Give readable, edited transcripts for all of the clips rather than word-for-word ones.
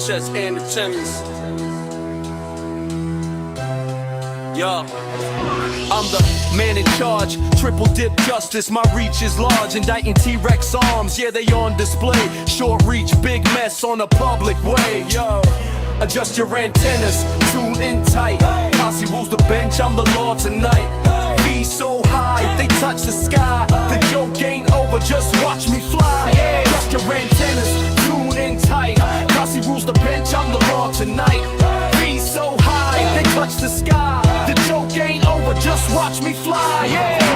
Sanchez and the Timmons. Yo, I'm the man in charge, triple dip justice, my reach is large, indicting T-Rex arms, yeah they on display, short reach, big mess on a public way, yo. Adjust your antennas, tune in tight, Cossy rules the bench, I'm the law tonight. Be so high, they touch the sky, the joke ain't over, just watch me fly. Adjust your antennas, tune in tight, Cossy rules the bench, I'm the law tonight. Be so high, they touch the sky, the joke ain't over, just watch me fly.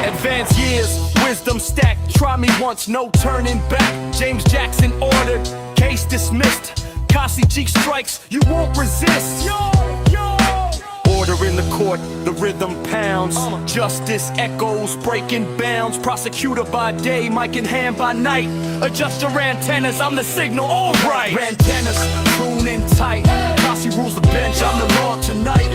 Advanced years, wisdom stacked, try me once, no turning back. James Jackson ordered, case dismissed. Cossy cheek strikes, you won't resist. Order in the court, the rhythm pounds. Justice echoes, breaking bounds. Prosecutor by day, mic in hand by night. Adjust your antennas, I'm the signal, alright. Antennas, tune in tight. Cossy rules the bench, I'm the law tonight.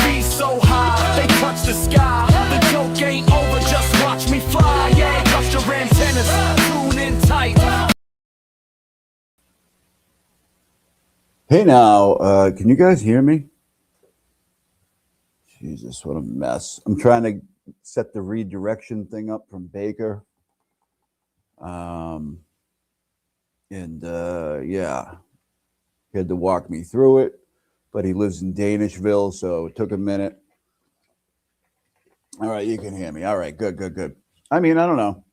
Be so high, they touch the sky. The joke ain't over, just watch me fly. Yeah, adjust your antennas, tune in tight. Hey now, can you guys hear me? Jesus, what a mess. I'm trying to set the redirection thing up from Baker. Yeah, he had to walk me through it, but he lives in Danishville, so it took a minute. All right, you can hear me. All right, good. I mean, I don't know.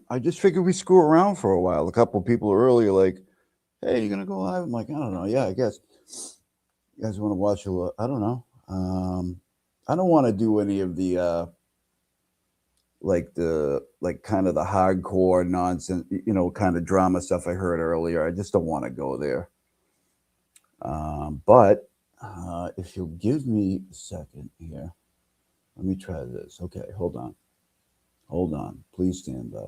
I just figured we screw around for a while. A couple people earlier like, hey, you gonna go live? I'm like, I don't know. Yeah, I guess. You guys want to watch a little? I don't know. I don't want to do any of the kind of the hardcore nonsense, kind of drama stuff I heard earlier. I just don't want to go there. But if you'll give me a second here, let me try this. Okay, hold on. Please stand by.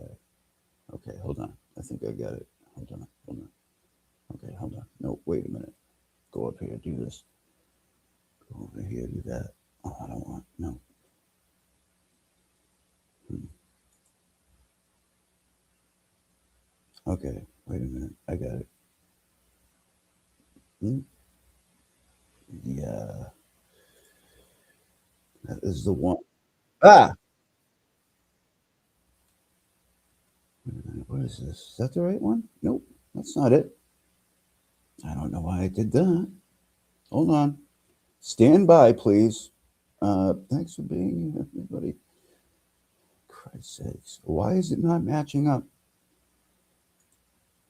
Okay, hold on. I think I got it. Hold on. Okay, hold on. No, wait a minute. Go up here, do this. Go over here, do that. Oh, I don't want, no. Okay, wait a minute. I got it. Yeah. That is the one. Ah! Wait a minute, what is this? Is that the right one? Nope, that's not it. I don't know why I did that. Hold on. Stand by, please. Thanks for being here, everybody. Christ's sakes. Why is it not matching up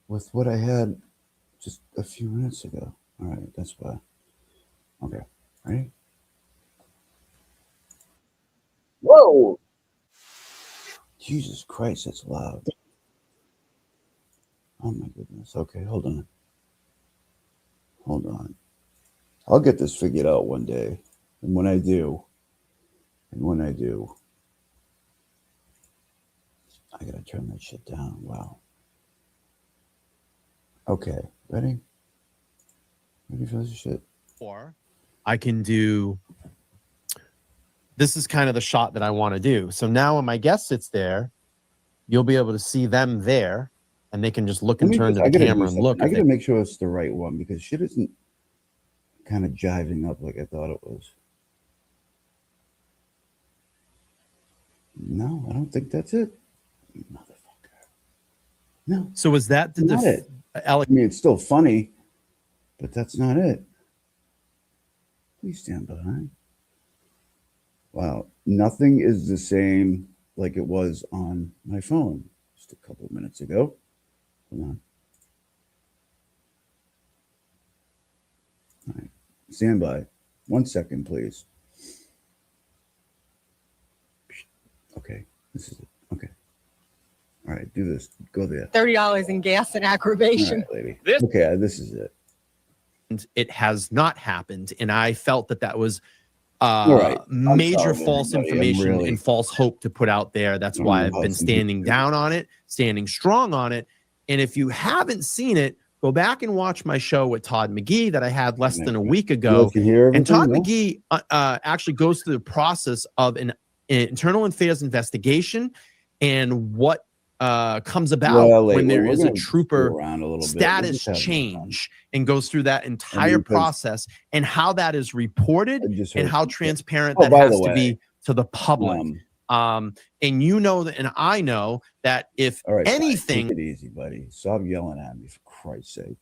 with what I had just a few minutes ago? All right, that's why. Okay, ready? Whoa! Jesus Christ, that's loud. Oh my goodness. Okay, hold on. I'll get this figured out one day. And when I do, I gotta turn that shit down. Wow. Okay, ready? Ready for this shit? Or I can do, this is kind of the shot that I want to do. So now when my guest sits there, you'll be able to see them there and they can just look and turn to the camera and look. I gotta make sure it's the right one because shit isn't kind of jiving up like I thought it was. No, I don't think that's it. Motherfucker. No. So was that the not it? I mean, it's still funny, but that's not it. Please stand by. Wow. Nothing is the same like it was on my phone just a couple of minutes ago. Hold on. All right. Stand by. 1 second, please. Okay. This is it. Okay. All right. Do this. Go there. $30 in gas and aggravation. All right, lady. Okay. This is it. It has not happened. And I felt that was sorry, major false everybody. information and false hope to put out there. That's why I've been standing down on it, standing strong on it. And if you haven't seen it, go back and watch my show with Todd McGee that I had less than a week ago. And Todd McGee actually goes through the process of an internal affairs investigation and what comes about Wait, when there we're is a gonna trooper screw around a little bit. status change and goes through that entire process, and how that is reported and how transparent that has to be to the public. And you know that, and I know that if anything, take it easy, buddy. Stop yelling at me, for Christ's sake.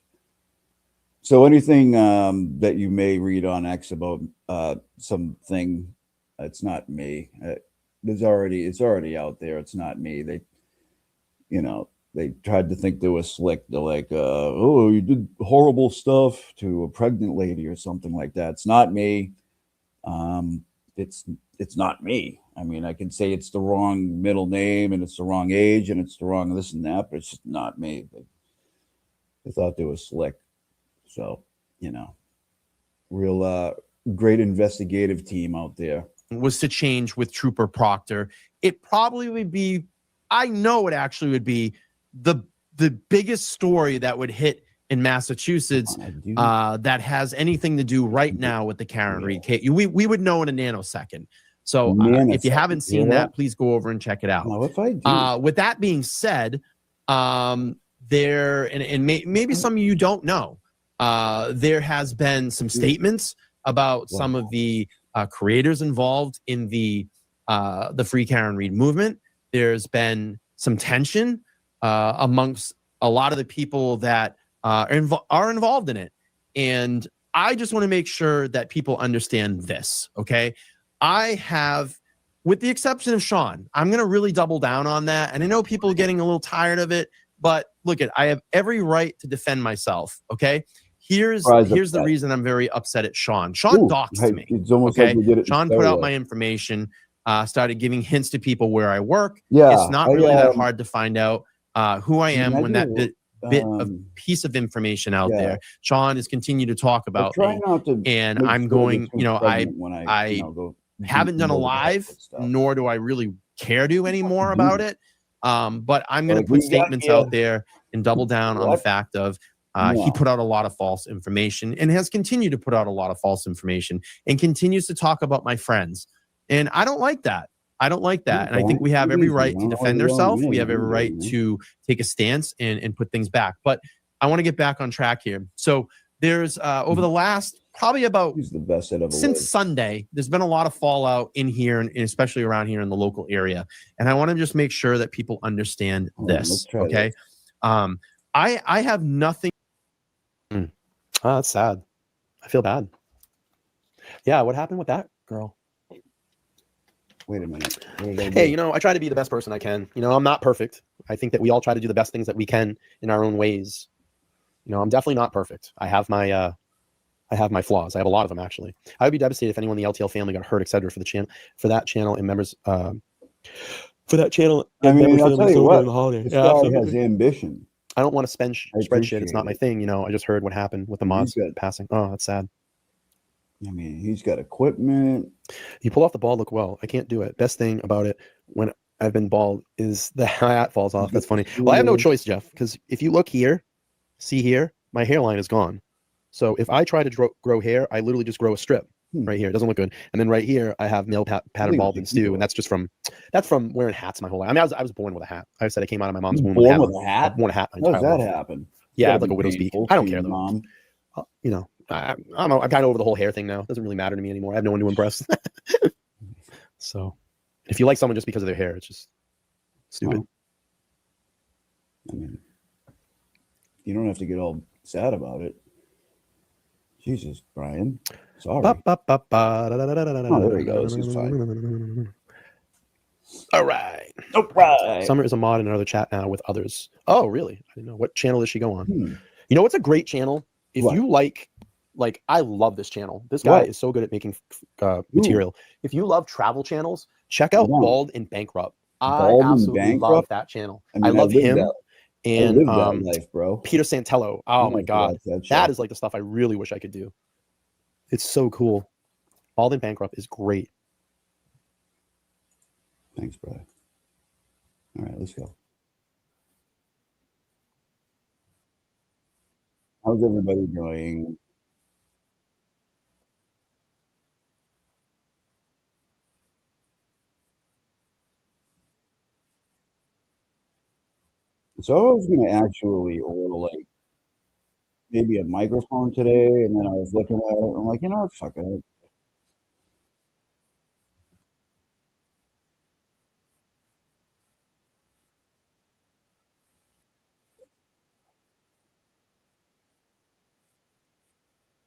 So anything that you may read on X about something, it's not me. It's already out there. It's not me. They tried to think they were slick. They're like, oh, you did horrible stuff to a pregnant lady or something like that. It's not me. It's not me. I mean, I can say it's the wrong middle name and it's the wrong age and it's the wrong this and that, but it's just not me. They thought they were slick. So, real great investigative team out there. Was to change with Trooper Proctor, it probably would be, I know it actually would be the biggest story that would hit in Massachusetts that has anything to do right now with the Karen Read case. We would know in a nanosecond. So if you haven't seen that, please go over and check it out. Well, if I do. With that being said, maybe some of you don't know, there has been some statements about some of the creators involved in the Free Karen Read movement. There's been some tension amongst a lot of the people that are involved in it. And I just want to make sure that people understand this, okay? I have, with the exception of Sean, I'm going to really double down on that. And I know people are getting a little tired of it, but look, I have every right to defend myself, okay? Here's the reason I'm very upset at Sean. Sean doxed me, okay? Sean put out my information, started giving hints to people where I work. Yeah, it's not really that hard to find out who I am when that bit of piece of information out there. Sean has continued to talk about me, and I'm going, I haven't done a live, nor do I really care to anymore about it. But I'm going to put statements out there and double down on the fact of he put out a lot of false information and has continued to put out a lot of false information and continues to talk about my friends. And I don't like that. I don't like that. And I think we have every right to defend ourselves. We have every right to take a stance and put things back. But I want to get back on track here. So there's over the last probably about since Sunday, there's been a lot of fallout in here and especially around here in the local area. And I want to just make sure that people understand this. Okay. I have nothing. Oh, that's sad. I feel bad. Yeah. What happened with that girl? Wait a minute. Hey, I try to be the best person I can. I'm not perfect. I think that we all try to do the best things that we can in our own ways. I'm definitely not perfect. I have my flaws. I have a lot of them, actually. I would be devastated if anyone in the LTL family got hurt, etc. for that channel and members for that channel. I mean, I'll tell you what, this guy has ambition. I don't want to spread shit. It's not my thing. I just heard what happened with the mods passing. Oh, that's sad. I mean, he's got equipment. He pulled off the bald look well. I can't do it. Best thing about it when I've been bald is the hat falls off. That's funny. Well, I have no choice, Jeff, because if you look here, see here, my hairline is gone. So if I try to grow hair, I literally just grow a strip right here. It doesn't look good. And then right here, I have male pattern baldness too, and that's from wearing hats my whole life. I mean, I was born with a hat. I said I came out of my mom's womb with a hat. I've worn a hat. How does that happen? Yeah, I have like a widow's peak. I don't care though. Mom. I don't know. I'm kind of over the whole hair thing now. It doesn't really matter to me anymore. I have no one to impress. So, if you like someone just because of their hair, it's just stupid. I mean, you don't have to get all sad about it. Jesus, Brian. Sorry. Oh, there he goes. He's fine. All right. Summer is a mod in another chat now with others. Oh, really? I didn't know. What channel does she go on? What's a great channel? If you like, I love this channel. This guy is so good at making material. If you love travel channels, check out Bald and Bankrupt. I absolutely love that channel. I love him and life, bro. Peter Santello. Oh my God. That is like the stuff I really wish I could do. It's so cool. Bald and Bankrupt is great. Thanks, brother. All right, let's go. How's everybody doing? So I was going to actually order like maybe a microphone today, and then I was looking at it. I'm like, you know what? Fuck it.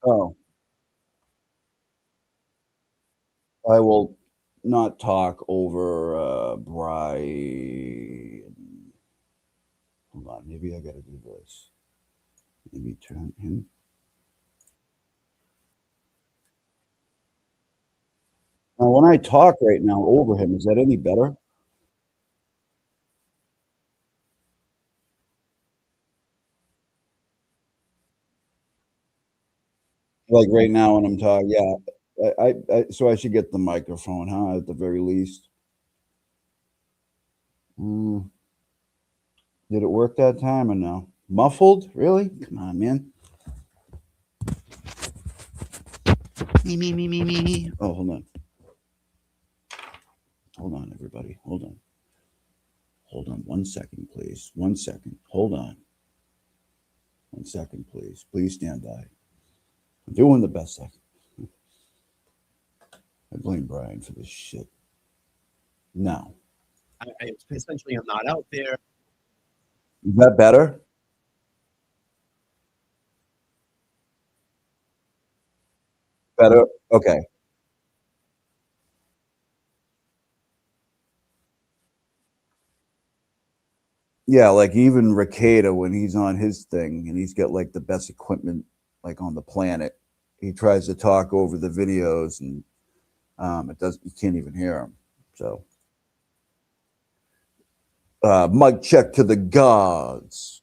Oh, I will not talk over Brian. Hold on, maybe I got to do this. Maybe turn him. Now, when I talk right now over him, is that any better? Like right now when I'm talking, yeah. So I should get the microphone, huh? At the very least. Mm, did it work that time or no? Muffled? Really? Come on, man. Me. Oh, hold on. Hold on, everybody. Hold on. Hold on 1 second, please. 1 second. Hold on. 1 second, please. Please stand by. I'm doing the best I can. I blame Brian for this shit. No. Essentially, I'm not out there. Is that better? Better? Okay. Yeah, like even Ricada, when he's on his thing and he's got like the best equipment like on the planet, he tries to talk over the videos and it does you can't even hear him. So mic check to the gods.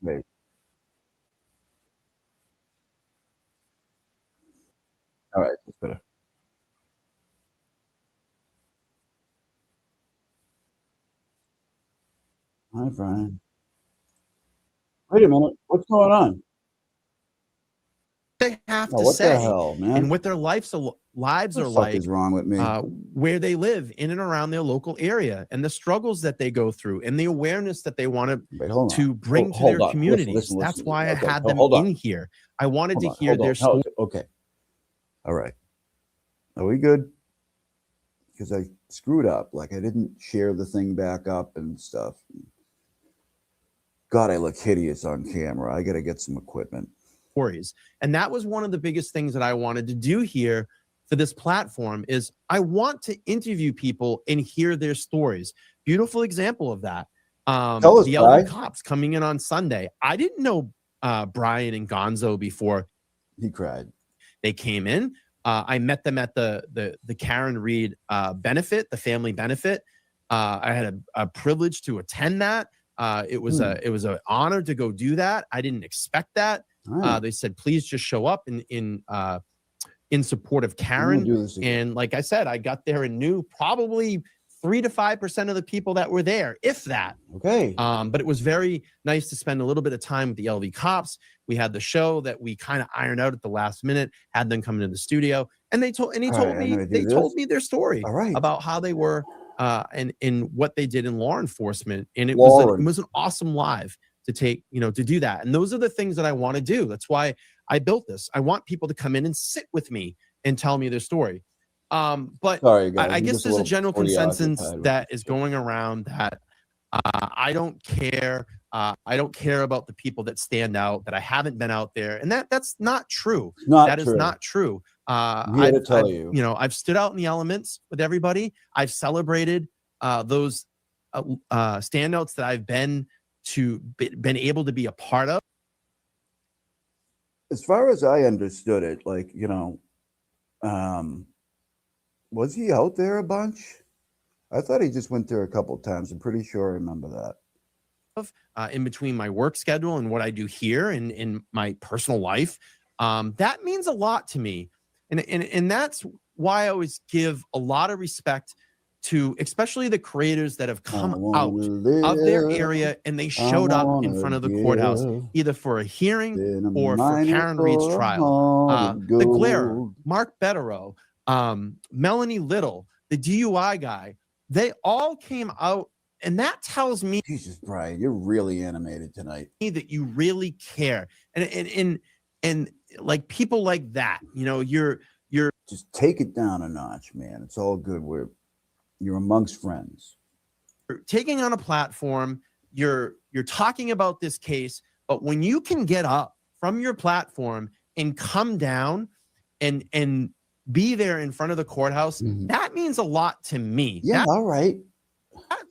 Wait, all right, that's better. Hi, Brian. Wait a minute. What's going on? They have Oh, to what the say hell, man? and what their lives What are the fuck like, is wrong with me? where they live in and around their local area, and the struggles that they go through, and the awareness that they want Wait, hold on. to bring to Hold their on. communities. Listen. That's why I Okay, had them hold on. in here. I wanted to Hold on. hear their story. Okay. All right. Are we good? Because I screwed up. Like I didn't share the thing back up and stuff. God, I look hideous on camera. I got to get some equipment. Stories. And that was one of the biggest things that I wanted to do here for this platform is I want to interview people and hear their stories. Beautiful example of that. Tell us, The Bri. LV Cops coming in on Sunday. I didn't know Brian and Gonzo before. He cried. They came in. I met them at the Karen Reed benefit, the family benefit. I had a privilege to attend that. It was an honor to go do that. I didn't expect that. Right. They said, please just show up in support of Karen. And like I said, I got there and knew probably 3 to 5% of the people that were there, if that. Okay. But it was very nice to spend a little bit of time with the LV Cops. We had the show that we kind of ironed out at the last minute, had them come into the studio, and they told me their story about how they were and in what they did in law enforcement. And it was an awesome live to take, to do that. And those are the things that I want to do. That's why I built this. I want people to come in and sit with me and tell me their story. But sorry, guys, I guess there's a general consensus that is going around that I don't care. I don't care about the people that stand out, that I haven't been out there. And that's not true. That is not true. I've stood out in the elements with everybody. I've celebrated those standouts that I've been able to be a part of. As far as I understood it, like, was he out there a bunch? I thought he just went there a couple of times. I'm pretty sure I remember that. In between my work schedule and what I do here and in my personal life, that means a lot to me. And that's why I always give a lot of respect to especially the creators that have come out of their area and they showed up in front of the courthouse, either for a hearing or for Karen Reed's trial. The Glare, Mark Betterow, Melanie Little, the DUI guy, they all came out, and that tells me, Jesus, Brian, you're really animated tonight. That you really care, and like people like that, you're just take it down a notch, man. It's all good. You're amongst friends. You're taking on a platform. You're talking about this case, but when you can get up from your platform and come down and be there in front of the courthouse, that means a lot to me. Yeah, all right.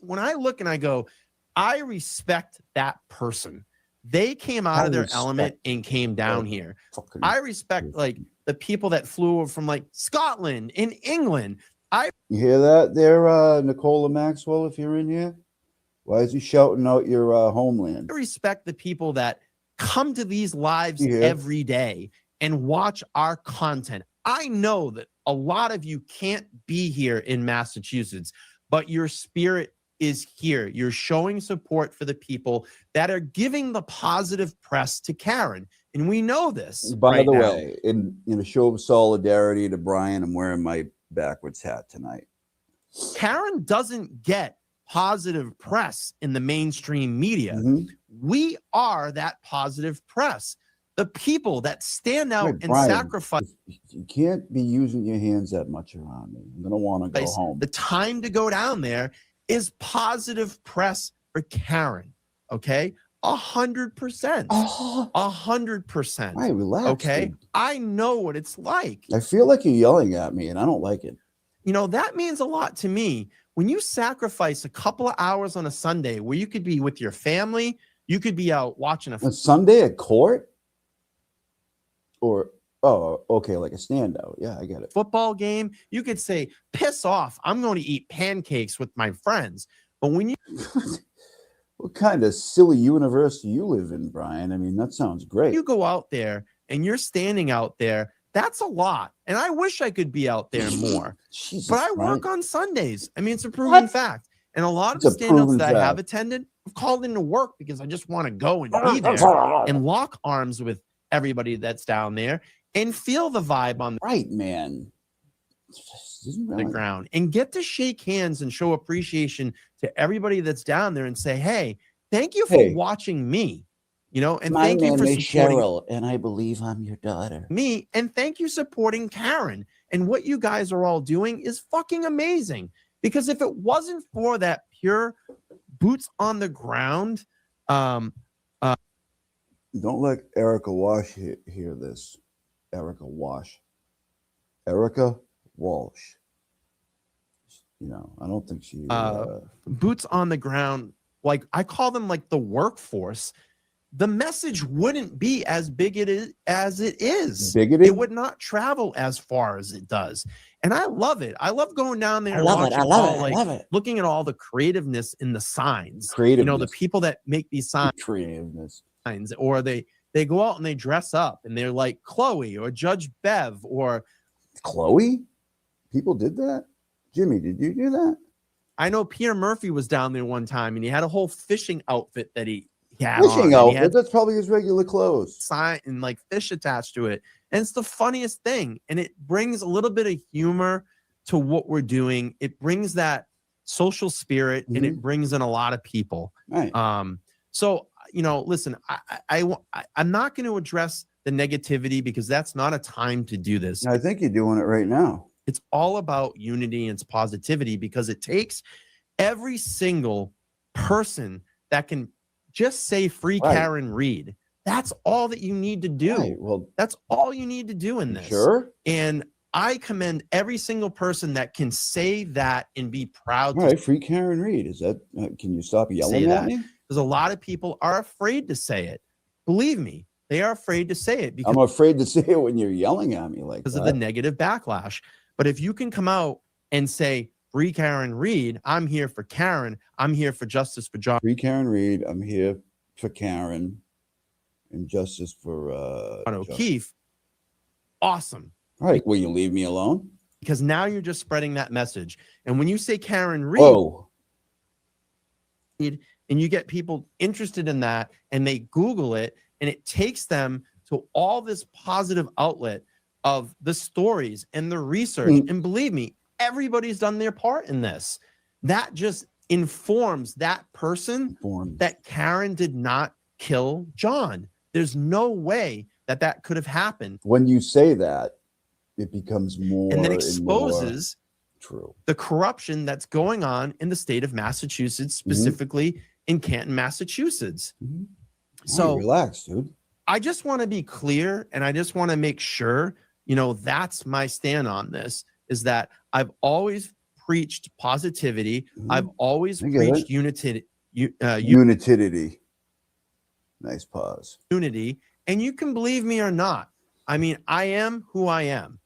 When I look and I go, I respect that person. They came out of their element and came down here. I respect like the people that flew over from like Scotland and England. You hear that there, Nicola Maxwell, if you're in here? Why is he shouting out your homeland? I respect the people that come to these lives every day and watch our content. I know that a lot of you can't be here in Massachusetts, but your spirit is here. You're showing support for the people that are giving the positive press to Karen. And we know this. By the way, in a show of solidarity to Brian, I'm wearing my backwards hat tonight. Karen doesn't get positive press in the mainstream media. We are that positive press. The people that stand out and Brian, sacrifice. You can't be using your hands that much around me. I'm gonna want to go home. The time to go down there is positive press for Karen. Okay, 100%. 100%. Right, relax. Okay, dude. I know what it's like. I feel like you're yelling at me, and I don't like it. That means a lot to me. When you sacrifice a couple of hours on a Sunday where you could be with your family, you could be out watching a Sunday at court, or okay, like a standout. Yeah, I get it. Football game, you could say, piss off, I'm going to eat pancakes with my friends. But when you what kind of silly universe do you live in, Brian? I mean, that sounds great. You go out there and you're standing out there, that's a lot. And I wish I could be out there more. Jesus, but I work on Sundays. I mean, it's a proven fact. And a lot of the stand-ups that I have attended, I've called into work because I just want to go and be there and lock arms with everybody that's down there and feel the vibe on the ground and get to shake hands and show appreciation to everybody that's down there and say, hey, thank you for watching me, and thank you for supporting Cheryl, and I believe I'm your daughter. Me, and thank you supporting Karen. And what you guys are all doing is fucking amazing. Because if it wasn't for that pure boots on the ground, don't let Erica Walsh hear this. Erica Walsh. I don't think she boots on the ground, like I call them like the workforce. The message wouldn't be as bigoted as it is. Bigoted? It would not travel as far as it does. And I love it. I love going down there and watching looking at all the creativeness in the signs. The people that make these signs. Creativeness. Or they go out and they dress up and they're like Chloe or Judge Bev or Chloe. People did that. Jimmy, did you do that? I know Pierre Murphy was down there one time and he had a whole fishing outfit that he had fishing on. outfit. That's probably his regular clothes. Sign and like fish attached to it. And it's the funniest thing. And it brings a little bit of humor to what we're doing. It brings that social spirit and it brings in a lot of people. Right. So, listen, I'm not going to address the negativity because that's not a time to do this. I think you're doing it right now. It's all about unity and it's positivity because it takes every single person that can just say free Karen Reed. That's all that you need to do. Right. Well, that's all you need to do in this. Sure. And I commend every single person that can say that and be proud. All right, free Karen Reed. Is that? Can you stop yelling at me? Because a lot of people are afraid to say it. Believe me, they are afraid to say it. Because I'm afraid to say it when you're yelling at me like that. Because of the negative backlash. But if you can come out and say, free Karen Reed, I'm here for Karen. I'm here for justice for John. Free Karen Reed. I'm here for Karen and justice for John O'Keefe. Awesome. All right. Will you leave me alone? because now you're just spreading that message. And when you say Karen Reed, Whoa. and you get people interested in that and they Google it and it takes them to all this positive outlet of the stories and the research. And believe me, everybody's done their part in this. That just informs that person that Karen did not kill John. There's no way that that could have happened. When you say that, it becomes more and then exposes true the corruption that's going on in the state of Massachusetts, specifically in Canton, Massachusetts. So relax, dude. I just want to be clear, and I just want to make sure, you know, that's my stand on this, is that I've always preached positivity. I've always preached unity. Nice pause. Unity. And you can believe me or not. I mean, I am who I am.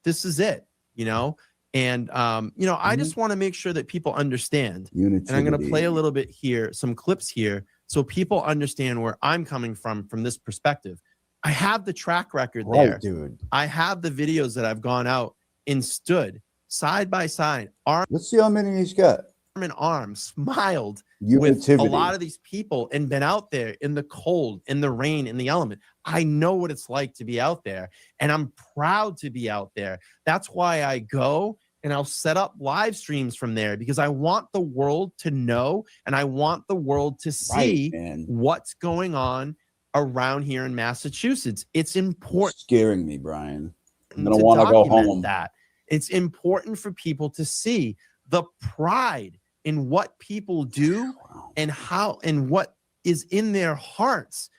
This is it, you know? And, you know, I just want to make sure that people understand. Unity. And I'm going to play a little bit here, some clips here, so people understand where I'm coming from this perspective. I have the track record there. Dude. I have the videos that I've gone out and stood side by side, arm Let's see how many he's got. in arm, smiled Unitivity. with a lot of these people and been out there in the cold, in the rain, in the element. I know what it's like to be out there, and I'm proud to be out there. That's why I go and I'll set up live streams from there, because I want the world to know, and I want the world to see what's going on around here in Massachusetts. It's important. It's scaring me, Brian. I'm gonna want to go home. That it's important for people to see the pride in what people do and how and what is in their hearts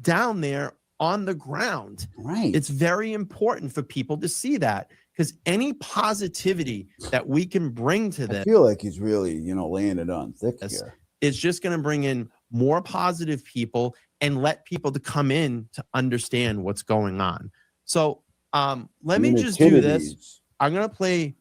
down there on the ground. Right. It's very important for people to see that, because any positivity that we can bring to this, I feel like he's really, you know, laying it on thick here. Is just going to bring in more positive people and let people to come in to understand what's going on. So let me just do this. I'm going to play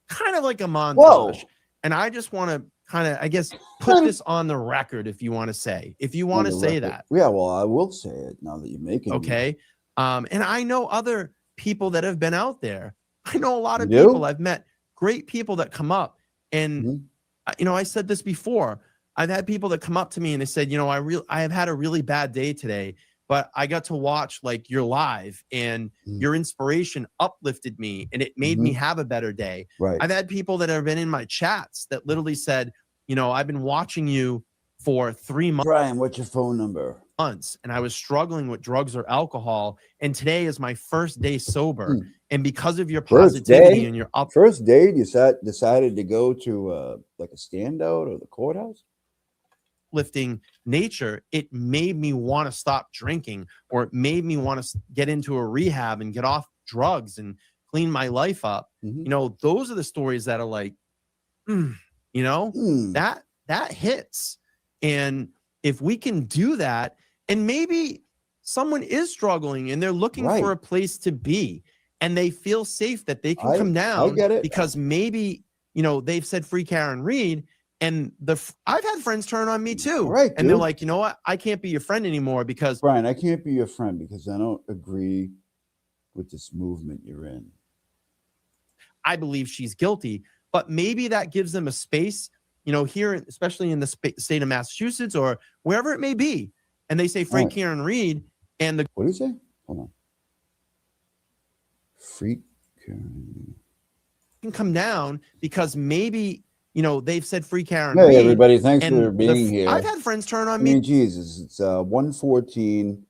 kind of like a montage. And I just want to kind of, I guess, put this on the record, if you want to say, that. Yeah, well, I will say it now that you're making it. And I know other people that have been out there. I know a lot of people. I've met great people that come up, and you know, I said this before. I've had people that come up to me and they said, you know, I have had a really bad day today, but I got to watch like your live, and your inspiration uplifted me, and it made me have a better day. Right. I've had people that have been in my chats that literally said, you know, I've been watching you for 3 months. Brian, what's your phone number? And I was struggling with drugs or alcohol, and today is my first day sober. And because of your positivity and your first date, you decided to go to like a standout or the courthouse? Uplifting nature, it made me want to stop drinking, or it made me want to get into a rehab and get off drugs and clean my life up. You know, those are the stories that are like, you know, that hits. And if we can do that, and maybe someone is struggling and they're looking for a place to be, and they feel safe that they can come down, because maybe, you know, they've said free Karen Reed, and I've had friends turn on me too. And they're like, you know what? I can't be your friend anymore because Brian, I can't be your friend because I don't agree with this movement you're in. I believe she's guilty, but maybe that gives them a space, you know, here, especially in the state of Massachusetts or wherever it may be. And they say free Karen Reed, and what do you say? Hold on. Free Karen can come down because maybe, you know, they've said free Karen Reed. Hey, everybody. Thanks for being here. I've had friends turn on me. Jesus, it's 1:14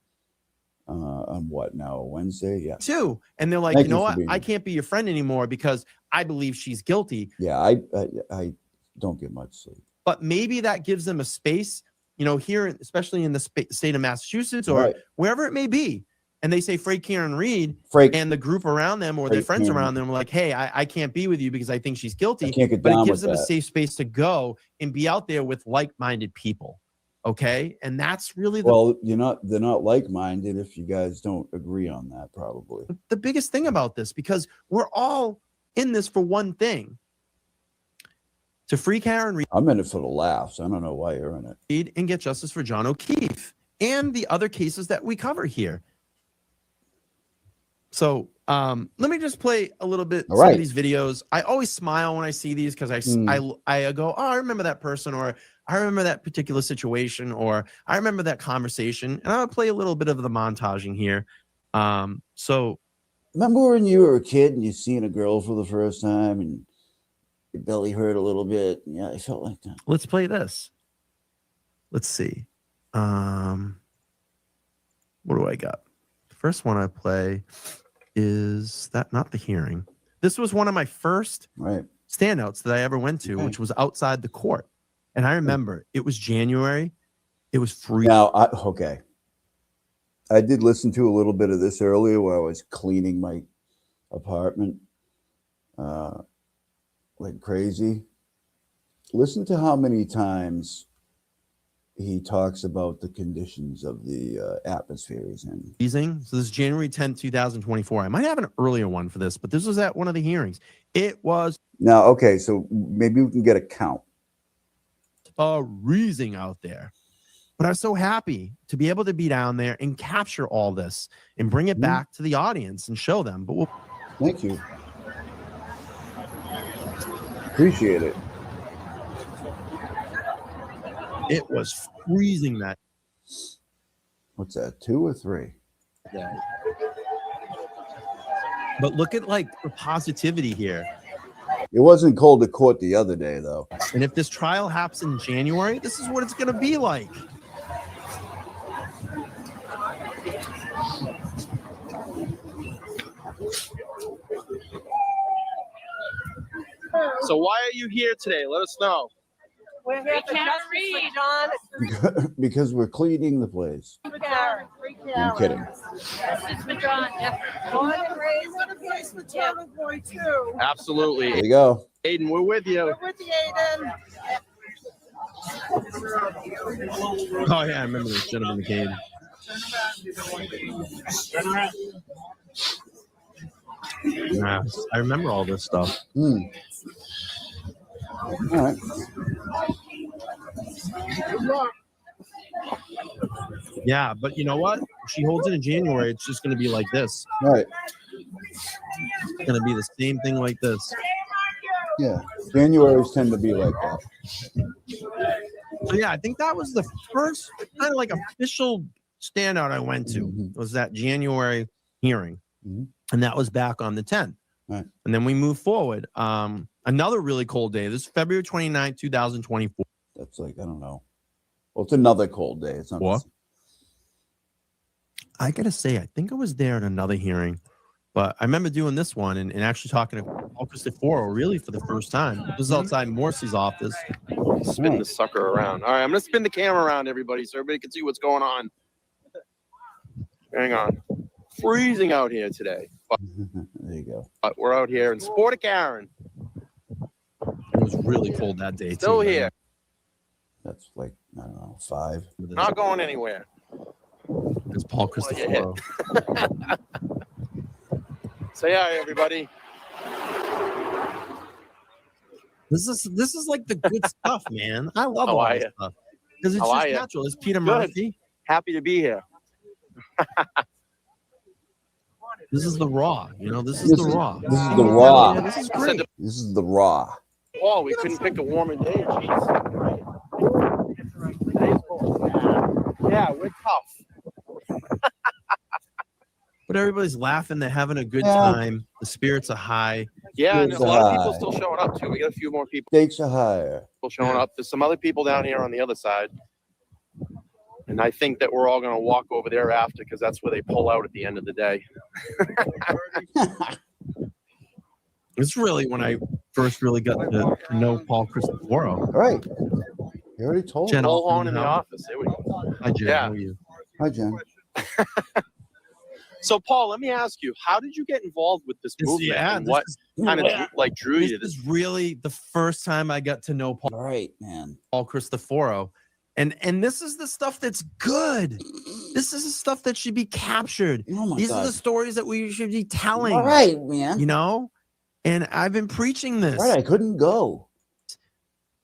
on what now? Wednesday? Yeah. Too. And they're like, you know what? I can't be your friend anymore because I believe she's guilty. Yeah, I don't get much sleep. But maybe that gives them a space, you know, here, especially in the state of Massachusetts or wherever it may be. And they say Frank Karen Reed, and the group around them or their friends around them are like, hey, I can't be with you because I think she's guilty. But it gives them a safe space to go and be out there with like-minded people. Okay. And that's really they're not like-minded if you guys don't agree on that, probably. The biggest thing about this, because we're all in this for one thing. To free Karen Reed. I'm in it for the laughs. I don't know why you're in it. And get justice for John O'Keefe and the other cases that we cover here. So Let me just play a little bit All some right. of these videos. I always smile when I see these because I go, oh, I remember that person, or I remember that particular situation, or I remember that conversation, and I'll play a little bit of the montaging here. So remember when you were a kid and you seen a girl for the first time and your belly hurt a little bit? Yeah, I felt like that. let's play this. Let's see. What do I got? The first one I play is that not the hearing. This was one of my first Right. standouts that I ever went to, which was outside the court. And I remember it was January. It was free. Now, I did listen to a little bit of this earlier where I was cleaning my apartment like crazy. Listen to how many times he talks about the conditions of the atmosphere he's in. So this is January 10th, 2024. I might have an earlier one for this, but this was at one of the hearings. It was Now, okay, so maybe we can get a count. freezing out there. But I was so happy to be able to be down there and capture all this and bring it back to the audience and show them. But Thank you. Appreciate it. it was freezing that. What's that, 2 or 3? Yeah. But look at like the positivity here. It wasn't cold at court the other day, though. And if this trial happens in January, this is what it's going to be like. So why are you here today? Let us know. We're here for justice for John. Because we're cleaning the place. Karen. I'm kidding. Justice for John. Born and raised in a place for John boy too. Absolutely. There you go. Aiden, we're with you. We're with you, Aiden. Oh, yeah, I remember this gentleman that came. Yeah, I remember all this stuff. All right. Yeah, but you know what? If she holds it in January, it's just going to be like this. All right. It's going to be the same thing like this. Yeah. Januaries tend to be like that. So yeah, I think that was the first kind of like official standout I went to was that January hearing. And that was back on the 10th. Right. And then we move forward. Another really cold day. This is February 29th, 2024. That's like, I don't know. Well, it's another cold day. It's not. What? I got to say, I think I was there at another hearing, but I remember doing this one and actually talking to Paul Cristoforo really for the first time. This is outside Morrissey's office. Spin the sucker around. All right, I'm going to spin the camera around, everybody, so everybody can see what's going on. Hang on. Freezing out here today. There you go. But we're out here in Sport of Karen. It was really cold that day. Still too, here. That's like, I don't know, 5. Not going anywhere. It's Paul Cristoforo. Say hi, everybody. This is like the good stuff, man. I love How all are this you? stuff because it's How just are you? natural. It's Peter Good. Murphy. Happy to be here. This is the raw. You know, this is the raw. This is the raw. Yeah, this is great. This is the raw. Oh, we couldn't pick a warmer day. Jeez. Yeah, we're tough. But everybody's laughing. They're having a good time. The spirits are high. Yeah, and there's a lot of people High. still showing up too. We got a few more people Stakes are higher. showing up. There's some other people down here on the other side. And I think that we're all going to walk over there after because that's where they pull out at the end of the day. It's really when I first really got to know Paul Cristoforo. All right. You already told Jen me. Bull horn in the office. There we go. Hi, Jen. Yeah. How are you? Hi, Jen. So, Paul, let me ask you, how did you get involved with this movement? And what kind of like drew you to This this? is really the first time I got to know All right, man. Paul Cristoforo. And this is the stuff that's good. This is the stuff that should be captured. Oh my These God. are the stories that we should be telling. All right, man. You know? And I've been preaching this. All right, I couldn't go.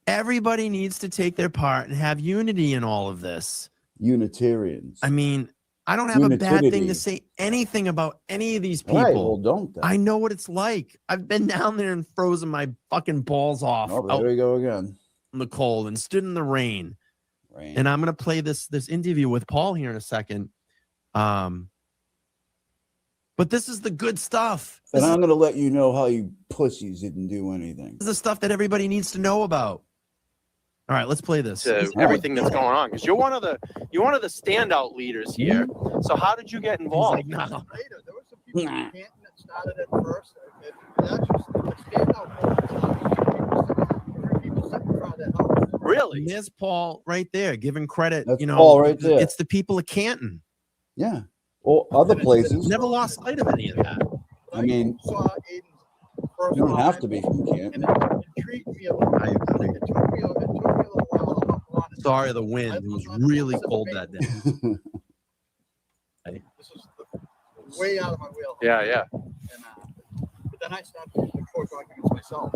Everybody needs to take their part and have unity in all of this. Unitarians. I mean, I don't have a bad thing Unitidity. to say anything about any of these All right, well, people. don't then. I know what it's like. I've been down there and frozen my fucking balls off Oh, out there we go again. in the cold and stood in the rain. Rain. And I'm gonna play this interview with Paul here in a second. But this is the good stuff. And This I'm going to let you know how you pussies didn't do anything. is the stuff that everybody needs to know about. All right, let's play this. To everything that's going on, because you're one of the standout leaders here. So how did you get He's involved? like, no. Later, there were some people in Canton that started at first. And that's just the standout. People sitting in front of that house. Really? And there's Paul right there giving credit. That's you know, Paul right there. It's the people of Canton. Yeah. Well, other places. Never lost sight of any of that. I mean, saw Aiden's first you don't have time, to be from and Canton. it intrigued me a little bit. I agree. It took me a little while to hop on it. Sorry, the wind. It was really cold that day. This is way out of my wheel. Yeah, yeah. And, but then I started to the court documents myself,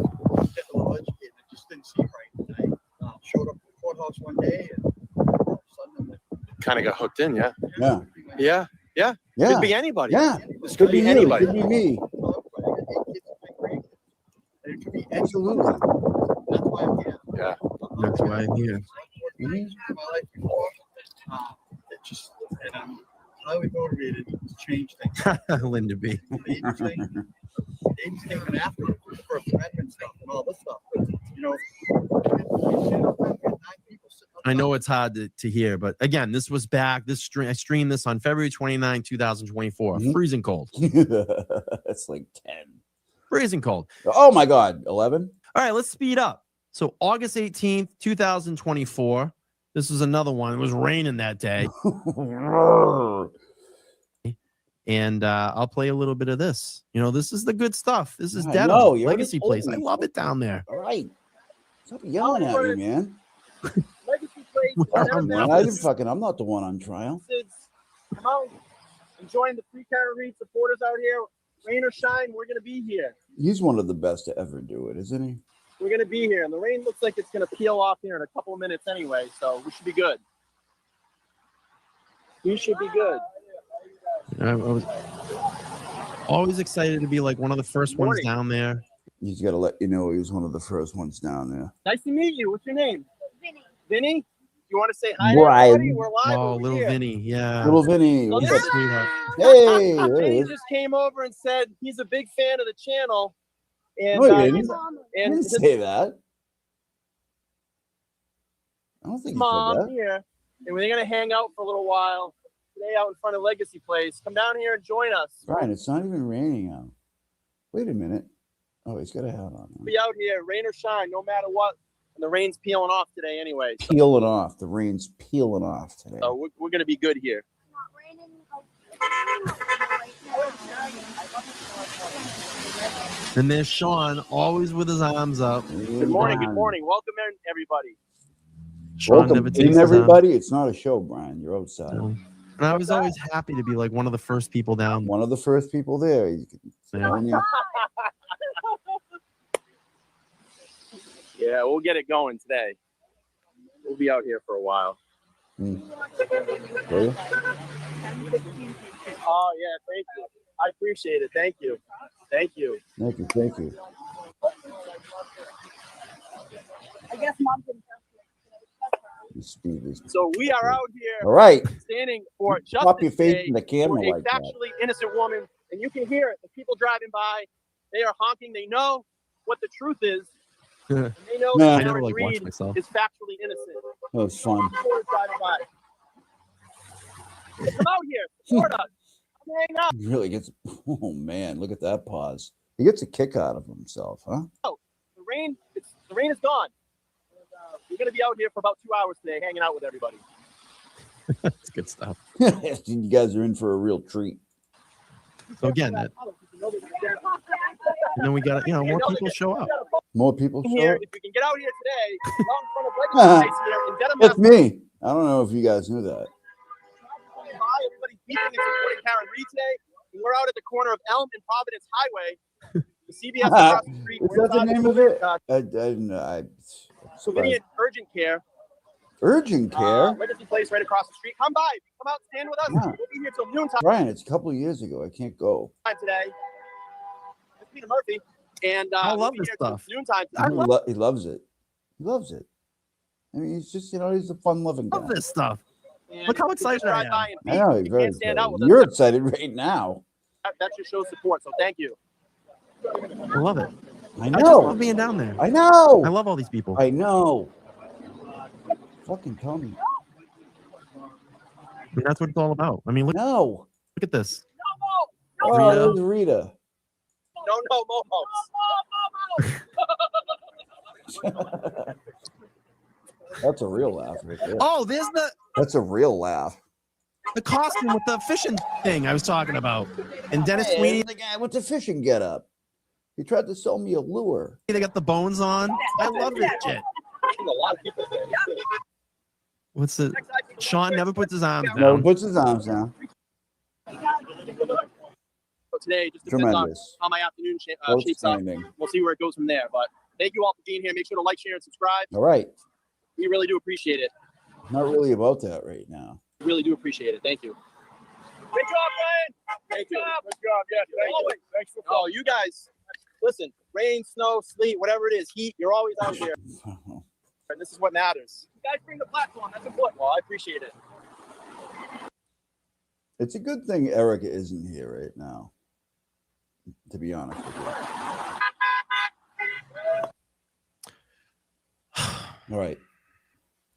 get a little educated. It just didn't seem right. And I showed up at the courthouse one day, and all of a sudden, I'm like, Kind of got hooked in, yeah. Yeah. Yeah, yeah. Yeah. Could be anybody. Yeah. This could be you. anybody. Could be me. it could be Absolutely. That's why I'm here. Yeah. That's why I'm here. My life before, it just, and I'm highly motivated to change things. Linda B. Aiden's taken after it for the First Amendment stuff and all this stuff. But, you know, I know it's hard to hear, but again, this was back. I streamed this on February 29, 2024. Mhm. Freezing cold. It's like 10. Freezing cold. Oh my God. 11? All right, let's speed up. So August 18th, 2024. This was another one. It was raining that day. And I'll play a little bit of this. You know, this is the good stuff. This is I Dedham, know, you already Legacy told Place. I me. love it down there. All right. Stop yelling at me, man. Legacy Place, I'm Man, I'm not the one on trial. come out, enjoying the free Karen Reed supporters out here. Rain or shine, we're going to be here. He's one of the best to ever do it, isn't he? We're going to be here. And the rain looks like it's going to peel off here in a couple of minutes anyway. So we should be good. We should be good. I was always excited to be like one of the first ones Morning. down there. He's got to let you know he was one of the first ones down there. Nice to meet you. What's your name? Vinny. Vinny? You want to say hi Brian. to everybody? We're live Oh, over little here. Vinny. Yeah. Little Vinny. Oh, What's He's up? a sweetheart. Hey, there he Vinny is. just came over and said he's a big fan of the channel. And, No, he he's- didn't. I and didn't his say that. I don't think he mom said that. here. And we're going to hang out for a little while today out in front of Legacy Place. Come down here and join us. Brian, it's not even raining out. Wait a minute. Oh, he's got a hat on. Be out here, rain or shine, no matter what. And the rain's peeling off today anyway. So, Peeling off. The rain's peeling off today. we're going to be good here. And there's Sean, always with his arms up. Good morning. Good morning. Welcome in, everybody. Sean Welcome never takes in, his arms. everybody. It's not a show, Brian. You're outside. No. And I was always happy to be like one of the first people down. One of the first people there. You can, Yeah. Yeah, we'll get it going today. We'll be out here for a while. Will you? Oh, yeah, thank you. I appreciate it. Thank you. Thank you. Thank you. Thank you. I guess mom can. The speed is- So we are out here All right. standing for Pop your Justice face Day in the for camera a like that. factually innocent woman. And you can hear it. The people driving by, they are honking. They know what the truth is. And they know Yeah. I that never Karen like watch Reed myself. is factually innocent. That was fun. People are driving by. So come out here. Support us. Come hang out. He really gets. Oh man, look at that pause. He gets a kick out of himself, huh? The rain is gone. We're going to be out here for about 2 hours today, hanging out with everybody. That's good stuff. You guys are in for a real treat. So again, and then we got more people show up. More people show Here, up. if we can get out here today, out in front of Legacy Place here in Dedham, That's me. I don't know if you guys knew that. everybody's beeping and supporting Karen Reed today. And we're out at the corner of Elm and Providence Highway. The CBS across the street. Is We're that the inside name of it? uh, I Civilian Urgent Care. Urgent care? Legacy Place right across the street. Come by. Come out, stand with us. Yeah. We'll be here till noontime Brian, it's a couple of years ago. I can't go. today. It's Peter Murphy. And I we'll love be this here till stuff. noontime. He loves it. He loves it. I mean, he's just, he's a fun-loving guy. Love this stuff. And Look how you can excited I drive am. by and I know, you he's very can't stand excited. out with us. You're excited right now. That just shows support. So thank you. I love it. I I just know. love being down there. I know. I love all these people. I know. Fucking tell me. And that's what it's all about. I mean, look No. at this. Oh, Rita. there's Rita. No, Momo. That's a real laugh right there. Oh, there's That's a real laugh. the costume with the fishing thing I was talking about. And Dennis Hey, Sweeney, the guy with the fishing getup. He tried to sell me a lure. they got the bones on. I love this shit. A lot of people there. What's the Sean never puts his arms No, down. puts his arms down. So today, just depends on Tremendous. how my afternoon shapes up. Outstanding. We'll see where it goes from there. But thank you all for being here. Make sure to like, share, and subscribe. All right. We really do appreciate it. Not really about that right now. We really do appreciate it. Thank you. Good job, Brian. Thank you. Good job. Yeah, thank you. Thanks for calling. Oh, you guys, listen, rain, snow, sleet, whatever it is, heat, you're always out there. And this is what matters. You guys bring the platform. That's important. Well, I appreciate it. It's a good thing Erica isn't here right now, to be honest with you. All right.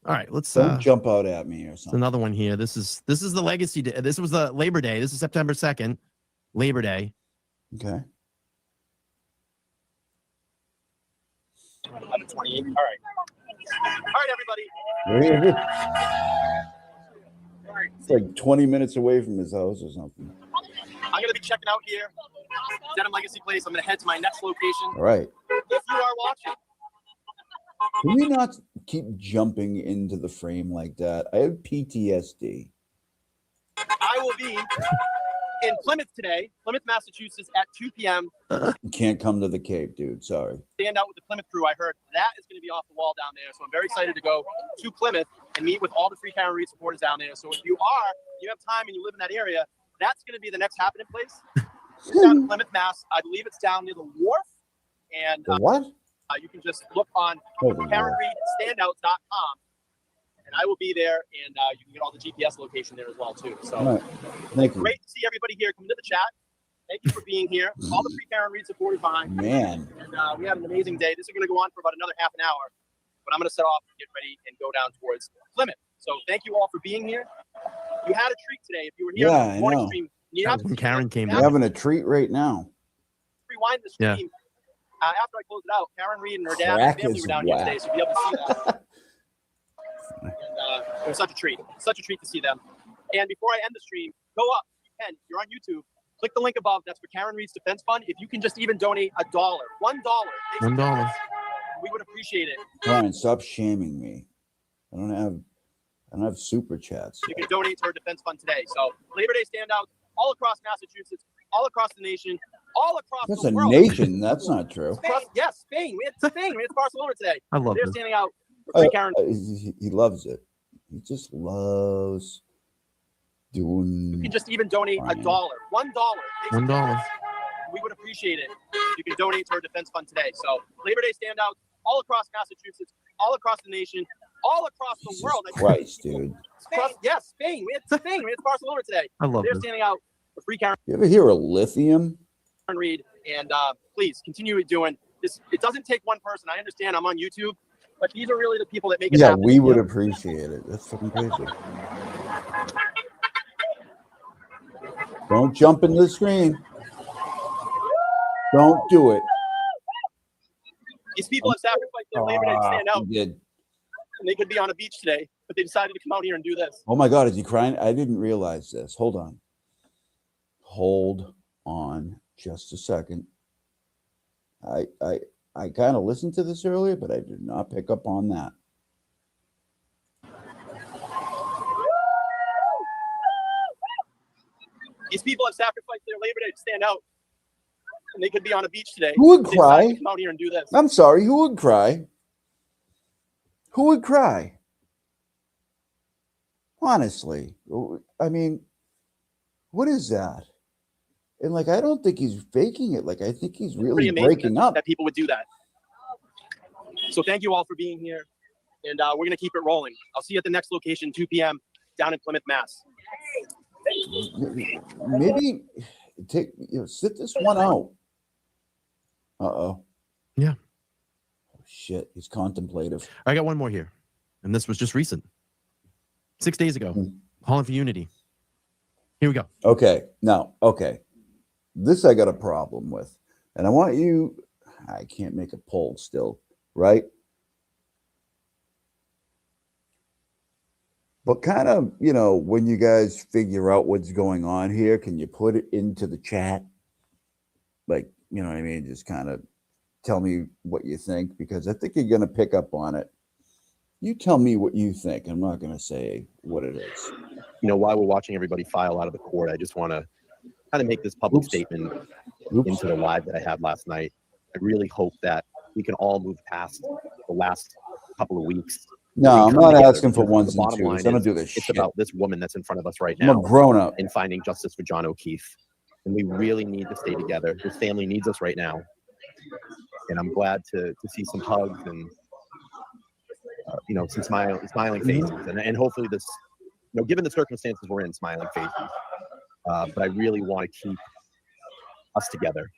All right, let's Don't jump out at me or it's something. another one here. This is the legacy day. This was the Labor Day. This is September 2nd, Labor Day. Okay. 11:28. All right. All right, everybody. It's like 20 minutes away from his house or something. I'm going to be checking out here. Denim Legacy Place. I'm going to head to my next location. All right. If you are watching, Can we not keep jumping into the frame like that? I have PTSD. I will be in Plymouth today, Plymouth, Massachusetts at 2 p.m. You can't come to the Cape, dude. Sorry. Stand out with the Plymouth crew. I heard that is going to be off the wall down there. So I'm very excited to go to Plymouth and meet with all the Free Karen Reed supporters down there. So if you have time and you live in that area, that's going to be the next happening place. It's down in Plymouth, Mass. I believe it's down near the wharf. And The what? you can just look on Oh, the wharf. KarenReedStandouts.com. And I will be there, and you can get all the GPS location there as well, too. So All right. Thank you. great to see everybody here. Come to the chat. Thank you for being here. All the Free Karen Reed supporters behind. Man. And we had an amazing day. This is going to go on for about another half an hour. But I'm going to set off and get ready and go down towards Plymouth. So thank you all for being here. You had a treat today. If you were here Yeah, on the I morning know. stream, you That have was to when Karen came We're in. having a treat right now. rewind the Yeah. stream. After I close it out, Karen Reed and her dad and Crack family is were down here whack. today, so you'll be able to see that. And, it was such a treat. Such a treat to see them. And before I end the stream, go up. You can. You're on YouTube. Click the link above. That's for Karen Reed's Defense Fund. If you can just even donate $1, $1, $1. we would appreciate it. Brian, stop shaming me. I don't have super chats. You can donate to our defense fund today. So Labor Day standouts all across Massachusetts, all across the nation, all across That's the a world. nation. That's not true. Yes, Spain. We had Spain. We had Barcelona today. I love They're this. standing out for Free Karen. He loves it. He just loves doing. You can just even donate $1, $1, $1. we would appreciate it. You can donate to our defense fund today. So Labor Day standouts all across Massachusetts, all across the nation, all across the Jesus world. Christ, dude. Yes, Spain. We had Spain. We had Barcelona today. I love They're this. standing out for Free Karen You ever hear of lithium? Reed. And please continue doing this. It doesn't take one person. I understand I'm on YouTube, but these are really the people that make it Yeah, happen. we would appreciate it. That's fucking crazy. Don't jump into the screen. Don't do it. These people have sacrificed their labor day to stand out, He did. and they could be on a beach today, but they decided to come out here and do this. Oh my God, is he crying? I didn't realize this. Hold on. Hold on just a second. I kind of listened to this earlier, but I did not pick up on that. These people have sacrificed their labor day to stand out, and they could be on a beach today. Who would but they decided cry? to come out here and do this. I'm sorry, who would cry? Who would cry? Honestly, I mean, what is that? And like, I don't think he's faking it. Like, I think he's really Pretty amazing breaking up. that people would do that. So thank you all for being here, and we're gonna keep it rolling. I'll see you at the next location, 2 p.m. down in Plymouth, Mass. Maybe sit this one out. Uh-oh. Yeah. Oh, shit, he's contemplative. I got one more here, and this was just recent. 6 days ago, calling for unity. Here we go. Okay, now, this I got a problem with, and I want you. I can't make a poll still, right? But kind of, when you guys figure out what's going on here, can you put it into the chat? Like, you know what I mean? Just kind of tell me what you think, because I think you're going to pick up on it. You tell me what you think. I'm not going to say what it is. While we're watching everybody file out of the court, I just want to kind of make this public statement into the live that I had last night. I really hope that we can all move past the last couple of weeks. No, I'm not asking for ones and twos. I don't do this shit. It's about this woman that's in front of us right now. I'm a grown up. And finding justice for John O'Keefe. And we really need to stay together. His family needs us right now. And I'm glad to see some hugs and some smiling faces. And hopefully this, given the circumstances we're in, smiling faces. But I really want to keep us together.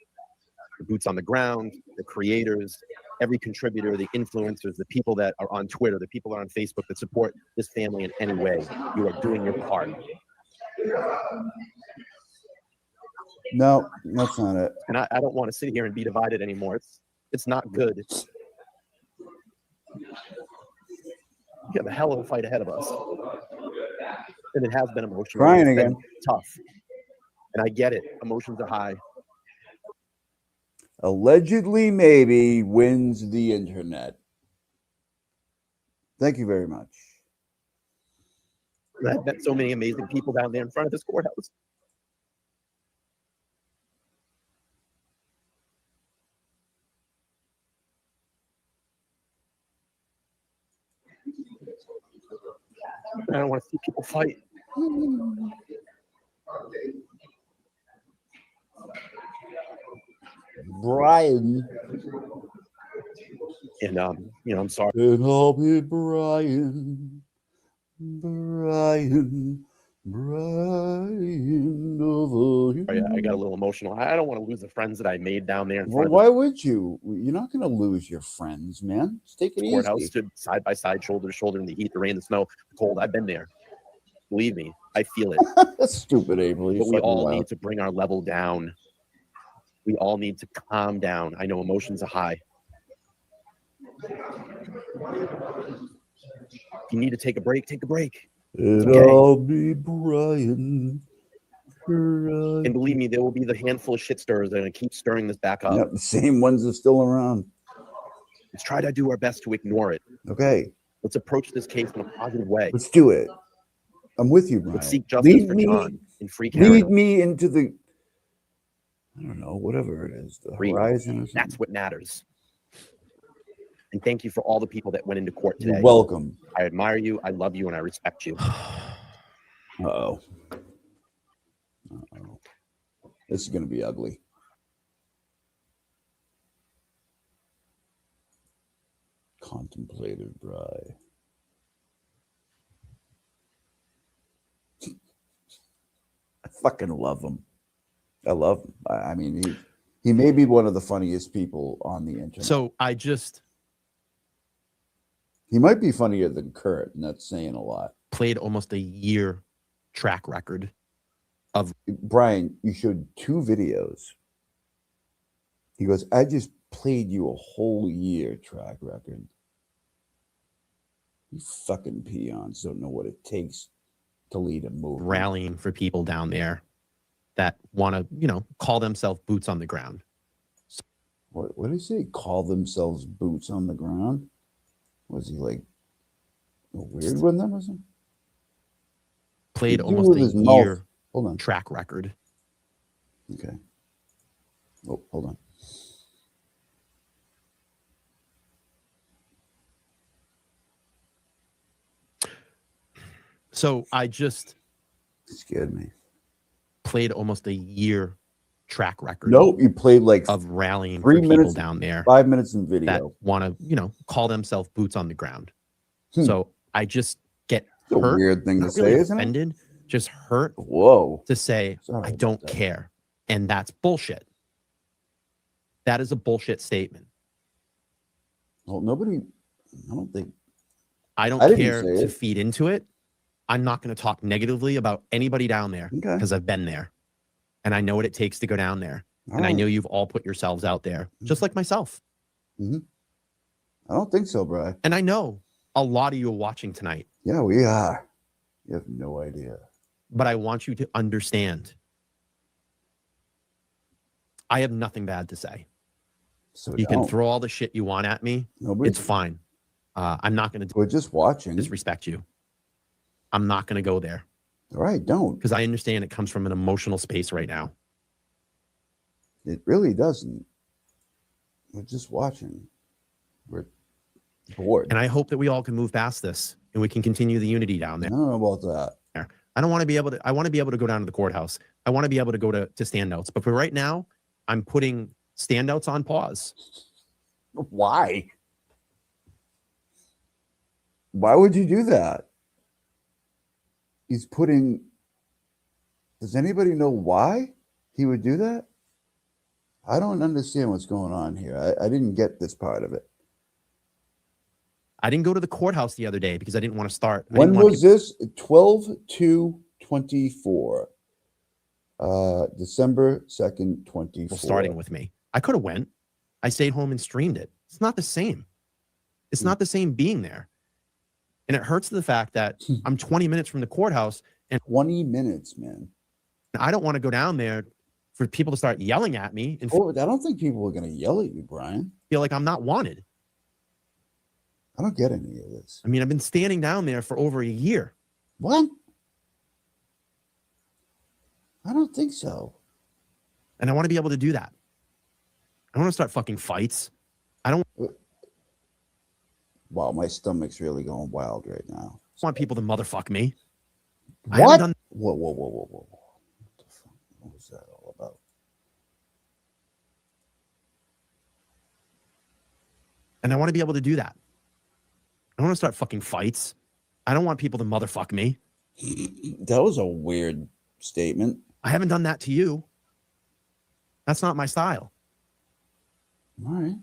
The boots on the ground, the creators, every contributor, the influencers, the people that are on Twitter, the people that are on Facebook that support this family in any way. You are doing your part. No, that's not it. And I don't want to sit here and be divided anymore. It's not good. We have a hell of a fight ahead of us. And it has been emotional. Crying it's again. Been tough. And I get it. Emotions are high. Allegedly, maybe wins the internet. Thank you very much. I've met so many amazing people down there in front of this courthouse. I don't want to see people fight. Brian. And I'm sorry. And I'll be Brian. Brian over I got a little emotional. I don't want to lose the friends that I made down there. Well, why would you? You're not going to lose your friends, man. Just take it easy. Courthouse stood side by side, shoulder to shoulder in the heat, the rain, the snow, the cold. I've been there. Believe me, I feel it. That's stupid, Abel. But we all need to bring our level down. We all need to calm down. I know emotions are high. If you need to take a break, take a break. I'll be Brian. And believe me, there will be the handful of shit stirrers that are going to keep stirring this back up. Yep, the same ones are still around. Let's try to do our best to ignore it. Okay. Let's approach this case in a positive way. Let's do it. I'm with you, Brian. Let's seek justice for John in free Canada. Lead me into the, I don't know, whatever it is, the horizon or something. That's what matters. And thank you for all the people that went into court today. You're welcome. I admire you, I love you, and I respect you. Uh-oh. Uh-oh. This is going to be ugly. Contemplative bride. I fucking love him. I love him. I mean, he may be one of the funniest people on the internet. So he might be funnier than Kurt, and that's saying a lot. Played almost a year track record of Brian. You showed 2 videos. He goes, I just played you a whole year track record. You fucking peons don't know what it takes to lead a movement. Rallying for people down there that want to, call themselves boots on the ground. What did he say? Call themselves boots on the ground? Was he like a weird with them or something? Played almost a year track record. Okay. Oh, hold on. So I just It scared me. played almost a year track record. Nope, you played like of rallying 3 for people minutes, down there 5 minutes in that video. want to, call themselves boots on the ground. Hmm. So I just get It's a hurt. weird thing to Not say, really isn't it? offended, just hurt Whoa. to say Sorry I about don't that. care, and that's bullshit. That is a bullshit statement. Well, nobody, I don't think. I don't I didn't care say to it. feed into it. I'm not going to talk negatively about anybody down there Okay. because I've been there, and I know what it takes to go down there. All And I right. know you've all put yourselves out there, just like myself. I don't think so, Bri. And I know a lot of you are watching tonight, Yeah, we are. You have no idea. but I want you to understand. I have nothing bad to say. So You can don't. throw all the shit you want at me. Nobody. It's fine. I'm not going to We're just watching. disrespect you. I'm not going to go there All right, don't. because I understand it comes from an emotional space right now. It really doesn't. We're just watching. We're bored. And I hope that we all can move past this and we can continue the unity down I there. don't know about that. I don't want to be able to, I want to be able to go down to the courthouse. I want to be able to go to standouts. But for right now, I'm putting standouts on pause. Why? Why would you do that? He's putting. Does anybody know why he would do that? I don't understand what's going on here. I didn't get this part of it. I didn't go to the courthouse the other day because I didn't want to start. When was this? 12/2/24. December 2nd, 24. Starting with me. I could have went. I stayed home and streamed it. It's not the same. It's not the same being there. And it hurts the fact that I'm 20 minutes from the courthouse and 20 minutes, man. I don't want to go down there for people to start yelling at me and Oh, I don't think people are going to yell at you, Brian. feel like I'm not wanted. I don't get any of this. I mean, I've been standing down there for over a year. What? I don't think so. And I want to be able to do that. I want to start fucking fights. I don't Wow, my stomach's really going wild right now. want people to motherfuck me. I haven't What? done Whoa. What the fuck? What was that all about? and I want to be able to do that. I want to start fucking fights. I don't want people to motherfuck me. That was a weird statement. I haven't done that to you. That's not my style. All right.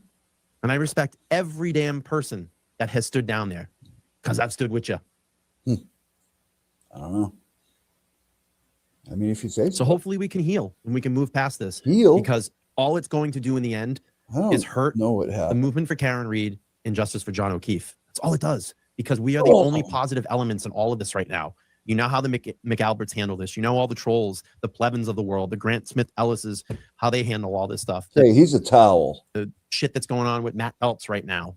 And I respect every damn person that has stood down there because I've stood with you. I don't know. I mean, if you say So hopefully we can heal and we can move past this. Heal? Because all it's going to do in the end I don't is hurt know what the happened. movement for Karen Reed and justice for John O'Keefe. That's all it does. Because we are the only positive elements in all of this right now. You know how the McAlberts handle this. You know all the trolls, the Plevins of the world, the Grant Smith Ellises, how they handle all this stuff. Hey, he's a towel. The shit that's going on with Matt Phelps right now.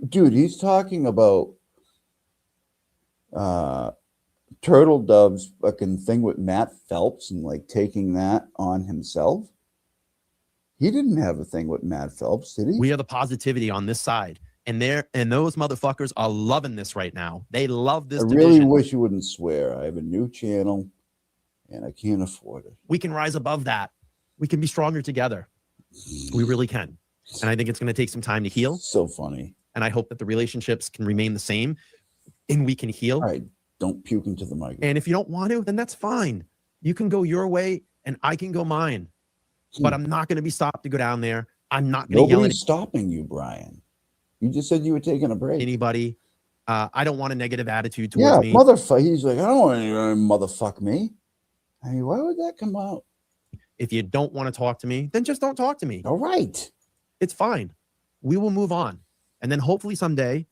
Dude, he's talking about Turtle Dove's fucking thing with Matt Phelps and like taking that on himself. He didn't have a thing with Matt Phelps, did he? We are the positivity on this side. And those motherfuckers are loving this right now. They love this I really division. wish you wouldn't swear. I have a new channel and I can't afford it. We can rise above that. We can be stronger together. We really can. And I think it's going to take some time to heal. So funny. And I hope that the relationships can remain the same and we can heal. All right, don't puke into the mic. And if you don't want to, then that's fine. You can go your way and I can go mine. But I'm not going to be stopped to go down there. I'm not going to yell at Nobody's stopping you, Brian. You just said you were taking a break. anybody. I don't want a negative attitude towards me. Motherfucker. He's like, I don't want anyone to motherfuck me. I mean, why would that come out? If you don't want to talk to me, then just don't talk to me. All right. It's fine. We will move on. And then hopefully someday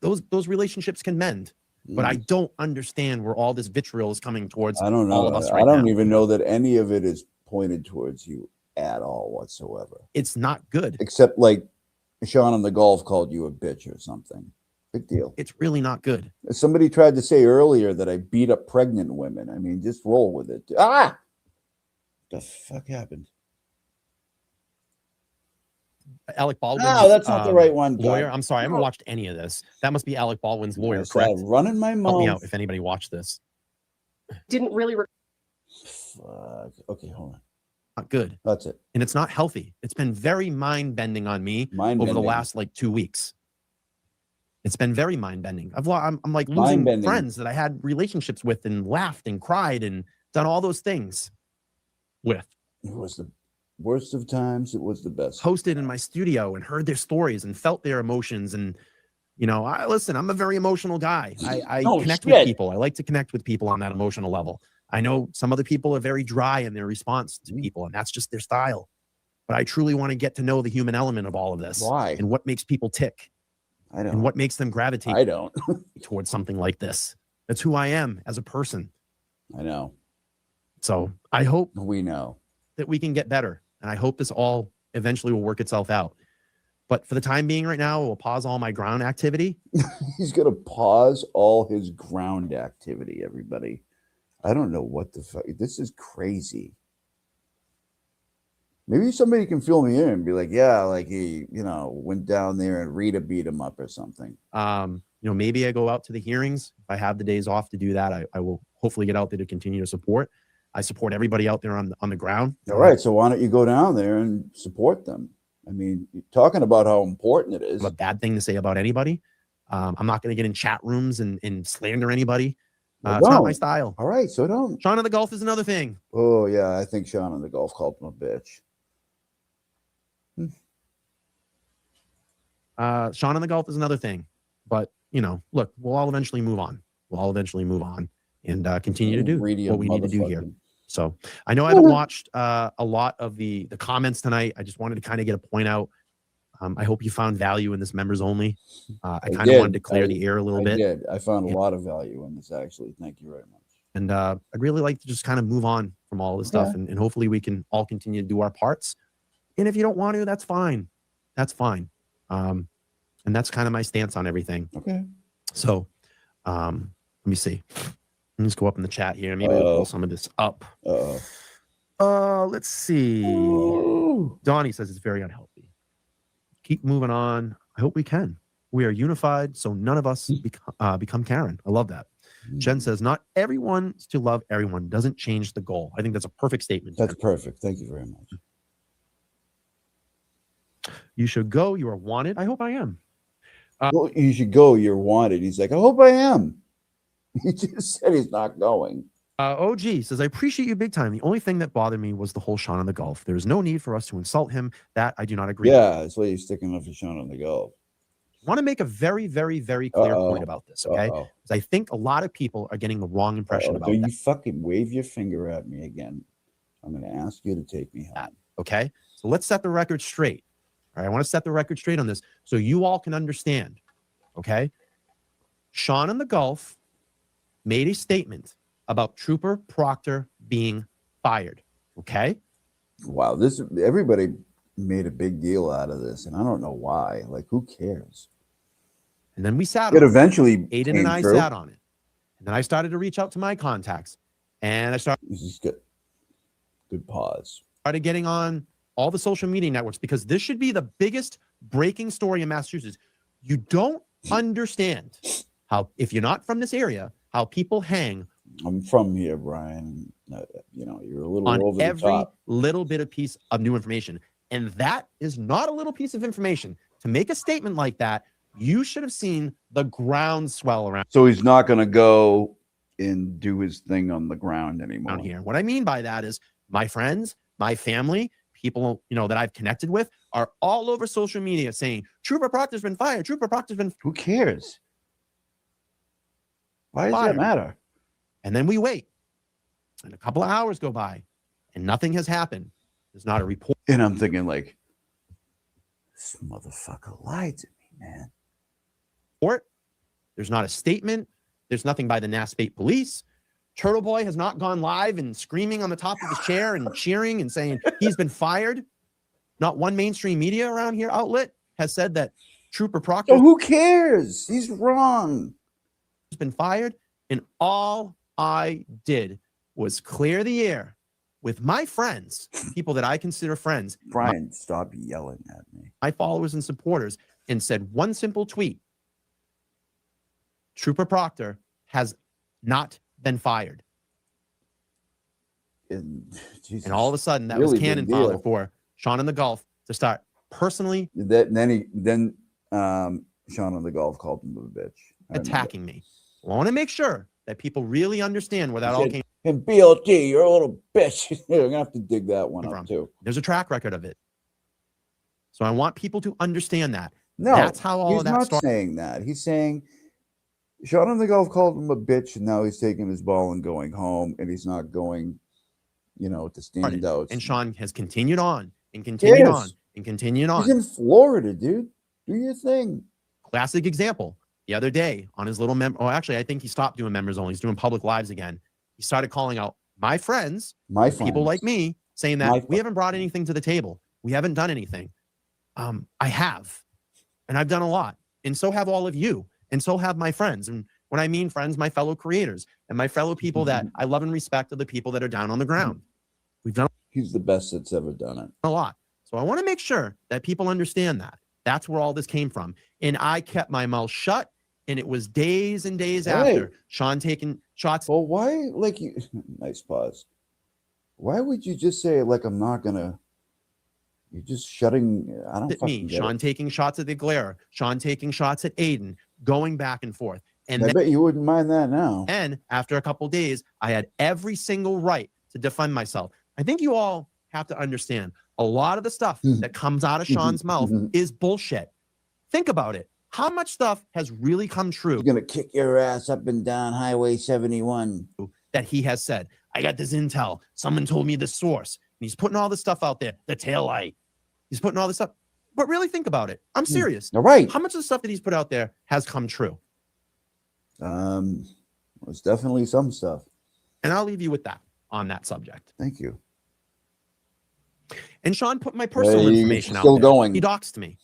those relationships can mend. But I don't understand where all this vitriol is coming towards I don't know. all of us right I don't now. even know that any of it is pointed towards you at all whatsoever. It's not good. Except like Sean on the golf called you a bitch or something. Big deal. It's really not good. Somebody tried to say earlier that I beat up pregnant women. I mean, just roll with it. Ah! What the fuck happened? Alec Baldwin's No, that's not the right one, lawyer. Doug. I'm sorry, I haven't No. watched any of this. That must be Alec Baldwin's lawyer, Yes, correct? running my mouth. Help me out if anybody watched this. Didn't really. Fuck. Okay, hold on. Not good. That's it. And it's not healthy. It's been very mind-bending on me over the Mind-bending. last like 2 weeks. It's been very mind-bending. I'm like losing Mind-bending. friends that I had relationships with and laughed and cried and done all those things with. It was the worst of times. It was the best. Hosted in my studio and heard their stories and felt their emotions. And, you know, I'm a very emotional guy. I Oh, connect shit. with people. I like to connect with people on that emotional level. I know some other people are very dry in their response to people, and that's just their style. But I truly want to get to know the human element of all of this. Why? And what makes people tick I don't. and what makes them gravitate I don't. towards something like this. That's who I am as a person. I know. So I hope We know. that we can get better. And I hope this all eventually will work itself out. But for the time being right now, we'll pause all my ground activity. He's gonna pause all his ground activity. Everybody, I don't know what the fuck. This is crazy. Maybe somebody can fill me in and be like, yeah, like he, went down there and Rita beat him up or something. Maybe I go out to the hearings. If I have the days off to do that, I will hopefully get out there to continue to support. I support everybody out there on the ground. All right. So why don't you go down there and support them? I mean, you're talking about how important it is. A bad thing to say about anybody. I'm not going to get in chat rooms and slander anybody. It's not my style. All right. So don't. Sean of the Gulf is another thing. Oh, yeah. I think Sean on the golf called him a bitch. Sean on the Gulf is another thing. But, look, we'll all eventually move on. And continue to do what we need to do here. So I know I haven't watched a lot of the comments tonight. I just wanted to kind of get a point out. I hope you found value in this members only. I kind of wanted to clear the air a little bit. I found a lot of value in this, actually. Thank you very much. And I'd really like to just kind of move on from all this stuff. And hopefully we can all continue to do our parts. And if you don't want to, that's fine. That's fine. And that's kind of my stance on everything. Okay. So let me see. Let me just go up in the chat here. Maybe we'll pull some of this up. Let's see. Donnie says it's very unhealthy. Keep moving on. I hope we can. We are unified, so none of us become Karen. I love that. Jen says, not everyone to love everyone doesn't change the goal. I think that's a perfect statement. That's perfect. Thank you very much. You should go. You are wanted. I hope I am. Well, you should go. You're wanted. He's like, I hope I am. He just said he's not going. OG says, I appreciate you big time. The only thing that bothered me was the whole Sean on the Gulf. There is no need for us to insult him. That I do not agree Yeah, that's why you're sticking up for Sean on the Gulf. I want to make a very, very, very clear point about this, okay? Because I think a lot of people are getting the wrong impression about that. You fucking wave your finger at me again. I'm going to ask you to take me home. Okay? So let's set the record straight. All right, I want to set the record straight on this so you all can understand, okay? Sean on the Gulf made a statement about Trooper Proctor being fired, okay? Wow, everybody made a big deal out of this, and I don't know why. Like, who cares? And then we sat It on eventually it. Aiden and I sat on it. And then I started to reach out to my contacts. And I started This is good. Good pause. getting on all the social media networks because this should be the biggest breaking story in Massachusetts. You don't understand how, if you're not from this area, how people hang I'm from here, Brian. You're a little on over the every top. little bit of piece of new information. And that is not a little piece of information. To make a statement like that, you should have seen the groundswell around So he's not going to go and do his thing on the ground anymore. here. What I mean by that is my friends, my family, people that I've connected with are all over social media saying Trooper Proctor's been fired. Trooper Proctor's been Who cares? Why does fired. that matter? And then we wait. And a couple of hours go by and nothing has happened. There's not a report. And I'm thinking, like, this motherfucker lied to me, man. There's not a statement. There's nothing by the Nass State Police. Turtle Boy has not gone live and screaming on the top of his chair and cheering and saying he's been fired. Not one mainstream media around here outlet has said that Trooper Proctor So who cares? He's wrong. has been fired. And all I did was clear the air with my friends, people that I consider friends, Brian, stop yelling at me. my followers and supporters, and said one simple tweet: Trooper Proctor has not been fired. And all of a sudden, that really was big cannon deal. fodder for Sean in the Gulf to start personally Then Sean on the golf called him a bitch. I remember. attacking me. I want to make sure that people really understand where that He all said, came And BLT, you're a little bitch. You're gonna have to dig that one up from. too. There's a track record of it. So I want people to understand that. No, That's how all he's of that not started. saying that. He's saying Sean on the golf called him a bitch, and now he's taking his ball and going home, and he's not going, to stand out. And Sean has continued on and continued Yes. on and continued on. He's in Florida, dude. Do your thing. Classic example. The other day on his little actually, I think he stopped doing members only. He's doing public lives again. He started calling out my friends, My friend. people like me, saying My that we haven't brought anything to the table. We haven't done anything. I have, and I've done a lot, and so have all of you, and so have my friends. And when I mean friends, my fellow creators and my fellow people that I love and respect are the people that are down on the ground. We've done He's the best that's ever done it. a lot. So I want to make sure that people understand that. That's where all this came from. And I kept my mouth shut, and it was days and days after Sean taking shots. Well, why, nice pause. Why would you just say, I'm not gonna, you're just shutting, I don't At me, fucking get Sean it. taking shots at the Glare, Sean taking shots at Aiden, going back and forth. And I then bet you wouldn't mind that now. And after a couple of days, I had every single right to defend myself. I think you all have to understand a lot of the stuff that comes out of Sean's mouth is bullshit. Think about it. How much stuff has really come true You're gonna kick your ass up and down Highway 71. that he has said? I got this intel. Someone told me the source. And he's putting all this stuff out there. The taillight. He's putting all this stuff. But really think about it. I'm serious. All right. How much of the stuff that he's put out there has come true? It's definitely some stuff. And I'll leave you with that on that subject. Thank you. And Sean put my personal he's information out still there. going. He doxed me.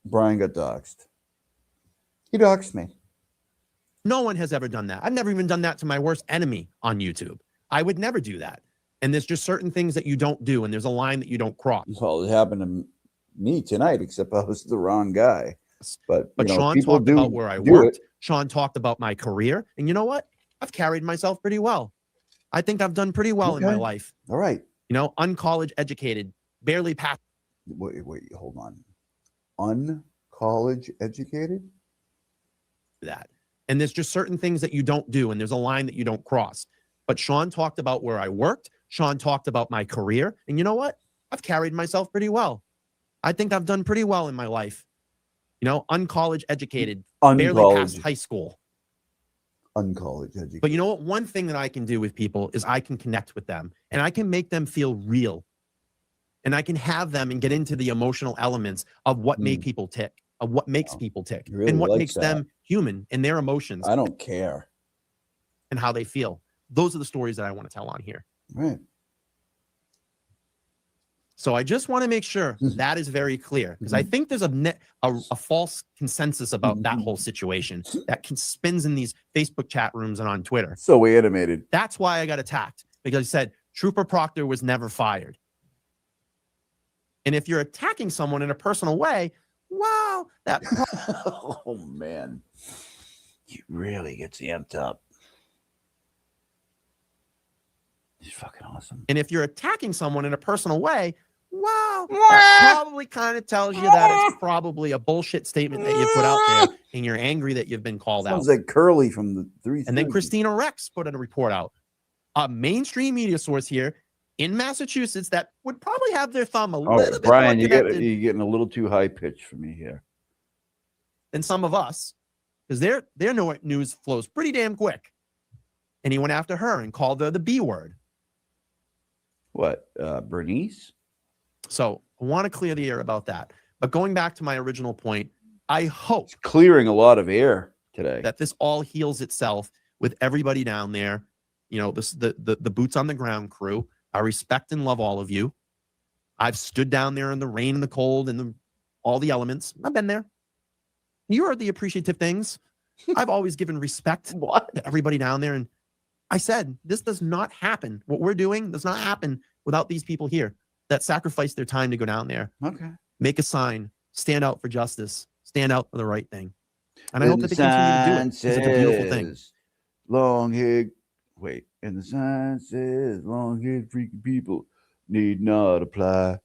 Brian got doxxed. He doxed me. No one has ever done that. I've never even done that to my worst enemy on YouTube. I would never do that. And there's just certain things that you don't do, and there's a line that you don't cross. Well, it happened to me tonight, except I was the wrong guy. But Sean people talked about where I do worked. it. Sean talked about my career. And you know what? I've carried myself pretty well. I think I've done pretty well in my Okay. life. All right. Uncollege educated, barely passed Wait, hold on. Uncollege educated? that. And there's just certain things that you don't do, and there's a line that you don't cross. But Sean talked about where I worked. Sean talked about my career. And you know what? I've carried myself pretty well. I think I've done pretty well in my life. Uncollege educated, barely past high school. Uncollege educated. But you know what? One thing that I can do with people is I can connect with them, and I can make them feel real. And I can have them and get into the emotional elements of what make people tick, of what makes people tick, Really and what likes makes them human in their emotions I don't care. and how they feel. Those are the stories that I want to tell on here. Right. So I just want to make sure that is very clear, because I think there's a false consensus about that whole situation that spins in these Facebook chat rooms and on Twitter. So animated. That's why I got attacked, because he said Trooper Proctor was never fired. And if you're attacking someone in a personal way, wow, that Oh man. He really gets amped up. He's fucking awesome. and if you're attacking someone in a personal way, wow, that probably kind of tells you that it's probably a bullshit statement that you put out there, and you're angry that you've been called out. Sounds like Curly from the 3. And then Christina Rex put a report out, a mainstream media source here in Massachusetts that would probably have their thumb a little bit Brian, more connected you're getting a little too high pitched for me here. than some of us, because their news flows pretty damn quick. And he went after her and called her the B word. What? Bernice? So I want to clear the air about that. But going back to my original point, I hope It's clearing a lot of air today. that this all heals itself with everybody down there. The boots on the ground crew. I respect and love all of you. I've stood down there in the rain and the cold and all the elements. I've been there. You are the appreciative things. I've always given respect to everybody down there. And I said, this does not happen. What we're doing does not happen without these people here that sacrifice their time to go down there, Okay. make a sign, stand out for justice, stand out for the right thing. And I And hope that they continue to do it because it's a beautiful thing. says, long-haired, wait, and the sign says, long-haired freaky people need not apply.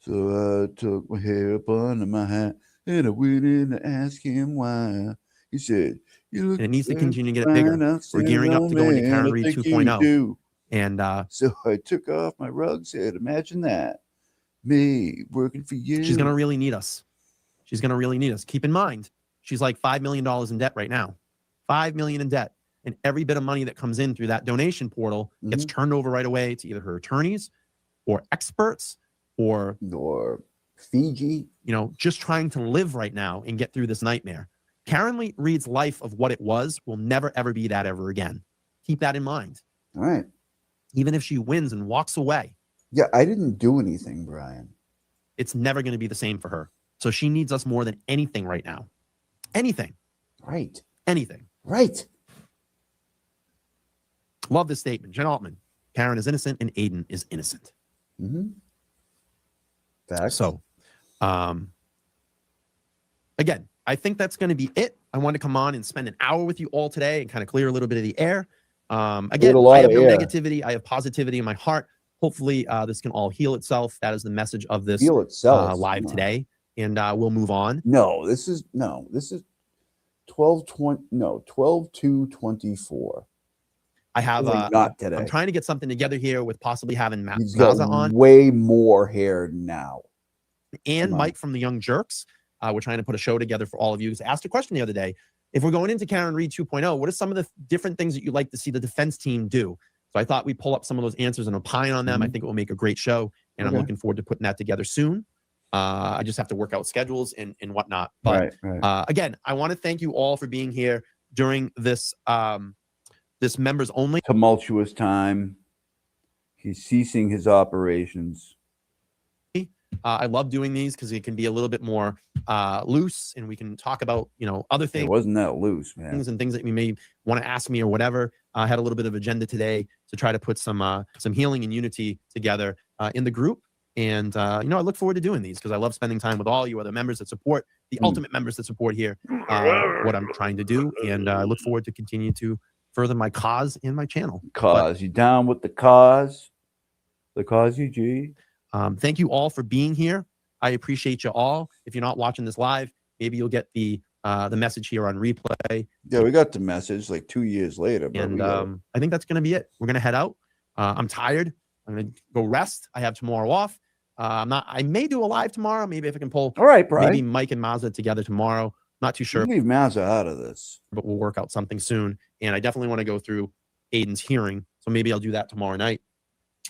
So I took my hair up under my hat and I went in to ask him why. He said, "You look And it needs to very continue to get fine bigger. We're outstanding gearing up to go into man, Karen I Reed think you 2.0. do." And So I took off my rug, said, "Imagine that. Me working for you." she's going to really need us. She's going to really need us. Keep in mind, she's like $5 million in debt right now. $5 million in debt. And every bit of money that comes in through that donation portal gets turned over right away to either her attorneys or experts or Fiji. You know, just trying to live right now and get through this nightmare. Karen Reed's life of what it was will never, ever be that ever again. Keep that in mind. All right. Even if she wins and walks away. Yeah, I didn't do anything, Brian. It's never going to be the same for her. So she needs us more than anything right now. Anything. Right. Anything. Right. Love this statement. Jen Altman. Karen is innocent and Aiden is innocent. Mm-hmm. Facts. So, again, I think that's going to be it. I want to come on and spend an hour with you all today and kind of clear a little bit of the air. Again, I have no negativity. I have positivity in my heart. Hopefully, this can all heal itself. That is the message of this live today. And we'll move on. No, this is 12/2/24. I have not today. I'm trying to get something together here with possibly having He's got Maza on. Way more hair now. And Mike from the Young Jerks. We're trying to put a show together for all of you. I asked a question the other day. If we're going into Karen Reed 2.0, what are some of the different things that you'd like to see the defense team do? So I thought we'd pull up some of those answers and opine on them. I think it will make a great show. And I'm looking forward to putting that together soon. I just have to work out schedules and whatnot. But again, I want to thank you all for being here during this this members only tumultuous time. He's ceasing his operations. I love doing these because it can be a little bit more loose, and we can talk about other things. It wasn't that loose, man. Things that you may want to ask me or whatever. I had a little bit of agenda today to try to put some healing and unity together in the group. And I look forward to doing these because I love spending time with all you other members that support, the ultimate members that support here, what I'm trying to do. And I look forward to continue to further my cause and my channel. You down with the cause? The Cossy G? Thank you all for being here. I appreciate you all. If you're not watching this live, maybe you'll get the message here on replay. Yeah, we got the message like 2 years later. But and I think that's going to be it. We're going to head out. I'm tired. I'm going to go rest. I have tomorrow off. I may do a live tomorrow. Maybe if I can pull maybe Mike and Mazda together tomorrow. Not too sure. Leave Mazda out of this. But we'll work out something soon. And I definitely want to go through Aiden's hearing. So maybe I'll do that tomorrow night.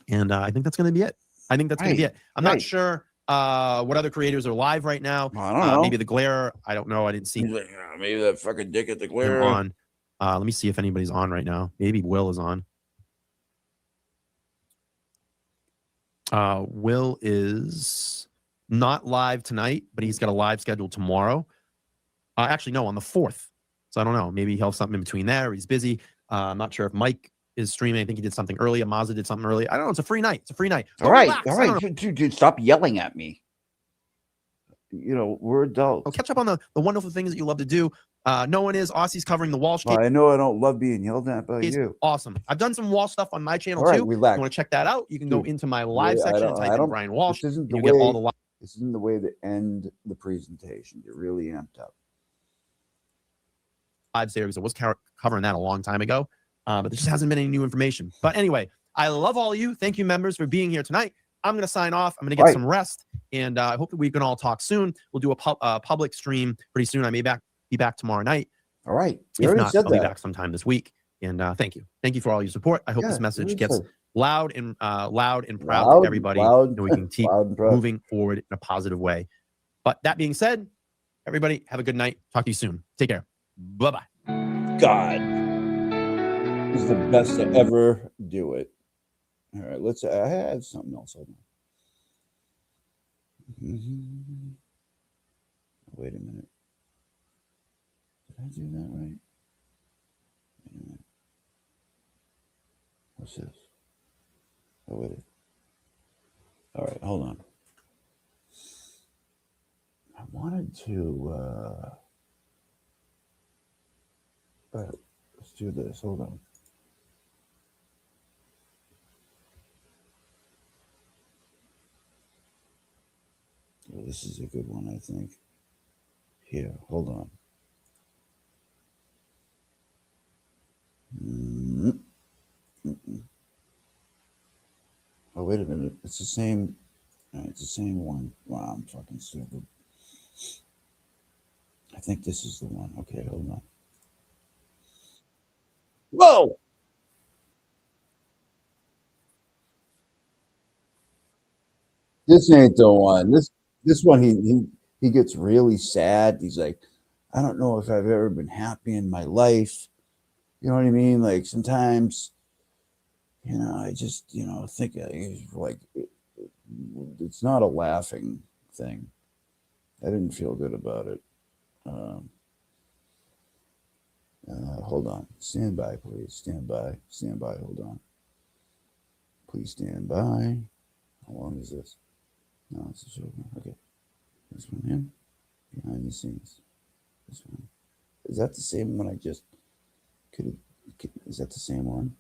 And I think that's going to be it. I think that's going to be it. I'm not sure what other creators are live right now. I don't know. Maybe the Glare. I don't know. I didn't see. Like, maybe that fucking dick at the Glare on. Let me see if anybody's on right now. Maybe Will is on. Will is not live tonight, but he's got a live schedule tomorrow. Actually, no, on the 4th. So I don't know. Maybe he'll have something in between there. He's busy. I'm not sure if Mike is streaming. I think he did something early. Mazda did something early. I don't know. It's a free night. It's a free night. All right. Dude, stop yelling at me. We're adults. Catch up on the wonderful things that you love to do. No one is. Aussie's covering the Walsh case. I know I don't love being yelled at by you. Awesome. I've done some Walsh stuff on my channel too. Relax. If you want to check that out, you can go into my live section and type in Brian Walsh. This isn't the way to end the presentation. You're really amped up. Live series. I was covering that a long time ago, but there just hasn't been any new information. But anyway, I love all of you. Thank you, members, for being here tonight. I'm going to sign off. I'm going to get some rest, and I hope that we can all talk soon. We'll do a public stream pretty soon. I may be back tomorrow night. All right. If not, I'll be back sometime this week. And thank you. Thank you for all your support. I hope this message gets loud and proud to everybody. And we can keep moving forward in a positive way. But that being said, everybody have a good night. Talk to you soon. Take care. Bye-bye. God is the best to ever do it. All right, I have something else. Hold on. Wait a minute. Did I do that right? Wait a minute. right, hold on. I wanted to. All right, let's do this. Hold on. Oh, this is a good one, I think. Here, hold on. Mm. Oh, wait a minute. It's the same. It's the same one. Wow, I'm fucking stupid. I think this is the one. Okay, hold on. Whoa! This ain't the one. This one he gets really sad. He's like, I don't know if I've ever been happy in my life. You know what I mean? Like sometimes, I just think like it's not a laughing thing. I didn't feel good about it. Um, Hold on. Stand by, please. Stand by. Stand by. Hold on. Please stand by. How long is this? No, it's a short one. Okay. This one here. Behind the scenes. This one. Is that the same one I just could? Is that the same one?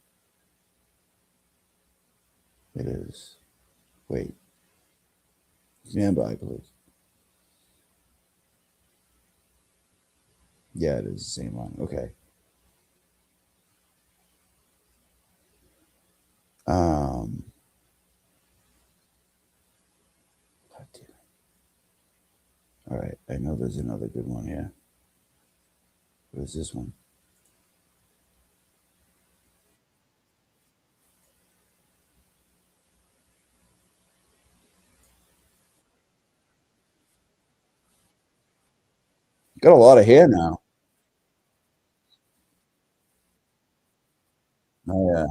It is. Wait. Stand by, please. Yeah, it is the same one. Okay. God damn it. All right. I know there's another good one here. What is this one? Got a lot of hair now. Oh yeah.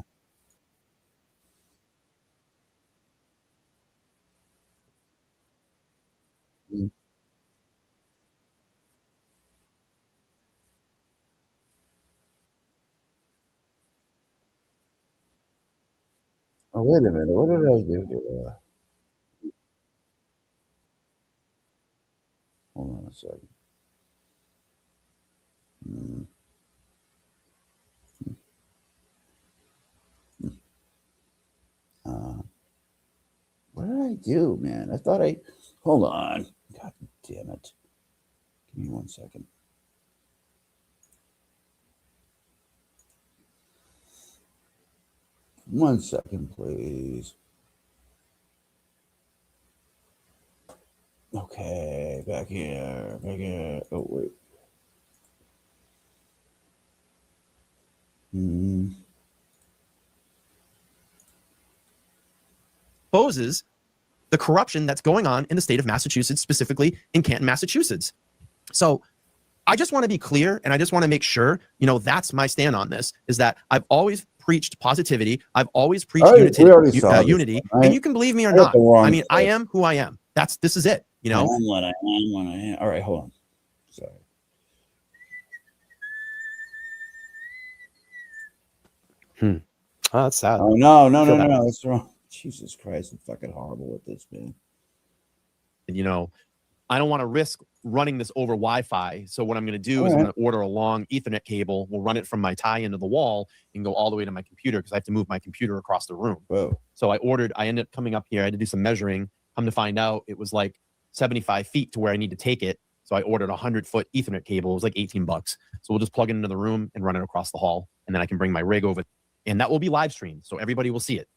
Mm. Oh wait a minute. What did I do here? Hold on a second. Mm. Uh, what did I do, man? I thought I. Hold on. God damn it. Give me 1 second. One second, please. Okay, back here. Back here. Oh wait. Mm. Exposes the corruption that's going on in the state of Massachusetts, specifically in Canton, Massachusetts. So I just want to be clear, and I just want to make sure, that's my stand on this, is that I've always preached positivity. I've always preached unity, and you can believe me or not. I mean, I am who I am. This is it, I am what I am when I am. All right, hold on. Sorry. Oh, that's sad. Oh no, that's wrong. Jesus Christ, I'm fucking horrible at this, man. And I don't want to risk running this over Wi-Fi. So what I'm going to do is I'm going to order a long Ethernet cable. We'll run it from my tie into the wall and go all the way to my computer because I have to move my computer across the room. Whoa. So I ended up coming up here. I had to do some measuring. Come to find out, it was like 75 feet to where I need to take it. So I ordered a 100-foot Ethernet cable. It was like $18. So we'll just plug it into the room and run it across the hall. And then I can bring my rig over. And that will be live streamed. So everybody will see it.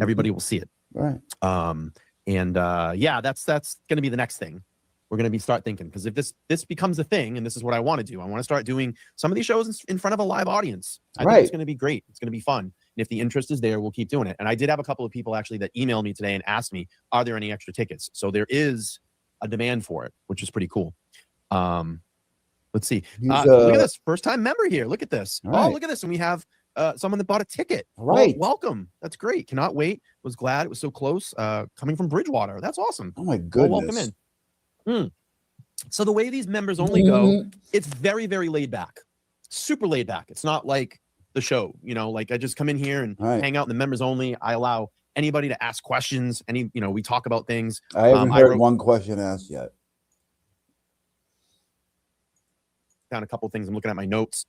Everybody will see it. Right. Yeah, that's going to be the next thing. We're going to start thinking, because if this becomes a thing, and this is what I want to do, I want to start doing some of these shows in front of a live audience. I think it's going to be great. It's going to be fun. And if the interest is there, we'll keep doing it. And I did have a couple of people actually that emailed me today and asked me, are there any extra tickets? So there is a demand for it, which is pretty cool. Let's see. Look at this. First time member here. Look at this. Right. Oh, look at this. And we have someone that bought a ticket. Right. Well, welcome. That's great. Cannot wait. Was glad it was so close. Coming from Bridgewater. That's awesome. Oh my goodness. Well, welcome in. So the way these members only go, it's very, very laid back, super laid back. It's not like the show, like I just come in here and hang out in the members only. I allow anybody to ask questions. We talk about things. I haven't heard one question asked yet. Down a couple of things. I'm looking at my notes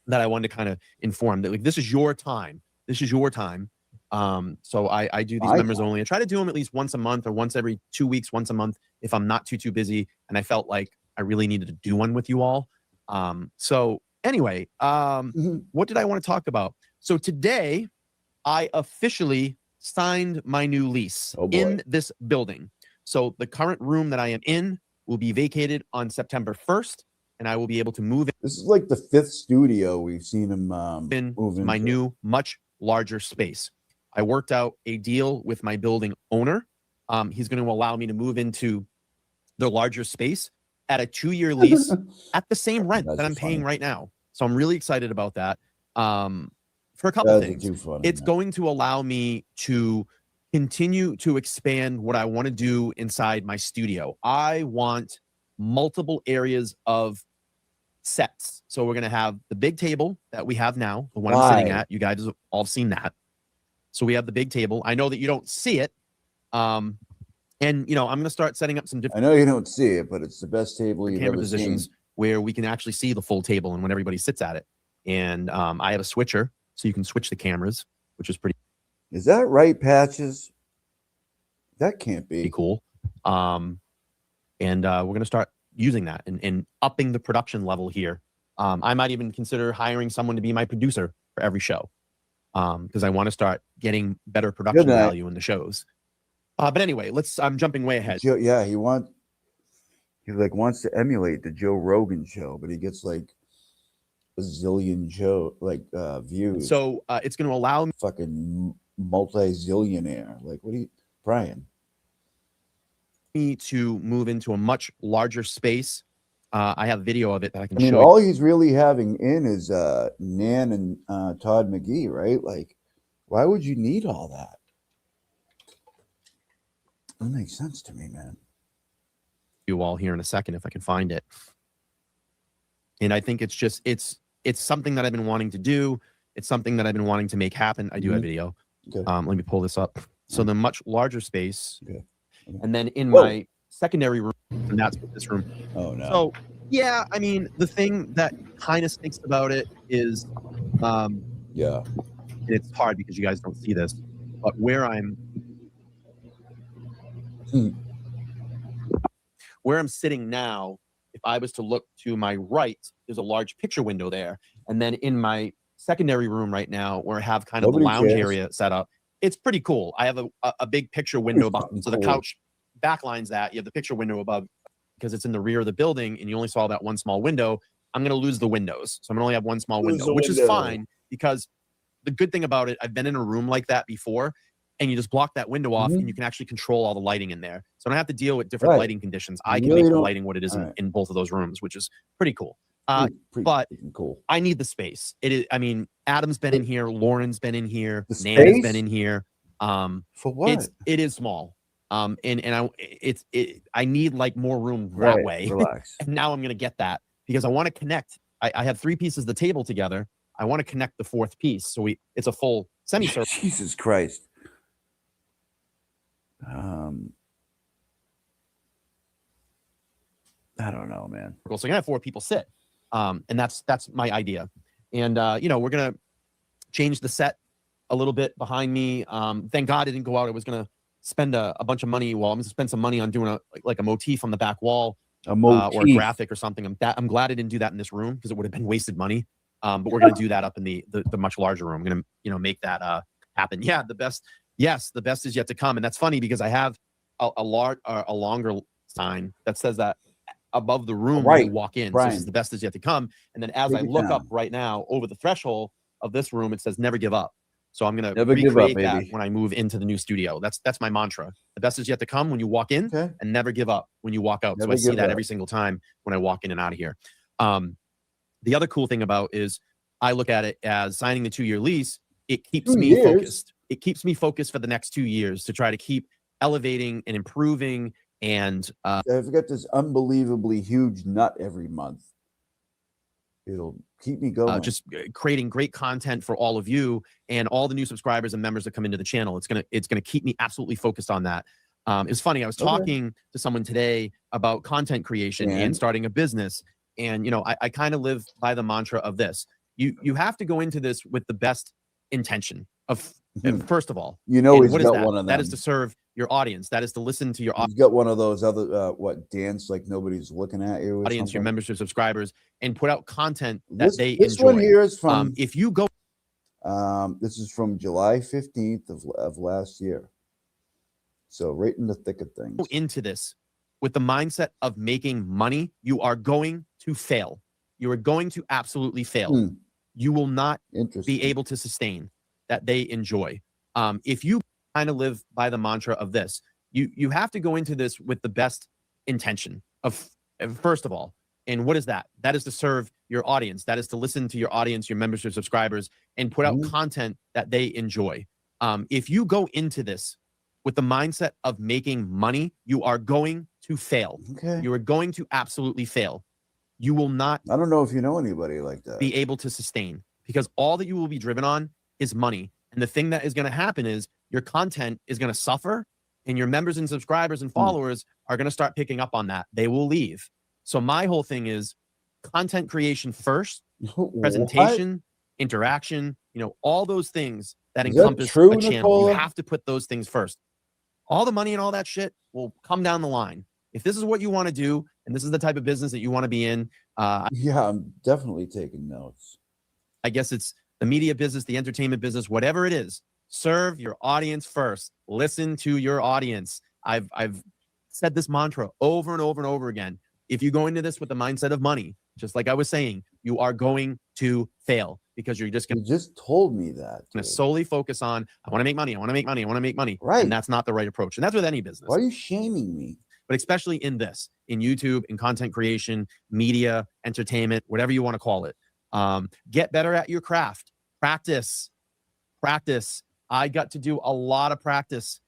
that I wanted to kind of inform that, like, this is your time. This is your time. So I do these members only. I try to do them at least once a month or once every 2 weeks, once a month if I'm not too busy. And I felt like I really needed to do one with you all. So anyway, what did I want to talk about? So today I officially signed my new lease in this building. So the current room that I am in will be vacated on September 1st. And I will be able to move in. This is like the 5th studio we've seen him move my new, much larger space. I worked out a deal with my building owner. He's going to allow me to move into the larger space at a 2-year lease at the same rent that I'm paying right now. So I'm really excited about that. For a couple of things, it's going to allow me to continue to expand what I want to do inside my studio. I want multiple areas of sets. So we're going to have the big table that we have now, the one I'm sitting at. You guys have all seen that. So we have the big table. I know that you don't see it. And, I'm going to start setting up some different. I know you don't see it, but it's the best table you've ever positions seen. Where we can actually see the full table and when everybody sits at it. And I have a switcher, so you can switch the cameras, which is pretty. Is that right, Patches? That can't be cool. And we're going to start using that and upping the production level here. I might even consider hiring someone to be my producer for every show because I want to start getting better production value in the shows. But anyway, I'm jumping way ahead. Yeah, he wants to emulate the Joe Rogan show, but he gets like a zillion views. So it's going to allow me fucking multi-zillionaire. Like, what are you, Brian? To move into a much larger space. I have video of it that I can show you. All he's really having in is Nan and Todd McGee, right? Like, why would you need all that? That makes sense to me, man. You all here in a second if I can find it. And I think it's something that I've been wanting to do. It's something that I've been wanting to make happen. I do have video. Okay. Let me pull this up. So the much larger space. Okay. And then in my secondary room, and that's this room. Oh no. So yeah, I mean, the thing that kind of stinks about it is yeah. It's hard because you guys don't see this, but where I'm sitting now, if I was to look to my right, there's a large picture window there. And then in my secondary room right now, where I have kind of the lounge area set up, it's pretty cool. I have a big picture window above. So the couch backlines that. You have the picture window above because it's in the rear of the building and you only saw that one small window. I'm going to lose the windows. So I'm going to only have one small window, which is fine because the good thing about it, I've been in a room like that before and you just block that window off and you can actually control all the lighting in there. So I don't have to deal with different lighting conditions. I can make the lighting what it is in both of those rooms, which is pretty cool. But cool. I need the space. It is. I mean, Adam's been in here. Lauren's been in here. Nan's been in here. For what? It is small. I need like more room that way. Relax. And now I'm gonna get that because I want to connect. I have 3 pieces of the table together. I want to connect the 4th piece, so it's a full semicircle. Jesus Christ. I don't know, man. So I'm gonna have 4 people sit. And that's my idea. And we're gonna change the set a little bit behind me. Thank God it didn't go out. I was gonna spend a bunch of money. Well, I'm gonna spend some money on doing a motif on the back wall, or a graphic or something. I'm glad I didn't do that in this room because it would have been wasted money. But we're gonna do that up in the much larger room. I'm gonna make that happen. Yeah, the best is yet to come. And that's funny because I have a longer sign that says that above the room when you walk in. So it says the best is yet to come. And then as I look up right now over the threshold of this room, it says never give up. So I'm going to recreate that when I move into the new studio. That's my mantra. The best is yet to come when you walk in and never give up when you walk out. So I see that every single time when I walk in and out of here. The other cool thing about is I look at it as signing the 2-year lease. It keeps me focused. It keeps me focused for the next 2 years to try to keep elevating and improving. And I've got this unbelievably huge nut every month. It'll keep me going. Just creating great content for all of you and all the new subscribers and members that come into the channel. It's gonna keep me absolutely focused on that. It's funny. I was talking to someone today about content creation and starting a business, and you know, I kind of live by the mantra of this: you have to go into this with the best intention of. First of all, you know, he's got one of them. That is to serve your audience. That is to listen to your audience. He's got one of those other dance like nobody's looking at you. Audience, your members, your subscribers, and put out content that this, they this enjoy. One here is from. If you go, this is from July 15th of last year. So right in the thick of things. Into this with the mindset of making money, you are going to fail. You are going to absolutely fail. You will not be able to sustain that they enjoy. If you kind of live by the mantra of this, you have to go into this with the best intention of, first of all, and what is that? That is to serve your audience. That is to listen to your audience, your members, your subscribers, and put out content that they enjoy. If you go into this with the mindset of making money, you are going to fail. You are going to absolutely fail. You will not. I don't know if you know anybody like that. Be able to sustain, because all that you will be driven on is money. And the thing that is going to happen is your content is going to suffer, and your members and subscribers and followers are going to start picking up on that. They will leave. So my whole thing is content creation first, presentation, interaction, you know, all those things that encompass a channel. You have to put those things first. All the money and all that shit will come down the line. If this is what you want to do, and this is the type of business that you want to be in. Yeah, I'm definitely taking notes. I guess it's the media business, the entertainment business, whatever it is, serve your audience first. Listen to your audience. I've said this mantra over and over and over again. If you go into this with the mindset of money, just like I was saying, you are going to fail, because you're just going to. You just told me that. Going to solely focus on, I want to make money. I want to make money. I want to make money. Right. And that's not the right approach. And that's with any business. Why are you shaming me? But especially in this, in YouTube, in content creation, media, entertainment, whatever you want to call it. Get better at your craft. Practice. I got to do a lot of practice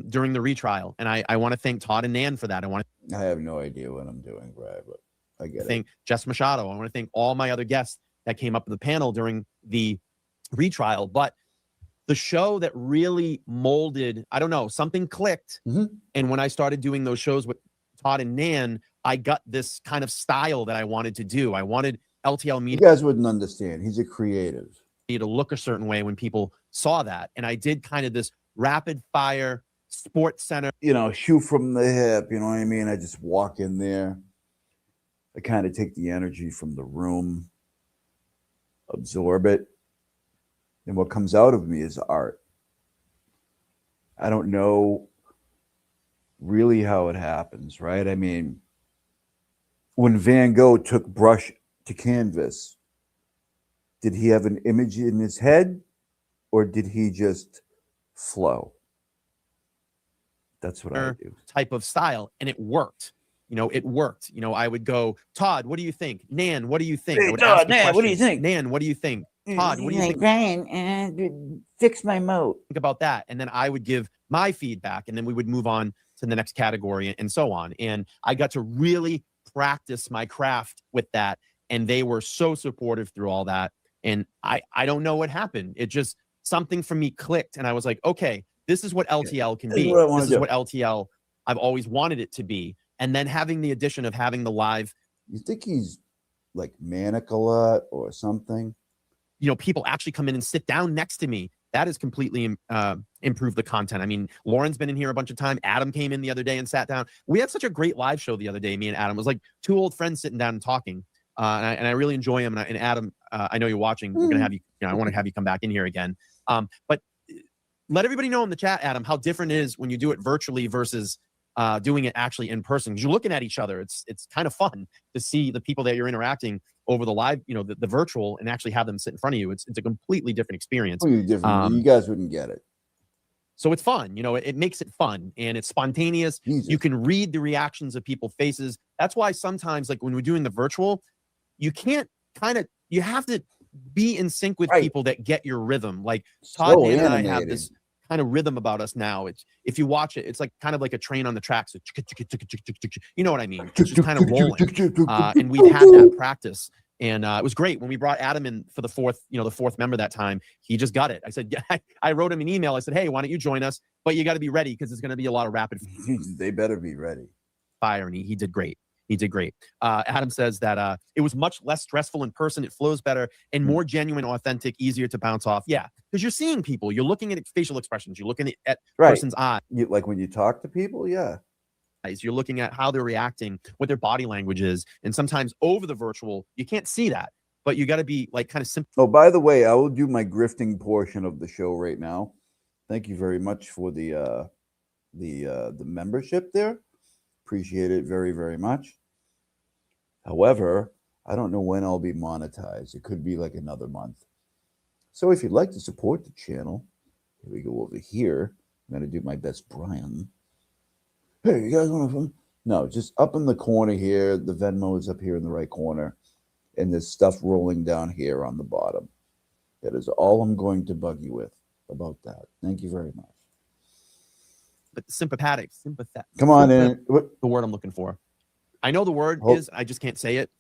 during the retrial, and I want to thank Todd and Nan for that. I have no idea what I'm doing, Brad, but I get it. Thank Jess Machado. I want to thank all my other guests that came up to the panel during the retrial. But the show that really molded, I don't know, something clicked. And when I started doing those shows with Todd and Nan, I got this kind of style that I wanted to do. I wanted LTL Media. You guys wouldn't understand. He's a creative. To look a certain way when people saw that. And I did kind of this rapid fire sports center. You know, shoot from the hip, you know what I mean? I just walk in there. I kind of take the energy from the room, absorb it. And what comes out of me is art. I don't know really how it happens, right? I mean, when Van Gogh took brush to canvas, did he have an image in his head, or did he just flow? That's what I do. Type of style, and it worked. You know, it worked. You know, I would go, Todd, what do you think? Nan, what do you think? Hey, Todd, Nan, what do you think? Nan, what do you think? Todd, what do you think? Brian, fix my moat. Think about that. And then I would give my feedback, and then we would move on to the next category and so on. And I got to really practice my craft with that. And they were so supportive through all that. And I don't know what happened. It just, something for me clicked. And I was like, okay, this is what LTL can be. This is what LTL I've always wanted it to be. And then having the addition of having the live. You think he's like manic a lot or something? You know, people actually come in and sit down next to me. That has completely improved the content. I mean, Lauren's been in here a bunch of time. Adam came in the other day and sat down. We had such a great live show the other day, me and Adam. It was like two old friends sitting down and talking. And I really enjoy him. And Adam, I know you're watching. We're going to have you, I want to have you come back in here again. But let everybody know in the chat, Adam, how different it is when you do it virtually versus doing it actually in person. Because you're looking at each other. It's kind of fun to see the people that you're interacting over the live, you know, the virtual, and actually have them sit in front of you. It's a completely different experience. You guys wouldn't get it. So it's fun, you know, it makes it fun and it's spontaneous. Jesus. You can read the reactions of people's faces. That's why sometimes, like when we're doing the virtual, you can't you have to be in sync with people that get your rhythm. Like Todd and I have this kind of rhythm about us now. It's, if you watch it, it's like kind of like a train on the tracks. You know what I mean? It's just kind of rolling. And we've had that practice. And it was great when we brought Adam in for the fourth member that time. He just got it. I said, yeah, I wrote him an email. I said, hey, why don't you join us? But you got to be ready because it's going to be a lot of rapid They better be ready. fire. And he did great. He did great. Adam says that it was much less stressful in person. It flows better and more genuine, authentic, easier to bounce off. Yeah, because you're seeing people. You're looking at facial expressions. You're looking at person's eyes. Like when you talk to people, yeah. You're looking at how they're reacting, what their body language is. And sometimes over the virtual, you can't see that. But you got to be like kind of simple. Oh, by the way, I will do my grifting portion of the show right now. Thank you very much for the membership there. Appreciate it very, very much. However, I don't know when I'll be monetized. It could be like another month. So if you'd like to support the channel, here we go over here. I'm going to do my best, Brian. Hey, you guys want to? No, just up in the corner here. The Venmo is up here in the right corner. And there's stuff rolling down here on the bottom. That is all I'm going to bug you with about that. Thank you very much. But sympathetic. Come on in. The word I'm looking for. I know the word is, I just can't say it,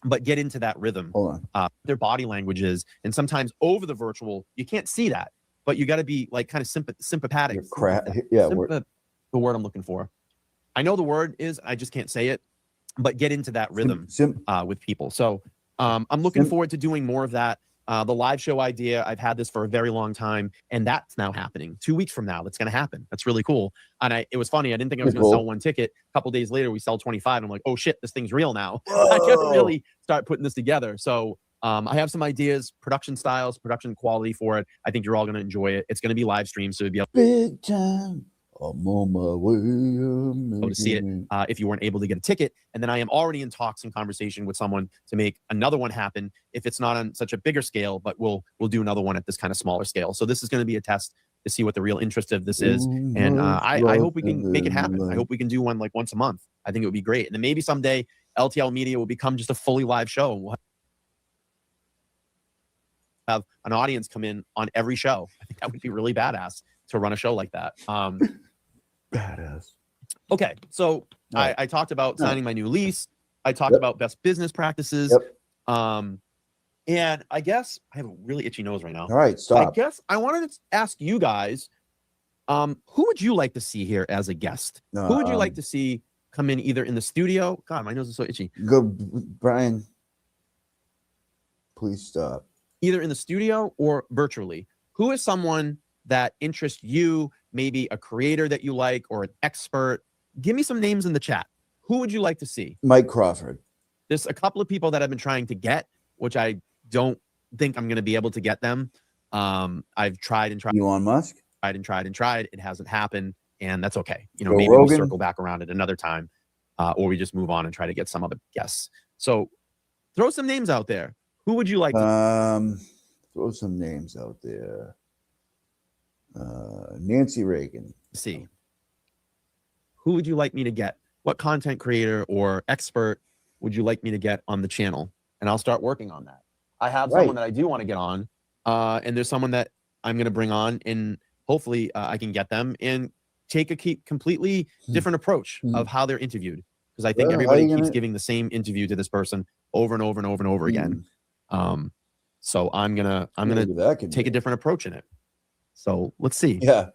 but get into that rhythm. Hold on. Their body languages, and sometimes over the virtual, you can't see that, but you got to be like kind of sympathetic. Yeah, the word I'm looking for. I know the word is, I just can't say it, but get into that rhythm with people. So I'm looking forward to doing more of that. The live show idea, I've had this for a very long time, and that's now happening. 2 weeks from now, that's going to happen. That's really cool. And it was funny. I didn't think I was going to sell one ticket. A couple days later, we sell 25. I'm like, oh shit, this thing's real now. I got to really start putting this together. So I have some ideas, production styles, production quality for it. I think you're all going to enjoy it. It's going to be live streamed, so it'd be big time. I'm on my way. To see it if you weren't able to get a ticket. And then I am already in talks and conversation with someone to make another one happen. If it's not on such a bigger scale, but we'll do another one at this kind of smaller scale. So this is going to be a test to see what the real interest of this is. And I hope we can make it happen. I hope we can do one like once a month. I think it would be great. And then maybe someday LTL Media will become just a fully live show. And we'll have an audience come in on every show. I think that would be really badass to run a show like that. Badass. Okay, so I talked about signing my new lease. I talked about best business practices. And I guess I have a really itchy nose right now. All right, stop. I guess I wanted to ask you guys, who would you like to see here as a guest? Who would you like to see come in either in the studio? God, my nose is so itchy. Go, Brian. Please stop. Either in the studio or virtually. Who is someone that interests you, maybe a creator that you like or an expert? Give me some names in the chat. Who would you like to see? Mike Crawford. There's a couple of people that I've been trying to get, which I don't think I'm going to be able to get them. I've tried and tried. Elon Musk? Tried and tried and tried. It hasn't happened, and that's okay. You know, Joe maybe Rogan? we'll circle back around at another time, or we just move on and try to get some other guests. So throw some names out there. Who would you like to throw some names out there? Nancy Reagan. see? Who would you like me to get? What content creator or expert would you like me to get on the channel? And I'll start working on that. I have someone that I do want to get on, and there's someone that I'm going to bring on, and hopefully I can get them and take a completely different approach of how they're interviewed, because I think everybody keeps giving the same interview to this person over and over and over and over again. So I'm gonna take a different approach in it. So let's see. Yeah,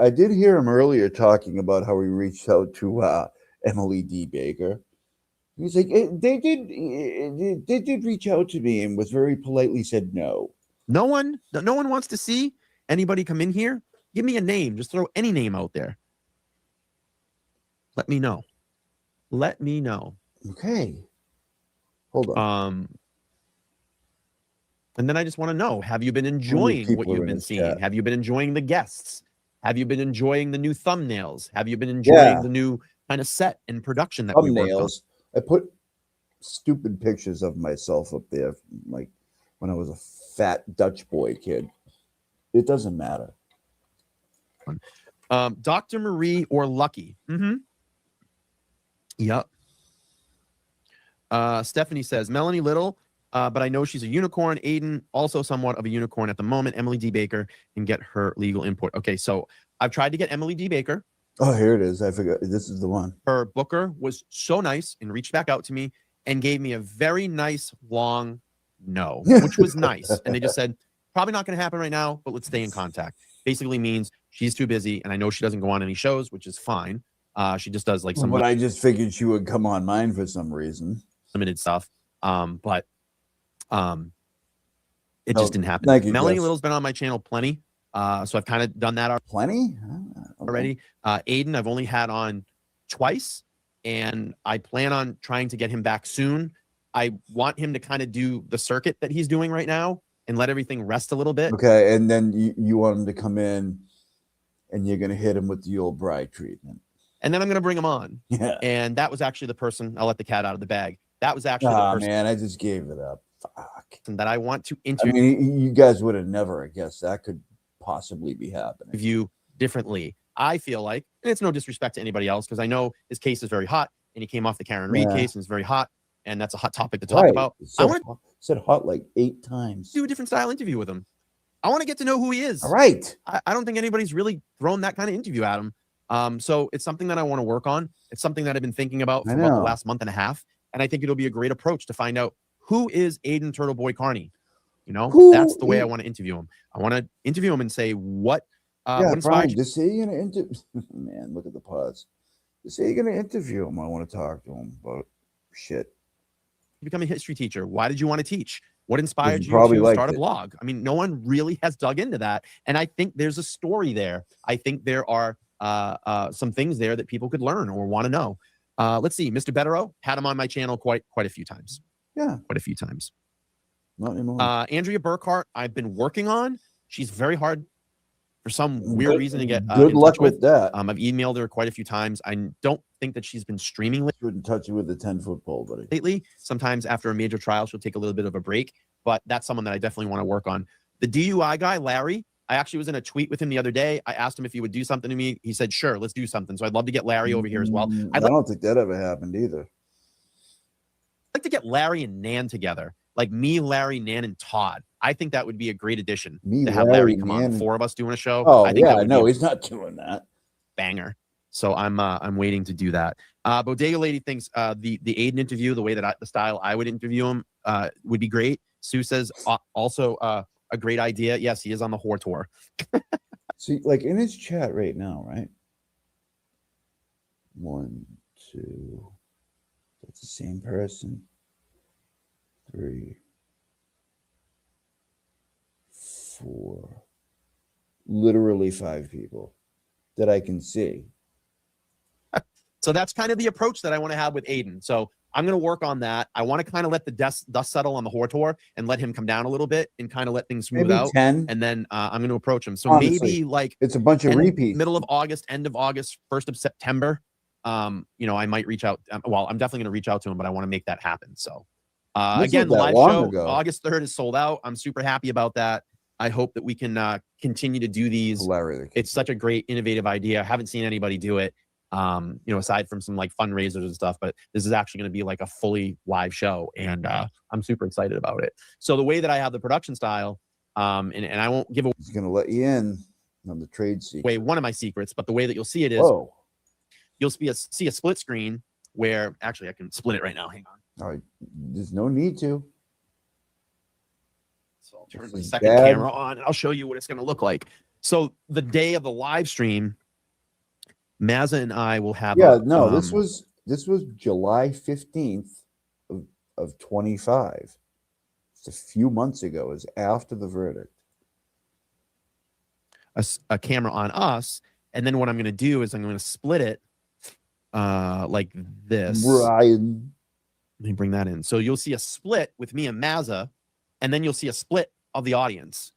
I did hear him earlier talking about how he reached out to Emily D. Baker. He's like, they did reach out to me and was very politely said no. No one wants to see anybody come in here. Give me a name. Just throw any name out there. Let me know. Let me know. Okay. Hold on. And then I just want to know, have you been enjoying what you've been seeing? Chat. Have you been enjoying the guests? Have you been enjoying the new thumbnails? Have you been enjoying the new kind of set and production that we worked on? I put stupid pictures of myself up there, like when I was a fat Dutch boy kid. It doesn't matter. Dr. Marie or Lucky. Yep. Stephanie says, Melanie Little, but I know she's a unicorn. Aiden, also somewhat of a unicorn at the moment. Emily D. Baker, and get her legal input. Okay, so I've tried to get Emily D. Baker. Oh, here it is. I forgot. This is the one. Her booker was so nice and reached back out to me. and gave me a very nice long no, which was nice. And they just said, probably not going to happen right now, but let's stay in contact. Basically means she's too busy, and I know she doesn't go on any shows, which is fine. She just does like some But I just figured she would come on mine for some reason. limited stuff. But it No, just didn't happen. thank you, Melanie Jess. Little's been on my channel plenty. So I've kind of done that Plenty? already. Aiden, I've only had on twice, and I plan on trying to get him back soon. I want him to kind of do the circuit that he's doing right now and let everything rest a little bit. Okay, and then you want him to come in and you're going to hit him with the old bride treatment. And then I'm going to bring him on. Yeah. And that was actually the person, I'll let the cat out of the bag. That was actually the person man, I just gave it up. Fuck. that I want to I interview mean, you guys would have never guessed that could possibly be happening. differently. I feel like, and it's no disrespect to anybody else, because I know his case is very hot, and he came off the Karen Reed case, and it's very hot, and that's a hot topic to talk about. It I want to said hot like 8 times. do a different style interview with him. I want to get to know who he is. All right. I don't think anybody's really thrown that kind of interview at him. So it's something that I want to work on. It's something that I've been thinking about for about the last month and a half. And I think it'll be a great approach to find out who is Aiden Turtle Boy Carney. You know, that's the way I want to interview him. I want to interview him and say what inspired Brian, you. just say you're going to interview. Man, look at the pause. Just say you're going to interview him. I want to talk to him about shit. Become a history teacher. Why did you want to teach? What inspired you probably to start a liked it. blog? I mean, no one really has dug into that. And I think there's a story there. I think there are some things there that people could learn or want to know. Let's see. Mr. Betterow, had him on my channel quite a few times. Yeah. Quite a few times. Not anymore. Andrea Burkhart, I've been working on. She's very hard for some weird reason to get good in luck touch with that. I've emailed her quite a few times. I don't think that she's been streaming Wouldn't touch you with a 10-foot pole, buddy. lately. Sometimes after a major trial, she'll take a little bit of a break, but that's someone that I definitely want to work on. The DUI guy, Larry, I actually was in a tweet with him the other day. I asked him if he would do something to me. He said, sure, let's do something. So I'd love to get Larry over here as well. I don't think that ever happened either. I'd like to get Larry and Nan together, like me, Larry, Nan, and Todd. I think that would be a great addition to have Larry come on. 4 of us doing a show. Oh, I think yeah, that would no, be a he's not doing that. banger. So I'm waiting to do that. Bodega Lady thinks the Aiden interview, the way that the style I would interview him would be great. Sue says also a great idea. Yes, he is on the whore tour. See, like in his chat right now, right? 1, 2. That's the same person. 3, 4. Literally 5 people that I can see. So that's kind of the approach that I want to have with Aiden. So I'm going to work on that. I want to kind of let the dust settle on the whore tour and let him come down a little bit and kind of let things smooth Maybe out. 10. And then I'm going to approach him. So Honestly, maybe like it's a bunch of repeats. middle of August, end of August, 1st of September. I might reach out. Well, I'm definitely going to reach out to him, but I want to make that happen. So again, the live show August 3rd is sold out. I'm super happy about that. I hope that we can continue to do these. Hilarious. It's such a great, innovative idea. I haven't seen anybody do it. Aside from some like fundraisers and stuff, but this is actually going to be like a fully live show, and I'm super excited about it. So the way that I have the production style, and I won't give He's going to let you in on the trade secret. away one of my secrets, but the way that you'll see it is you'll see a split screen where actually I can split it right now. Hang on. All right. There's no need to. So I'll turn the second camera on and I'll show you what it's going to look like. So the day of the live stream, Mazza and I will have. This was July 15th of 25. It's a few months ago. It was after the verdict. A camera on us, and then what I'm going to do is I'm going to split it like this. Brian. Let me bring that in. So you'll see a split with me and Mazza, and then you'll see a split of the audience.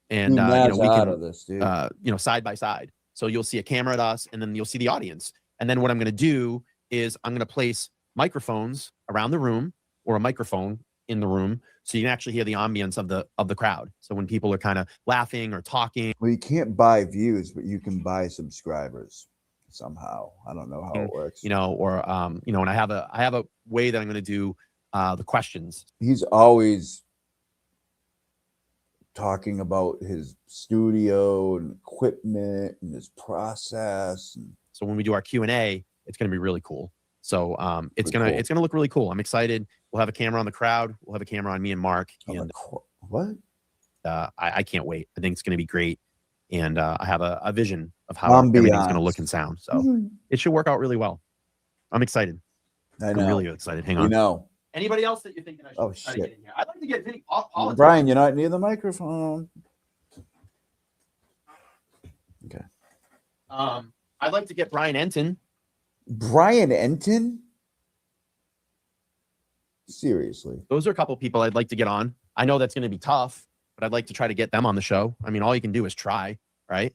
And we out can, of this, dude. side by side. So you'll see a camera at us, and then you'll see the audience. And then what I'm going to do is I'm going to place microphones around the room, or a microphone in the room, so you can actually hear the ambience of the crowd. So when people are kind of laughing or talking. Well, you can't buy views, but you can buy subscribers somehow. I don't know how it works. And I have a way that I'm going to do the questions. He's always talking about his studio and equipment and his process. So when we do our Q&A, it's going to be really cool. So it's gonna look really cool. I'm excited. We'll have a camera on the crowd. We'll have a camera on me and Mark. And What? I can't wait. I think it's gonna be great. And I have a vision of how everything's gonna look and sound. So it should work out really well. I'm excited. I know. I'm really excited. Hang on. know. Anybody else that you're thinking I should try to get in here? I'd like to get Vinny. Brian, you're not near the microphone. Okay. I'd like to get Brian Enton. Brian Enton? Seriously. Those are a couple people I'd like to get on. I know that's going to be tough, but I'd like to try to get them on the show. I mean, all you can do is try, right?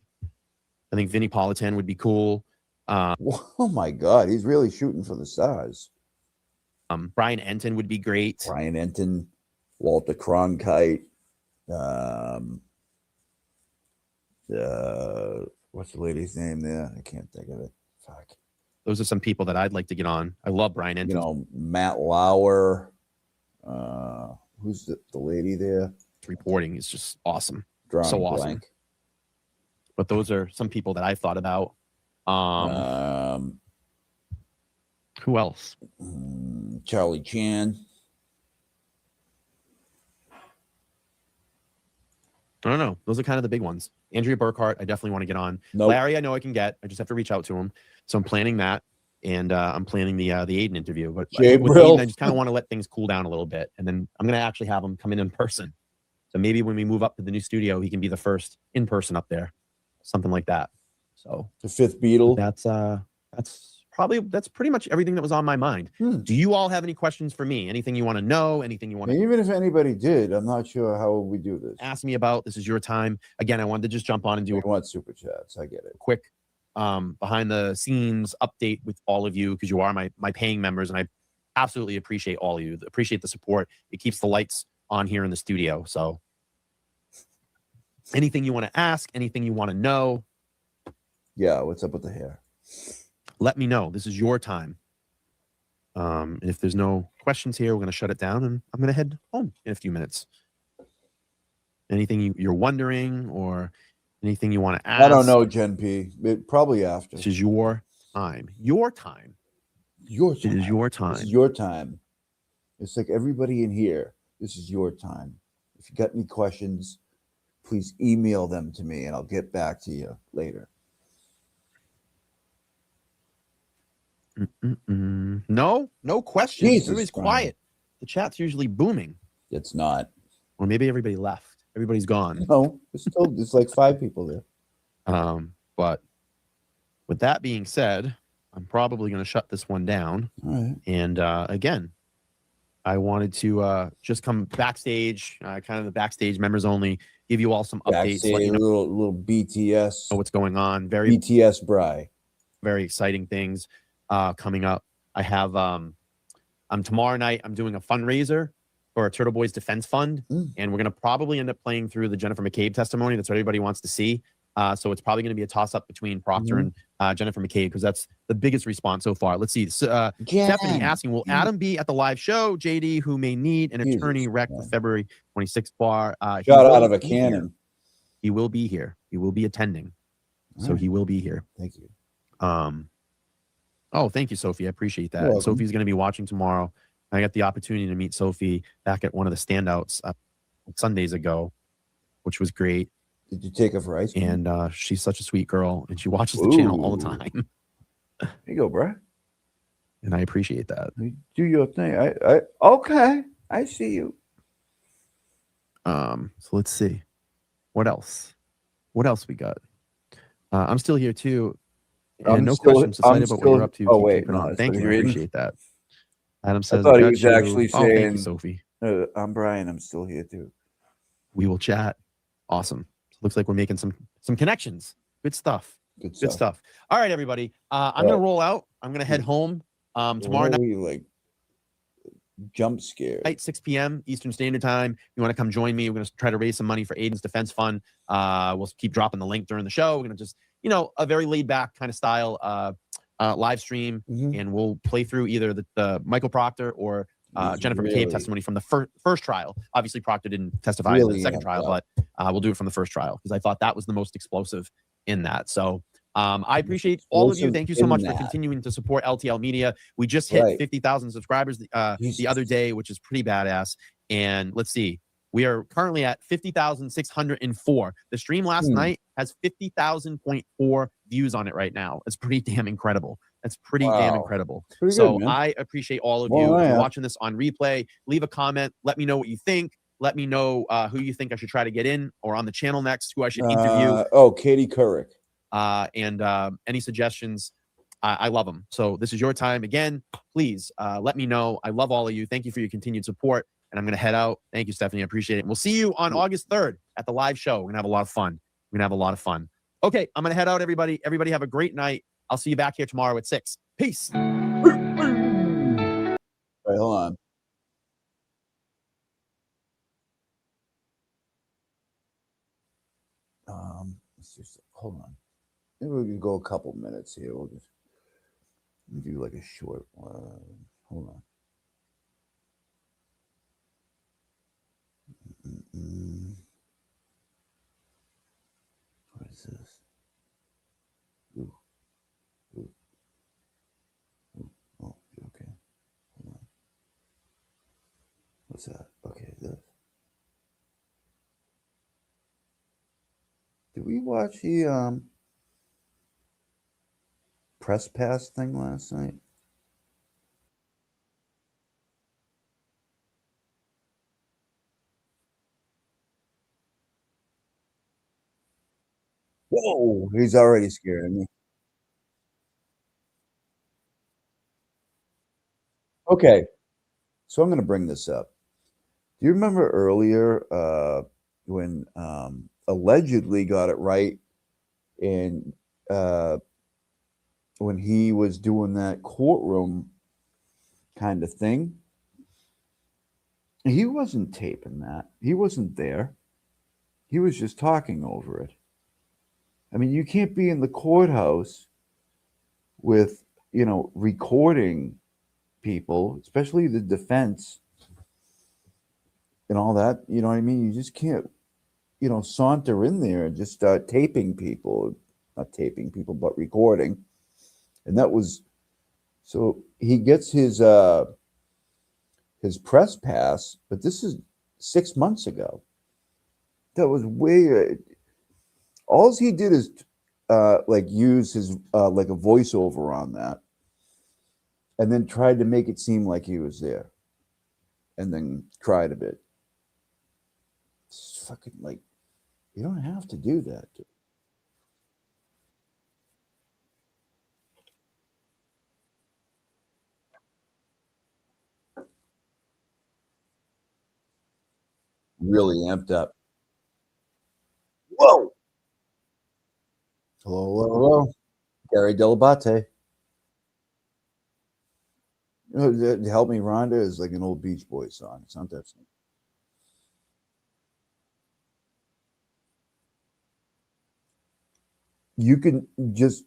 I think Vinny Politan would be cool. Oh my God, he's really shooting for the stars. Brian Enton would be great. Brian Enton, Walter Cronkite. What's the lady's name there? I can't think of it. Fuck. Those are some people that I'd like to get on. I love Brian Enton. You know, Matt Lauer. Who's the lady there? Reporting is just awesome. Drawing so awesome. blank. But those are some people that I've thought about. Who else? Charlie Chan. I don't know. Those are kind of the big ones. Andrea Burkhart, I definitely want to get on. Nope. Larry, I know I can get. I just have to reach out to him. So I'm planning that, and I'm planning the Aiden interview. But with Aiden, I just kind of want to let things cool down a little bit, and then I'm going to actually have him come in person. So maybe when we move up to the new studio, he can be the first in person up there, something like that. So the fifth Beatle. That's pretty much everything that was on my mind. Do you all have any questions for me? Anything you want to know? Anything you want to... Even if anybody did, I'm not sure how we do this. Ask me about. This is your time. Again, I wanted to just jump on and do want super chats. I get it. Quick behind the scenes update with all of you, because you are my paying members, and I absolutely appreciate all of you. Appreciate the support. It keeps the lights on here in the studio. So anything you want to ask, anything you want to know. Yeah, what's up with the hair? Let me know. This is your time. And if there's no questions here, we're going to shut it down, and I'm going to head home in a few minutes. Anything you're wondering or anything you want to ask? I don't know, Gen P. Probably after. This is your time. Your time. Your time. It is your time. This is your time. It's like everybody in here. This is your time. If you got any questions, please email them to me, and I'll get back to you later. No questions. Jesus Everybody's Christ. quiet. The chat's usually booming. It's not. Or maybe everybody left. Everybody's gone. No, it's like 5 people there. But with that being said, I'm probably going to shut this one down. All right. And again, I wanted to just come backstage, kind of the backstage members only, give you all some updates. Backstage, Let you know little BTS. what's going on. Very BTS Bry. Very exciting things coming up. I have tomorrow night I'm doing a fundraiser for a Turtle Boys Defense Fund, and we're going to probably end up playing through the Jennifer McCabe testimony. That's what everybody wants to see. So it's probably going to be a toss-up between Proctor and Jennifer McCabe, because that's the biggest response so far. Let's see. Stephanie asking, will Adam be at the live show? JD, who may need an attorney rec for February 26th bar. Shot out of a cannon. He will be here. He will be attending. So he will be here. Thank you. Oh, thank you, Sophie. I appreciate that. Sophie's going to be watching tomorrow. I got the opportunity to meet Sophie back at one of the standouts Sundays ago, which was great. Did you take her for ice cream? And she's such a sweet girl, and she watches the channel all the time. There you go, bro. And I appreciate that. You do your thing. Okay. I see you. So let's see. What else? What else we got? I'm still here too. And no questions decided about what you're up to. Oh, wait. No, thank you. I appreciate that. Adam says, I thought he was actually thank you, saying, Sophie. I'm Brian. I'm still here too. We will chat. Awesome. Looks like we're making some connections. Good stuff. Good stuff. All right, everybody. I'm going to roll out. I'm going to head home tomorrow night. Like jump scared. 6 p.m. Eastern Standard Time. You want to come join me? We're going to try to raise some money for Aiden's Defense Fund. We'll keep dropping the link during the show. We're going to just, a very laid back kind of style live stream, and we'll play through either the Michael Proctor or Jennifer McCabe testimony from the first trial. Obviously, Proctor didn't testify in the second trial, but we'll do it from the first trial because I thought that was the most explosive in that. So I appreciate all of you. Explosive Thank you so in much for that. continuing to support LTL Media. We just hit Right. 50,000 subscribers the Jesus. other day, which is pretty badass. And let's see, we are currently at 50,604. The stream last night has 50,000.4 views on it right now. It's pretty damn incredible. That's pretty damn Wow. incredible. Pretty So good, man. I appreciate all of Well, you. If I you're am. watching this on replay, leave a comment. Let me know what you think. Let me know who you think I should try to get in or on the channel next, who I should interview. Katie Couric. And any suggestions, I love them. So this is your time. Again, please let me know. I love all of you. Thank you for your continued support. And I'm going to head out. Thank you, Stephanie. I appreciate it. And we'll see you on August 3rd at the live show. We're going to have a lot of fun. We're going to have a lot of fun. Okay, I'm going to head out, everybody. Everybody have a great night. I'll see you back here tomorrow at 6. Peace. Wait, hold on. Let's just hold on. Maybe we can go a couple minutes here. We'll just do like a short one. Hold on. What is this? Ooh. Ooh. Ooh. Oh, okay. Hold on. What's that? Okay, this. Did we watch the press pass thing last night? Whoa, he's already scaring me. Okay, so I'm going to bring this up. Do you remember earlier when allegedly got it right and when he was doing that courtroom kind of thing? He wasn't taping that. He wasn't there. He was just talking over it. I mean, you can't be in the courthouse with, recording people, especially the defense and all that. You know what I mean? You just can't, saunter in there and just start taping people, not taping people, but recording. And that was, so he gets his press pass, but this is 6 months ago. That was way, all he did is use his like a voiceover on that, and then tried to make it seem like he was there, and then cried a bit. It's fucking like, you don't have to do that. Really amped up. Whoa. Hello, hello, hello. Gary Delabate. Help Me Rhonda is like an old Beach Boys song. It's not that song. You can just,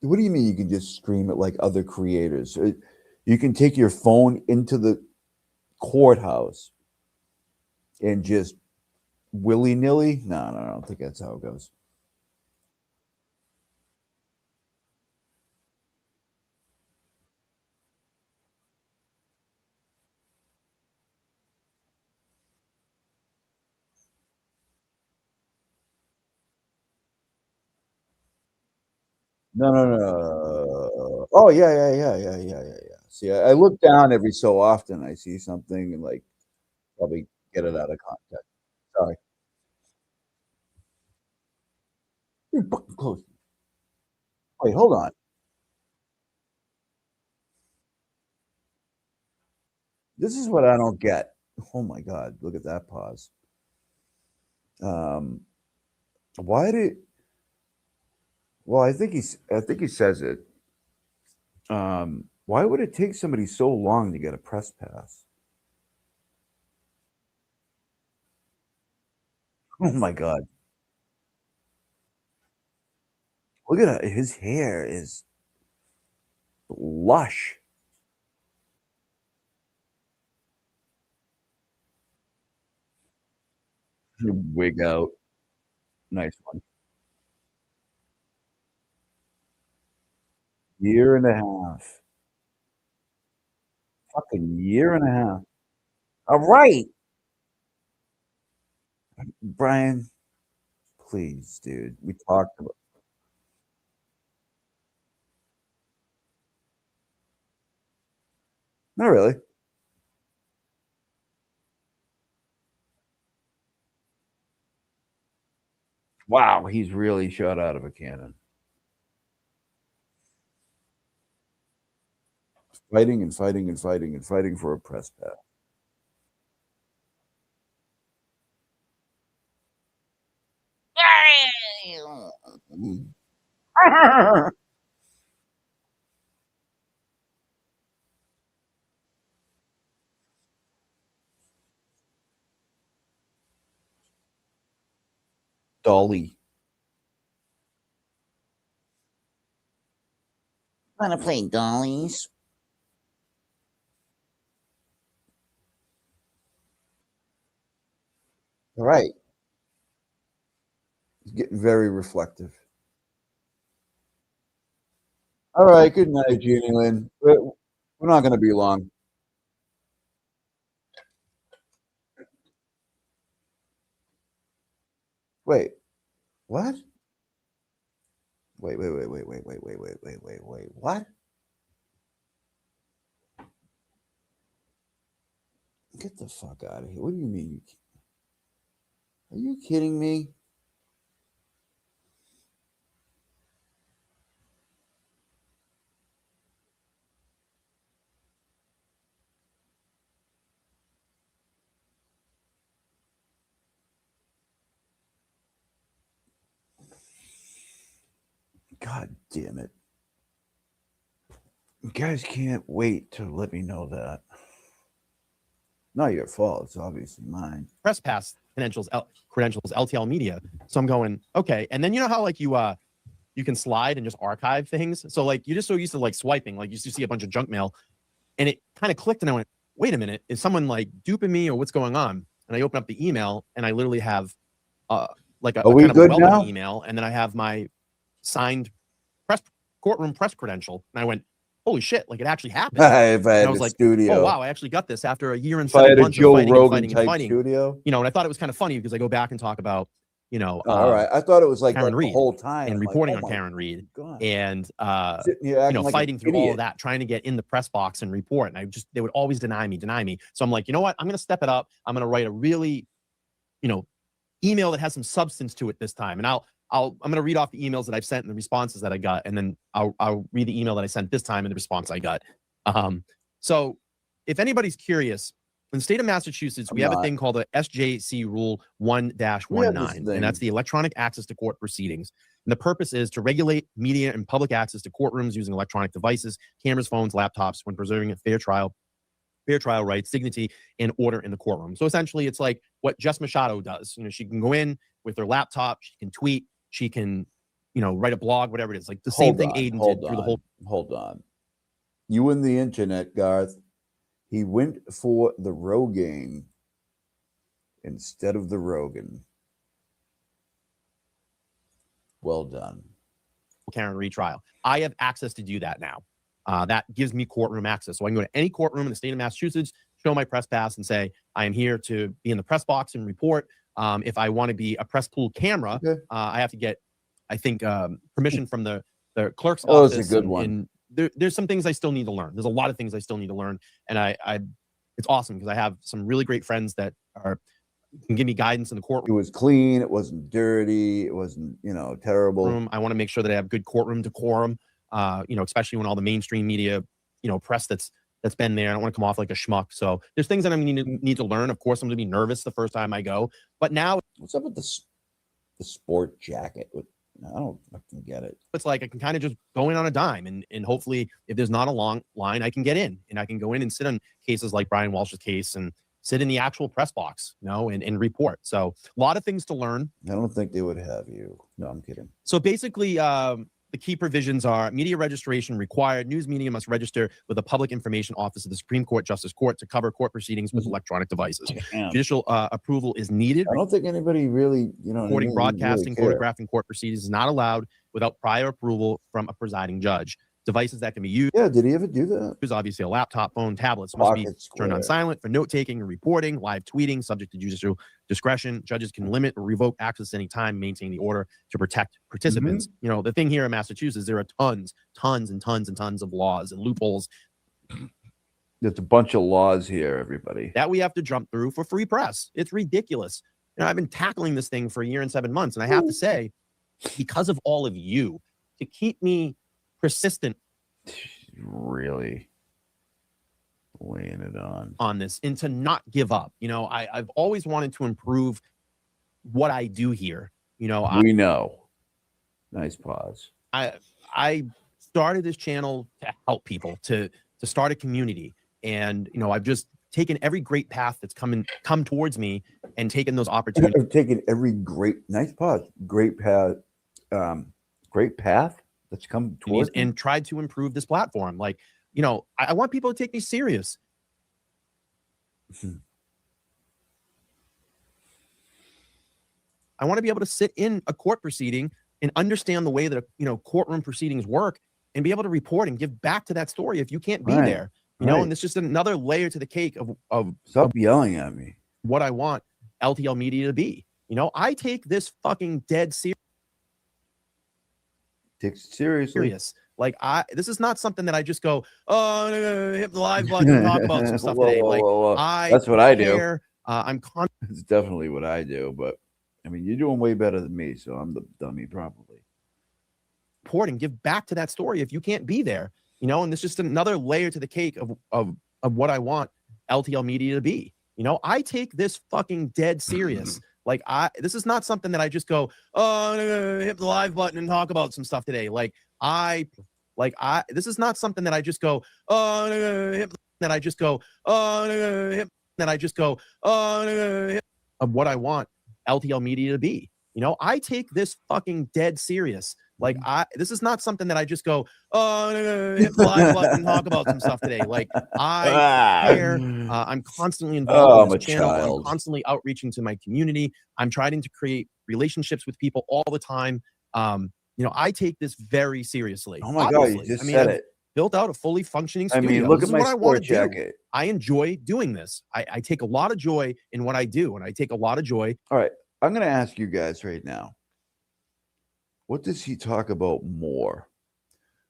what do you mean you can just stream it like other creators? You can take your phone into the courthouse and just willy-nilly? No, I don't think that's how it goes. No. Oh yeah. See, I look down every so often. I see something and like probably get it out of context. Sorry. You're fucking close. Wait, hold on. This is what I don't get. Oh my God, look at that pause. Um, why did? Well, I think he says it. Why would it take somebody so long to get a press pass? Oh my God, look at that. His hair is lush. Wig out. Nice one. Year and a half. Fucking year and a half. All right. Brian, please, dude. We talked about. Not really. Wow, he's really shot out of a cannon. Fighting and fighting and fighting and fighting for a press pass. Dolly. Want to play dollies? All right. He's getting very reflective. All right. Good night, Jeannie Lynn. We're not going to be long. Wait. What? Wait. What? Get the fuck out of here. What do you mean? Are you kidding me? God damn it. You guys can't wait to let me know that. Not your fault. It's obviously mine. Press pass credentials, LTL media. So I'm going, okay. And then you know how like you can slide and just archive things. So like you're just so used to like swiping, like you see a bunch of junk mail, and it kind of clicked, and I went, wait a minute, is someone like duping me or what's going on? And I open up the email, and I literally have like a kind of a welcome email, and then I have my signed courtroom press credential, and I went, holy shit, like it actually happened. If I had I was like, studio. oh wow, I actually got this after a year and if I 7 had a months Joe of Rogan type fighting. studio. You know, and I thought it was kind of funny because I go back and talk about, you know, all right. I thought it was like Karen the Reed whole time. and I'm reporting like, on Karen Reed God. and You know, fighting through all of that, trying to get in the press box and report. And they would always deny me. So I'm like, you know what? I'm going to step it up. I'm going to write a really, you know, email that has some substance to it this time. And I'm going to read off the emails that I've sent and the responses that I got. And then I'll read the email that I sent this time and the response I got. So if anybody's curious, in the state of Massachusetts, we have a thing called the SJC Rule 1-19, and that's the electronic access to court proceedings. And the purpose is to regulate media and public access to courtrooms using electronic devices, cameras, phones, laptops, when preserving a fair trial rights, dignity, and order in the courtroom. So essentially, it's like what Jess Machado does. You know, she can go in with her laptop, she can tweet, she can, you know, write a blog, whatever it is. Like the same thing Aiden did through the whole. Hold on. You and the internet, Garth. He went for the Rogaine instead of the Rogan. Well done. Karen retrial. I have access to do that now. That gives me courtroom access. So I can go to any courtroom in the state of Massachusetts, show my press pass and say, I am here to be in the press box and report. If I want to be a press pool camera, I have to get, I think, permission from the clerk's office. That's a good one. There's some things I still need to learn. There's a lot of things I still need to learn. And it's awesome because I have some really great friends that can give me guidance in the courtroom. It was clean. It wasn't dirty. It wasn't, you know, terrible. I want to make sure that I have good courtroom decorum, you know, especially when all the mainstream media, you know, press that's been there. I don't want to come off like a schmuck. So there's things that I'm going to need to learn. Of course, I'm going to be nervous the first time I go. But now, what's up with the sport jacket? I don't fucking get it. It's like I can kind of just go in on a dime, and hopefully, if there's not a long line, I can get in, and I can go in and sit on cases like Brian Walsh's case and sit in the actual press box, you know, and report. So a lot of things to learn. I don't think they would have you. No, I'm kidding. So basically, the key provisions are media registration required. News media must register with the Public Information Office of the Supreme Court Justice Court to cover court proceedings with electronic devices. Damn. Judicial approval is needed. I don't think anybody really, you know, Recording, broadcasting, photographing court proceedings is not allowed without prior approval from a presiding judge. devices that can be used. Yeah, did he ever do that? There's obviously a laptop, phone, tablets must be Pocket turned on square. silent for note taking and reporting, live tweeting, subject to judicial discretion. Judges can limit or revoke access any time, maintain the order to protect participants. You know, the thing here in Massachusetts, there are tons and tons of laws and loopholes There's a bunch of laws here, everybody. that we have to jump through for free press. It's ridiculous. You know, I've been tackling this thing for a year and 7 months, and I have to say, because of all of you, to keep me persistent Really laying it on this and to not give up. You know, I've always wanted to improve what I do here. You know, We know. Nice pause. I started this channel to help people, to start a community. And, you know, I've just taken every great path that's come towards me and taken those opportunities. I've taken every nice pause, great path that's come towards me. And tried to improve this platform. Like, you know, I want people to take me serious. I want to be able to sit in a court proceeding and understand the way that, you know, courtroom proceedings work and be able to report and give back to that story if you can't be there, you know, and it's just another layer to the cake of Stop yelling at me. What I want LTL Media to be. You know, I take this fucking dead serious. Take it seriously. Like, this is not something that I just go, oh, hit the live button and talk about some stuff today. Like, that's what I do. I'm It's definitely what I do, but I mean, you're doing way better than me, so I'm the dummy probably. Report and give back to that story if you can't be there, you know, and this is just another layer to the cake of what I want LTL Media to be. You know, I take this fucking dead serious. Like, this is not something that I just go, oh, hit the live button and talk about some stuff today. Like, this is not something that I just go, oh, of what I want LTL Media to be. You know, I take this fucking dead serious. Like, this is not something that I just go, oh, hit the live button and talk about some stuff today. Like, I care. I'm constantly involved in this channel. I'm constantly outreaching to my community. I'm trying to create relationships with people all the time. You know, I take this very seriously. Oh my God, you just said it. Built out a fully functioning studio. I mean, look at my sport jacket. I enjoy doing this. I take a lot of joy in what I do, and I take a lot of joy. All right, I'm going to ask you guys right now. What does he talk about more?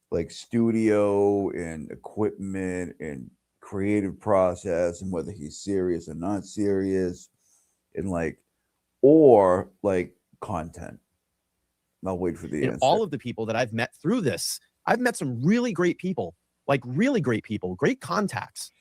Like studio and equipment and creative process and whether he's serious or not serious and like, or like content. I'll wait for the answer. All of the people that I've met through this, I've met some really great people, like really great people, great contacts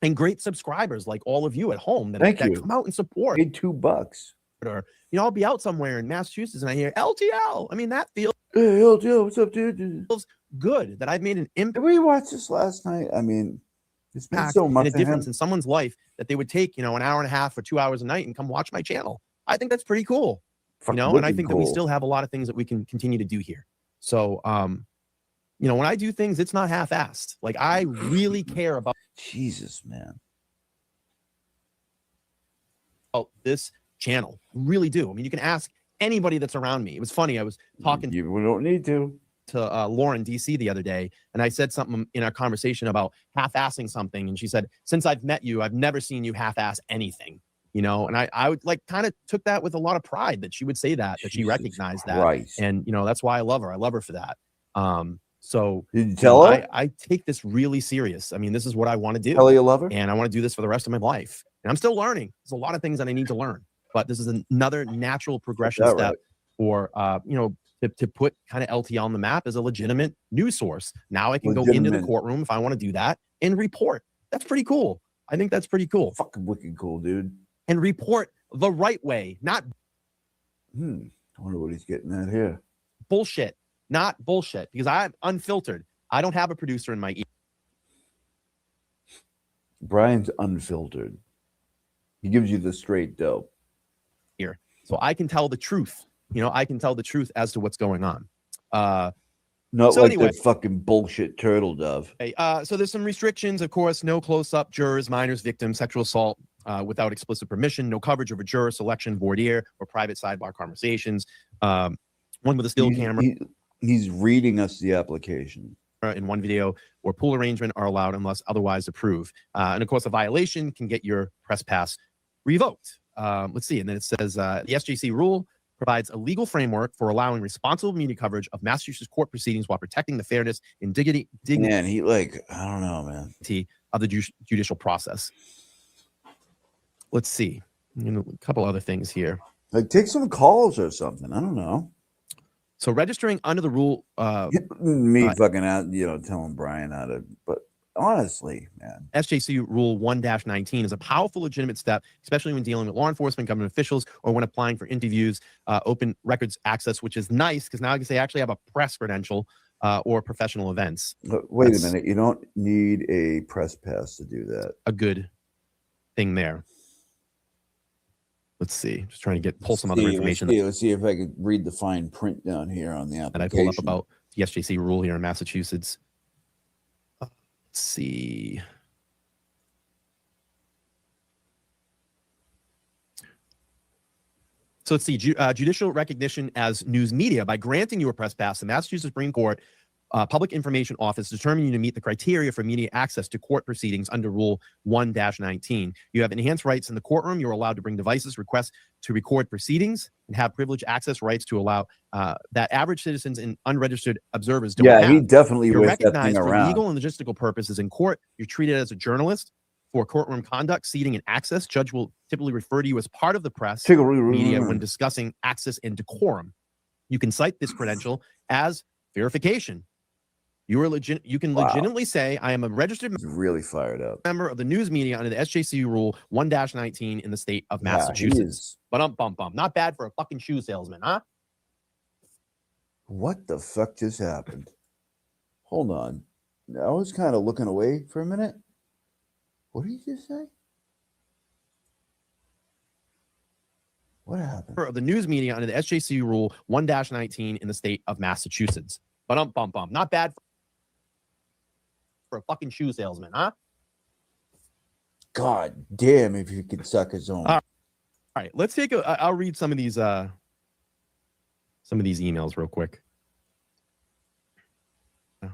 and great subscribers like all of you at home that come out and support. Paid $2. Or, you know, I'll be out somewhere in Massachusetts and I hear LTL. I mean, that feels LTL, what's up, dude? Feels good that I've made an impact. Did we watch this last night? I mean, it's been so much and a difference in someone's life that they would take, you know, an hour and a half or 2 hours a night and come watch my channel. I think that's pretty cool. You know, and I think that we still have a lot of things that we can continue to do here. So, you know, when I do things, it's not half-assed. Like, I really care about Jesus, man. This channel. Really do. I mean, you can ask anybody that's around me. It was funny. I was talking we don't need to Lauren DC the other day, and I said something in our conversation about half-assing something, and she said, since I've met you, I've never seen you half-ass anything. You know, and I would like kind of took that with a lot of pride that she would say that she recognized that. And, you know, that's why I love her. I love her for that. So did you tell her? I take this really serious. I mean, this is what I want to do. Tell her you love her? And I want to do this for the rest of my life. And I'm still learning. There's a lot of things that I need to learn, but this is another natural progression step for, you know, to put kind of LTL on the map as a legitimate news source. Now I can go into the courtroom if I want to do that and report. That's pretty cool. I think that's pretty cool. Fucking wicked cool, dude. And report the right way, not I wonder what he's getting at here. Bullshit, not bullshit, because I'm unfiltered. I don't have a producer in my ear. Brian's unfiltered. He gives you the straight dope. Here. So I can tell the truth. You know, I can tell the truth as to what's going on. Not so like anyway, the fucking bullshit turtle dove. Okay, so there's some restrictions, of course, no close-up jurors, minors, victims, sexual assault without explicit permission, no coverage of a juror selection, voir dire, or private sidebar conversations. One with a still camera. He's reading us the application. in one video or pool arrangement are allowed unless otherwise approved. And of course, a violation can get your press pass revoked. Let's see. And then it says the SJC rule provides a legal framework for allowing responsible media coverage of Massachusetts court proceedings while protecting the fairness and dignity Man, he like, I don't know, man. of the judicial process. Let's see. A couple other things here. Like, take some calls or something. I don't know. So registering under the rule, fucking out, telling Brian how to. But honestly, man, SJC Rule 1-19 is a powerful, legitimate step, especially when dealing with law enforcement, government officials, or when applying for interviews. Open records access, which is nice because now I can say I actually have a press credential or professional events. But wait a minute, you don't need a press pass to do that. A good thing there. Let's see. Just trying to pull some other information. Let's see if I could read the fine print down here on the application. That I pulled up about the SJC rule here in Massachusetts. Let's see. So let's see. Judicial recognition as news media. By granting you a press pass, the Massachusetts Supreme Court Public Information Office determined you to meet the criteria for immediate access to court proceedings under Rule 1-19. You have enhanced rights in the courtroom. You're allowed to bring devices, request to record proceedings, and have privileged access rights to allow that average citizens and unregistered observers don't have. He definitely You're whipped that recognized thing for around. legal and logistical purposes in court. You're treated as a journalist. For courtroom conduct, seating, and access, judge will typically refer to you as part of the press media when discussing access and decorum. You can cite this credential as verification. You can legitimately say, I am a registered really fired up member of the news media under the SJC Rule 1-19 in the state of Massachusetts. But not bad for a fucking shoe salesman, huh? What the fuck just happened? Hold on. I was kind of looking away for a minute. What did you just say? What happened? Of the news media under the SJC Rule 1-19 in the state of Massachusetts. But not bad for a fucking shoe salesman, huh? God damn, if you could suck his own. All right, let's take I'll read some of these emails real quick. Huh?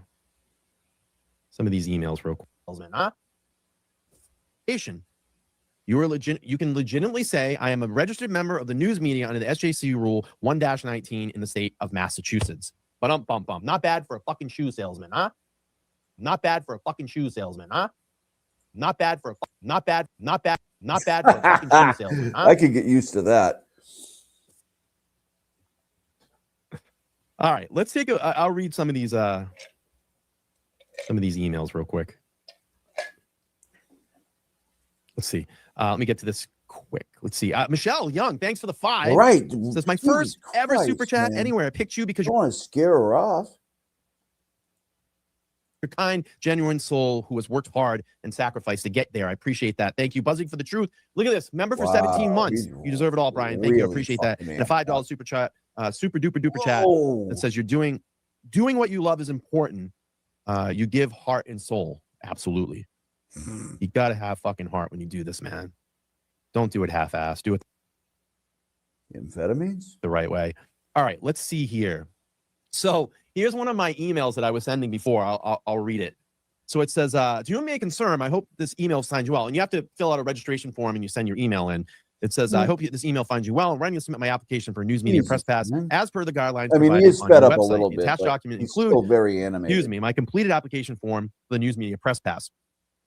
You can legitimately say, I am a registered member of the news media under the SJC Rule 1-19 in the state of Massachusetts. But not bad for a fucking shoe salesman, huh? Not bad for a fucking shoe salesman, huh? Not bad for a fucking shoe salesman, huh? I could get used to that. All right, let's take I'll read some of these emails real quick. Let's see. Let me get to this quick. Let's see. Michelle Young, thanks for the 5. All right. This is my first ever super chat anywhere. I picked you because you want to scare her off. You're a kind, genuine soul who has worked hard and sacrificed to get there. I appreciate that. Thank you. Buzzing for the truth. Look at this. Member for 17 months. You deserve it all, Brian. Thank you. I appreciate that. And a $5 super chat, super duper chat that says you're doing what you love is important. You give heart and soul. Absolutely. You got to have fucking heart when you do this, man. Don't do it half-assed. Do it amphetamines the right way. All right, let's see here. So here's one of my emails that I was sending before. I'll read it. So it says, do you have any concern? I hope this email finds you well. And you have to fill out a registration form and you send your email in. It says, I hope this email finds you well. I'm ready to submit my application for a news media press pass as per the guidelines. I mean, he is sped up a little bit. The attached document include still very animated. My completed application form for the news media press pass.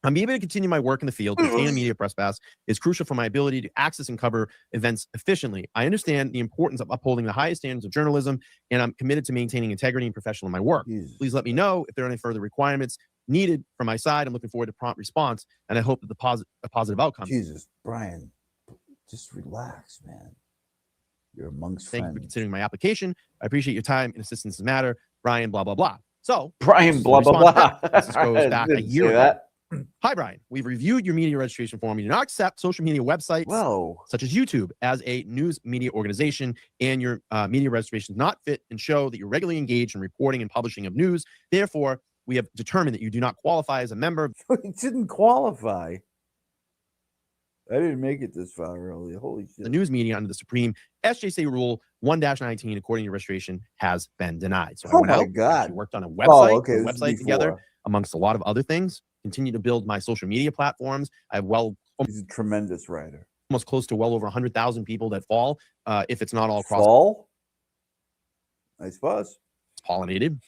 I'm able to continue my work in the field. To obtain a media press pass is crucial for my ability to access and cover events efficiently. I understand the importance of upholding the highest standards of journalism, and I'm committed to maintaining integrity and professional in my work. Please let me know if there are any further requirements needed from my side. I'm looking forward to prompt response, and I hope that a positive outcome. Jesus, Brian, just relax, man. You're amongst Thank friends. you for considering my application. I appreciate your time and assistance matter. Brian, blah, blah, blah. So, Brian, blah, blah, blah. This goes back a year ago. Hi, Brian. We've reviewed your media registration form. You do not accept social media websites such as YouTube as a news media organization, and your media registration is not fit and show that you're regularly engaged in reporting and publishing of news. Therefore, we have determined that you do not qualify as a member. He didn't qualify. I didn't make it this far early. Holy shit. The news media under the Supreme SJC Rule 1-19, according to your registration, has been denied. So I Oh went my out, God. actually worked on a Oh, website, okay. put a This is website together, before. amongst a lot of other things. Continue to build my social media platforms. I have He's a tremendous writer. almost close to well over 100,000 people that fall, if it's not all cross Fall? Nice buzz. pollinated.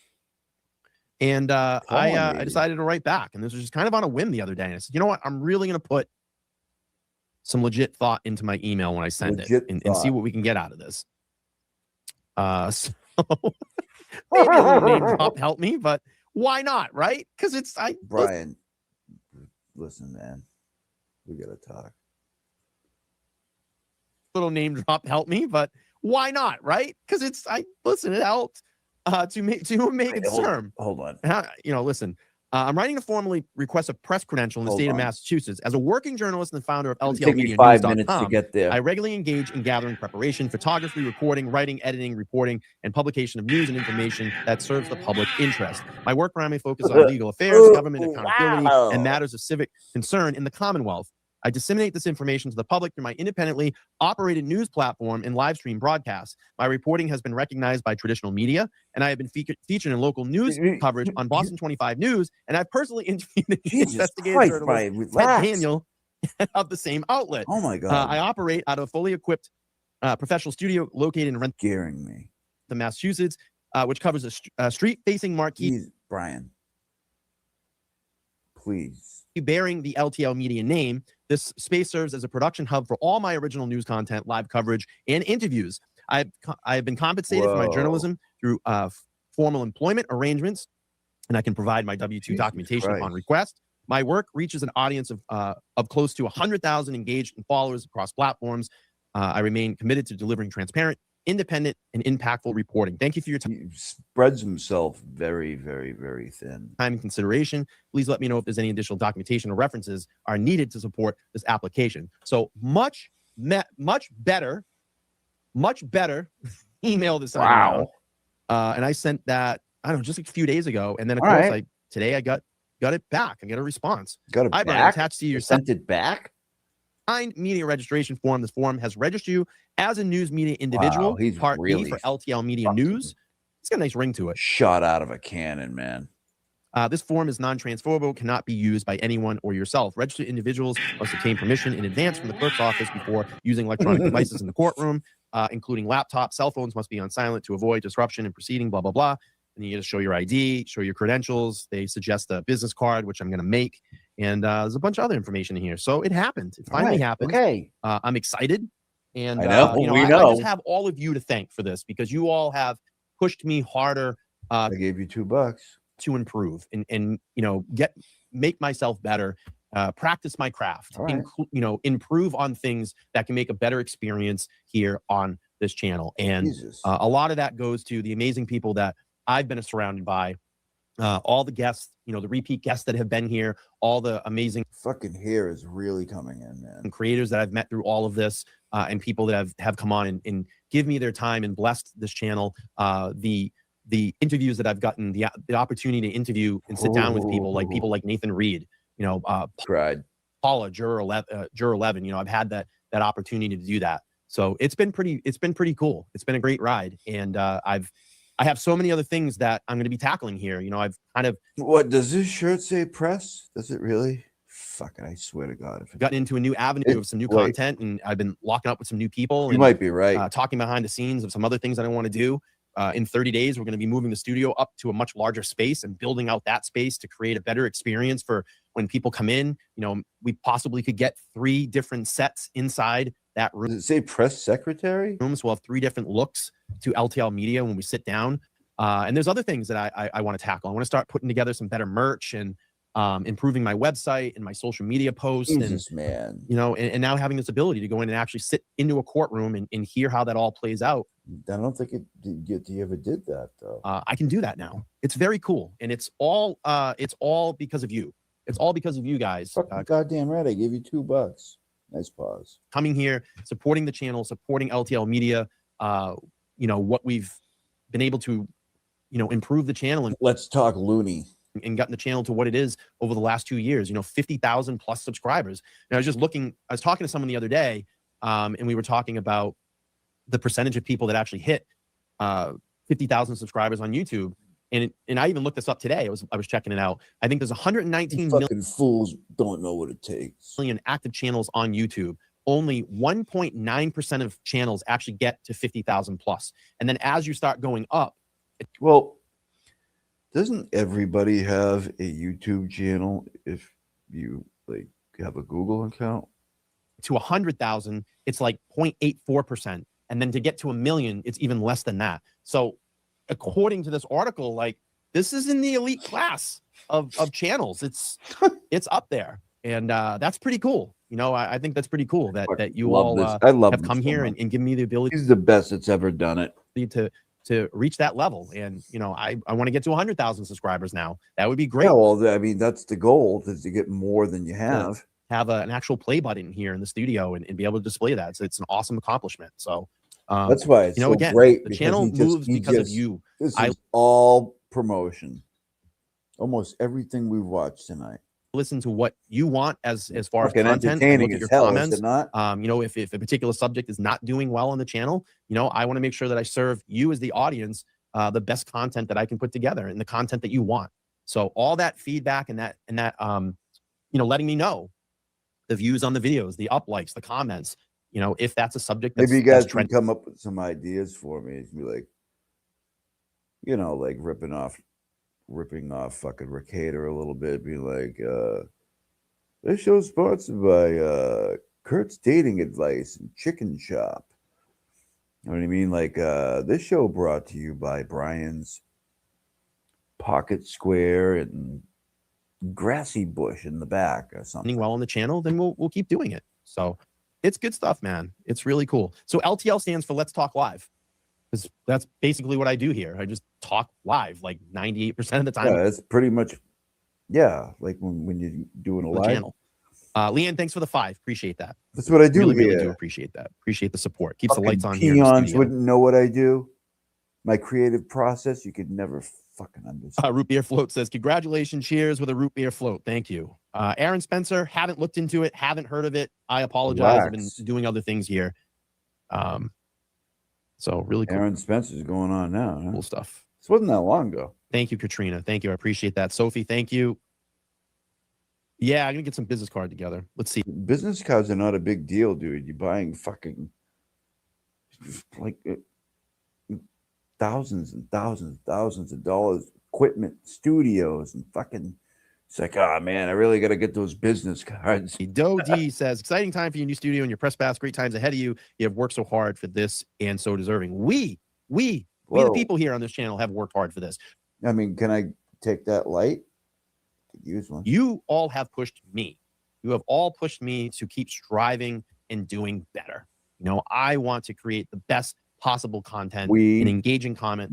And I Pollinated. decided to write back. And this was just kind of on a whim the other day. And I said, you know what? I'm really going to put some legit thought into my email when I send it and see what we can get out of this. So maybe a little name drop help me, but why not, right? Because it's Brian, listen, man. We gotta talk. Little name drop help me, but why not, right? Because it's listen, it helped to make it serve. Hold on. Listen. I'm writing to formally request a press credential in the state of Massachusetts. As a working journalist and the founder of LTLmedianews.com, get there. I regularly engage in gathering preparation, photography, recording, writing, editing, reporting, and publication of news and information that serves the public interest. My work primarily focuses on legal affairs, government accountability, and matters of civic concern in the Commonwealth. I disseminate this information to the public through my independently operated news platform and live stream broadcasts. My reporting has been recognized by traditional media, and I have been featured in local news coverage on Boston 25 News, and I've personally interviewed investigative journalist Ted Daniel of the same outlet. Oh my God. I operate out of a fully equipped professional studio located in Rentham, Massachusetts, which covers a street-facing marquee. Brian. Please. Bearing the LTL Media name, this space serves as a production hub for all my original news content, live coverage, and interviews. I've been compensated for my journalism through formal employment arrangements, and I can provide my W-2 documentation upon request. My work reaches an audience of close to 100,000 engaged followers across platforms. I remain committed to delivering transparent, independent, and impactful reporting. Thank you for your time. He spreads himself very, very, very thin. Time and consideration. Please let me know if there's any additional documentation or references are needed to support this application. So much better email this time around. And I sent that, I don't know, just a few days ago. And then of course, today I got it back. I got a response. Got it back? Attached to your sent it back? Media registration form. This form has registered you as a news media individual. He's Part really B for LTL Media News. It's got a nice ring to it. Shot out of a cannon, man. This form is non-transferable, cannot be used by anyone or yourself. Registered individuals must obtain permission in advance from the clerk's office before using electronic devices in the courtroom, including laptops. Cell phones must be on silent to avoid disruption in proceeding, blah, blah, blah. And you just show your ID, show your credentials. They suggest a business card, which I'm going to make. And there's a bunch of other information in here. So it happened. It finally happened. Okay. I'm excited. And I just have all of you to thank for this because you all have pushed me harder. I gave you $2 to improve and make myself better, practice my craft, improve on things that can make a better experience here on this channel. And a lot of that goes to the amazing people that I've been surrounded by, all the guests, the repeat guests that have been here, all the amazing fucking hair is really coming in, man. And creators that I've met through all of this, and people that have come on and give me their time and blessed this channel. The interviews that I've gotten, the opportunity to interview and sit down with people like Nathan Reed, Paula, Juror 11. I've had that opportunity to do that. So it's been pretty cool. It's been a great ride, and I have so many other things that I'm going to be tackling here. I've kind of. What does this shirt say? Press? Does it really? Fuck it! I swear to God, I've gotten into a new avenue of some new content, and I've been locking up with some new people. You might be right. Talking behind the scenes of some other things that I want to do. In 30 days, we're going to be moving the studio up to a much larger space and building out that space to create a better experience for when people come in. We possibly could get 3 different sets inside that room. Does it say press secretary? Rooms will have 3 different looks to LTL Media when we sit down. And there's other things that I want to tackle. I want to start putting together some better merch and improving my website and my social media posts. Man. And now having this ability to go in and actually sit into a courtroom and hear how that all plays out. I don't think you ever did that though. I can do that now. It's very cool. And it's all because of you. It's all because of you guys. Goddamn right. I gave you $2. Nice pause. Coming here, supporting the channel, supporting LTL Media, what we've been able to, improve the channel. And let's talk loony. And gotten the channel to what it is over the last 2 years, 50,000 plus subscribers. And I was talking to someone the other day, and we were talking about the percentage of people that actually hit 50,000 subscribers on YouTube. And I even looked this up today. I was checking it out. I think there's 119 fucking fools don't know what it takes. million active channels on YouTube. Only 1.9% of channels actually get to 50,000 plus. And then as you start going up, Well, doesn't everybody have a YouTube channel if you like have a Google account? to 100,000, it's like 0.84%. And then to get to 1 million, it's even less than that. So according to this article, like this is in the elite class of channels. It's up there. And that's pretty cool. You know, I think that's pretty cool that you all have come here and given me the ability. He's the best that's ever done it. To reach that level. And, you know, I want to get to 100,000 subscribers now. That would be great. Yeah, well, I mean, that's the goal, is to get more than you have. Have an actual play button here in the studio and be able to display that. So it's an awesome accomplishment. So that's why it's so again, great. The channel moves because of you. This is all promotion. Almost everything we've watched tonight. Listen to what you want as far as content. Entertaining Look at as your hell, comments. is it not? You know, if a particular subject is not doing well on the channel, you know, I want to make sure that I serve you as the audience the best content that I can put together and the content that you want. So all that feedback and that you know, letting me know the views on the videos, the up likes, the comments, you know, if that's a subject that's, maybe you guys can come up with some ideas for me. Be like, you know, like ripping off fucking Ricator a little bit. Be like, this show's sponsored by Kurt's Dating Advice and Chicken Shop. You know what I mean? Like this show brought to you by Brian's Pocket Square and Grassy Bush in the back or something. Well on the channel, then we'll keep doing it. So it's good stuff, man. It's really cool. So LTL stands for Let's Talk Live. Because that's basically what I do here. I just talk live like 98% of the time. Yeah, that's pretty much, yeah, like when you're doing a live channel. Leanne, thanks for the 5. Appreciate that. That's what I do. Really do appreciate that. Appreciate the support. Keeps the lights on here. Peons wouldn't know what I do. My creative process, you could never fucking understand. Root Beer Float says, congratulations, cheers with a root beer float. Thank you. Aaron Spencer, haven't looked into it, haven't heard of it. I apologize. I've been doing other things here. So really cool. Aaron Spencer's going on now. Huh? Cool stuff. This wasn't that long ago. Thank you, Katrina. Thank you. I appreciate that. Sophie, thank you. Yeah, I'm gonna get some business card together. Let's see. Business cards are not a big deal, dude. You're buying fucking like thousands and thousands and thousands of dollars, equipment, studios, and fucking. It's like, oh man, I really got to get those business cards. Doe D says, exciting time for your new studio and your press pass. Great times ahead of you. You have worked so hard for this and so deserving. We the people here on this channel have worked hard for this. I mean, can I take that light? Use one. You all have pushed me. You have all pushed me to keep striving and doing better. You know, I want to create the best possible content and engaging content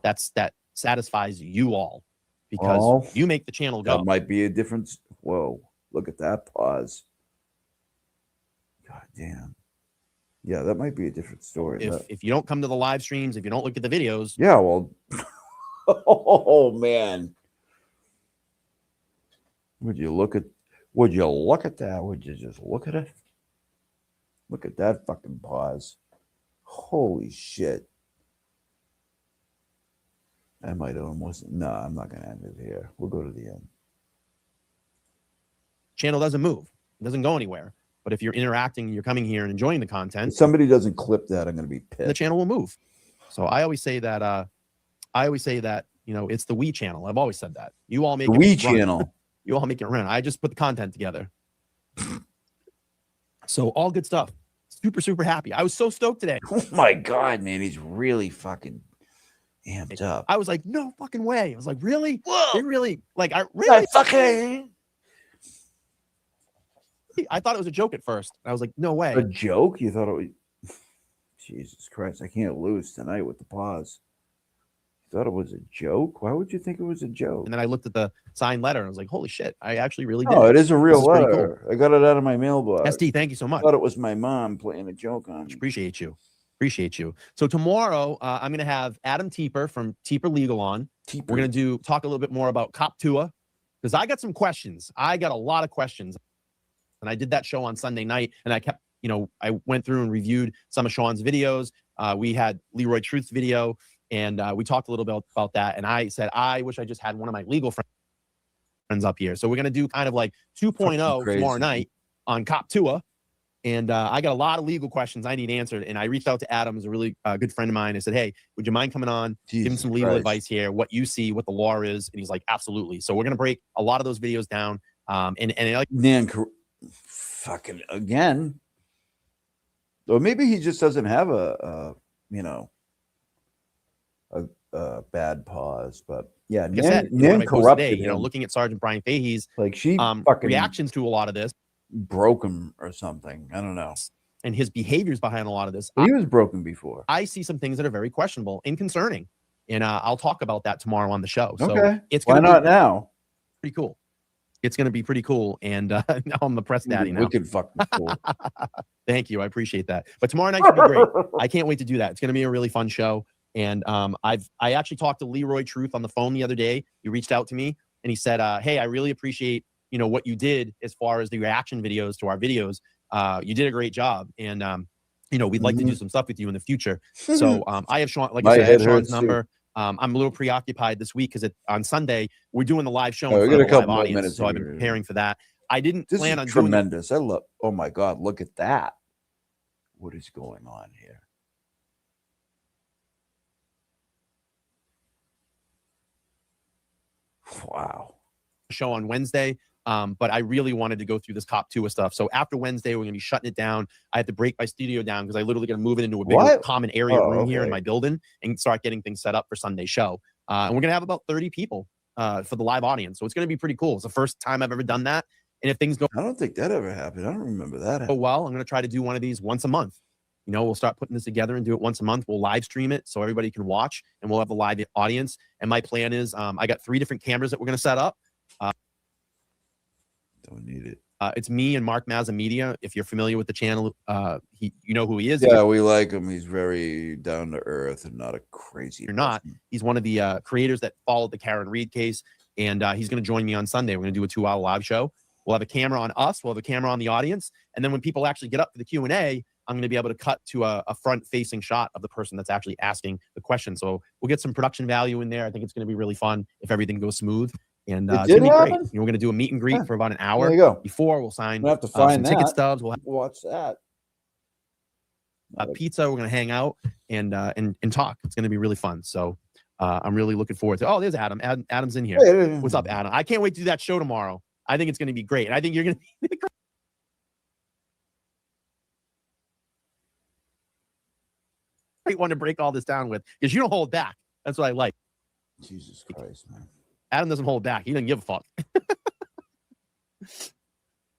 that satisfies you all. Because you make the channel go. That might be a difference. Whoa, look at that pause. God damn. Yeah, that might be a different story. If you don't come to the live streams, if you don't look at the videos. Yeah, well. Oh man. Would you look at that? Would you just look at it? Look at that fucking pause. Holy shit. I might almost. No, I'm not going to end it here. We'll go to the end. Channel doesn't move. It doesn't go anywhere. But if you're interacting, you're coming here and enjoying the content. If somebody doesn't clip that, I'm going to be pissed. The channel will move. So I always say that. You know, it's the we channel. I've always said that. You all make the we channel. You all make it run. I just put the content together. So all good stuff. Super, super happy. I was so stoked today. Oh my God, man. He's really fucking amped up. I was like, no fucking way. I was like, really? Whoa. They really, like, I really fucking. I thought it was a joke at first. I was like, no way. A joke? You thought it was? Jesus Christ. I can't lose tonight with the pause. You thought it was a joke? Why would you think it was a joke? And then I looked at the signed letter and I was like, holy shit. I actually really did. Oh, it is a real letter. Cool. I got it out of my mailbox. SD, thank you so much. I thought it was my mom playing a joke on me. Appreciate you. Appreciate you. So tomorrow, I'm going to have Adam Teeper from Teeper Legal on. We're going to talk a little bit more about Cop Tua because I got some questions. I got a lot of questions. And I did that show on Sunday night and I kept, you know, I went through and reviewed some of Sean's videos. We had Leroy Truth's video, and we talked a little bit about that. And I said, I wish I just had one of my legal friends up here. So we're going to do kind of like 2.0 tomorrow night on Cop Tua. And I got a lot of legal questions I need answered. And I reached out to Adam, who's a really good friend of mine. I said, hey, would you mind coming on, give him some legal advice here, what you see, what the law is? And he's like, absolutely. So we're going to break a lot of those videos down. And like, man, fucking again. Or maybe he just doesn't have a bad pause. But yeah, like I said, Nan corrupted today, him. you know, looking at Sergeant Brian Fahey's like she fucking reactions to a lot of this, broke him or something. I don't know. And his behaviors behind a lot of this. He was broken before. I see some things that are very questionable and concerning. And I'll talk about that tomorrow on the show. So okay. It's Why gonna not be now? pretty cool. It's going to be pretty cool. And now I'm the press daddy now. Wicked fucking cool. Thank you. I appreciate that. But tomorrow night should be great. I can't wait to do that. It's going to be a really fun show. And I actually talked to Leroy Truth on the phone the other day. He reached out to me and he said, hey, I really appreciate, you know, what you did as far as the reaction videos to our videos. You did a great job. And, you know, we'd like to do some stuff with you in the future. So I have Sean, like I said, I have Sean's number. I'm a little preoccupied this week because on Sunday we're doing the live show in front of a live audience. So I've been preparing for that. I didn't plan on doing tremendous. I love. Oh my God, look at that! What is going on here? Wow. Show on Wednesday. But I really wanted to go through this Cop Tua stuff. So after Wednesday, we're going to be shutting it down. I had to break my studio down because I literally going to move it into a bigger common area room here in my building and start getting things set up for Sunday show. And we're going to have about 30 people for the live audience. So it's going to be pretty cool. It's the first time I've ever done that. And if things go, I don't think that ever happened. I don't remember that. Oh, well, I'm going to try to do one of these once a month. You know, we'll start putting this together and do it once a month. We'll live stream it so everybody can watch and we'll have a live audience. And my plan is I got 3 different cameras that we're going to set up. Don't need it. It's me and Mark Mazza Media. If you're familiar with the channel, you know who he is. Yeah, we like him. He's very down to earth and not a crazy. You're not. He's one of the creators that followed the Karen Reed case, and he's going to join me on Sunday. We're going to do a 2-hour live show. We'll have a camera on us. We'll have a camera on the audience, and then when people actually get up for the Q&A, I'm going to be able to cut to a front-facing shot of the person that's actually asking the question. So we'll get some production value in there. I think it's going to be really fun if everything goes smooth. And it's gonna be great. You know, we're gonna do a meet and greet for about an hour. There you go. Before we'll sign we'll have to find some ticket stubs. We'll have watch that. Pizza. We're gonna hang out and talk. It's gonna be really fun. So I'm really looking forward to. Oh, there's Adam. Adam's in here. Hey. What's up, Adam? I can't wait to do that show tomorrow. I think it's gonna be great. And I think you're gonna be great. Great one to break all this down with because you don't hold back. That's what I like. Jesus Christ, man. Adam doesn't hold back. He doesn't give a fuck.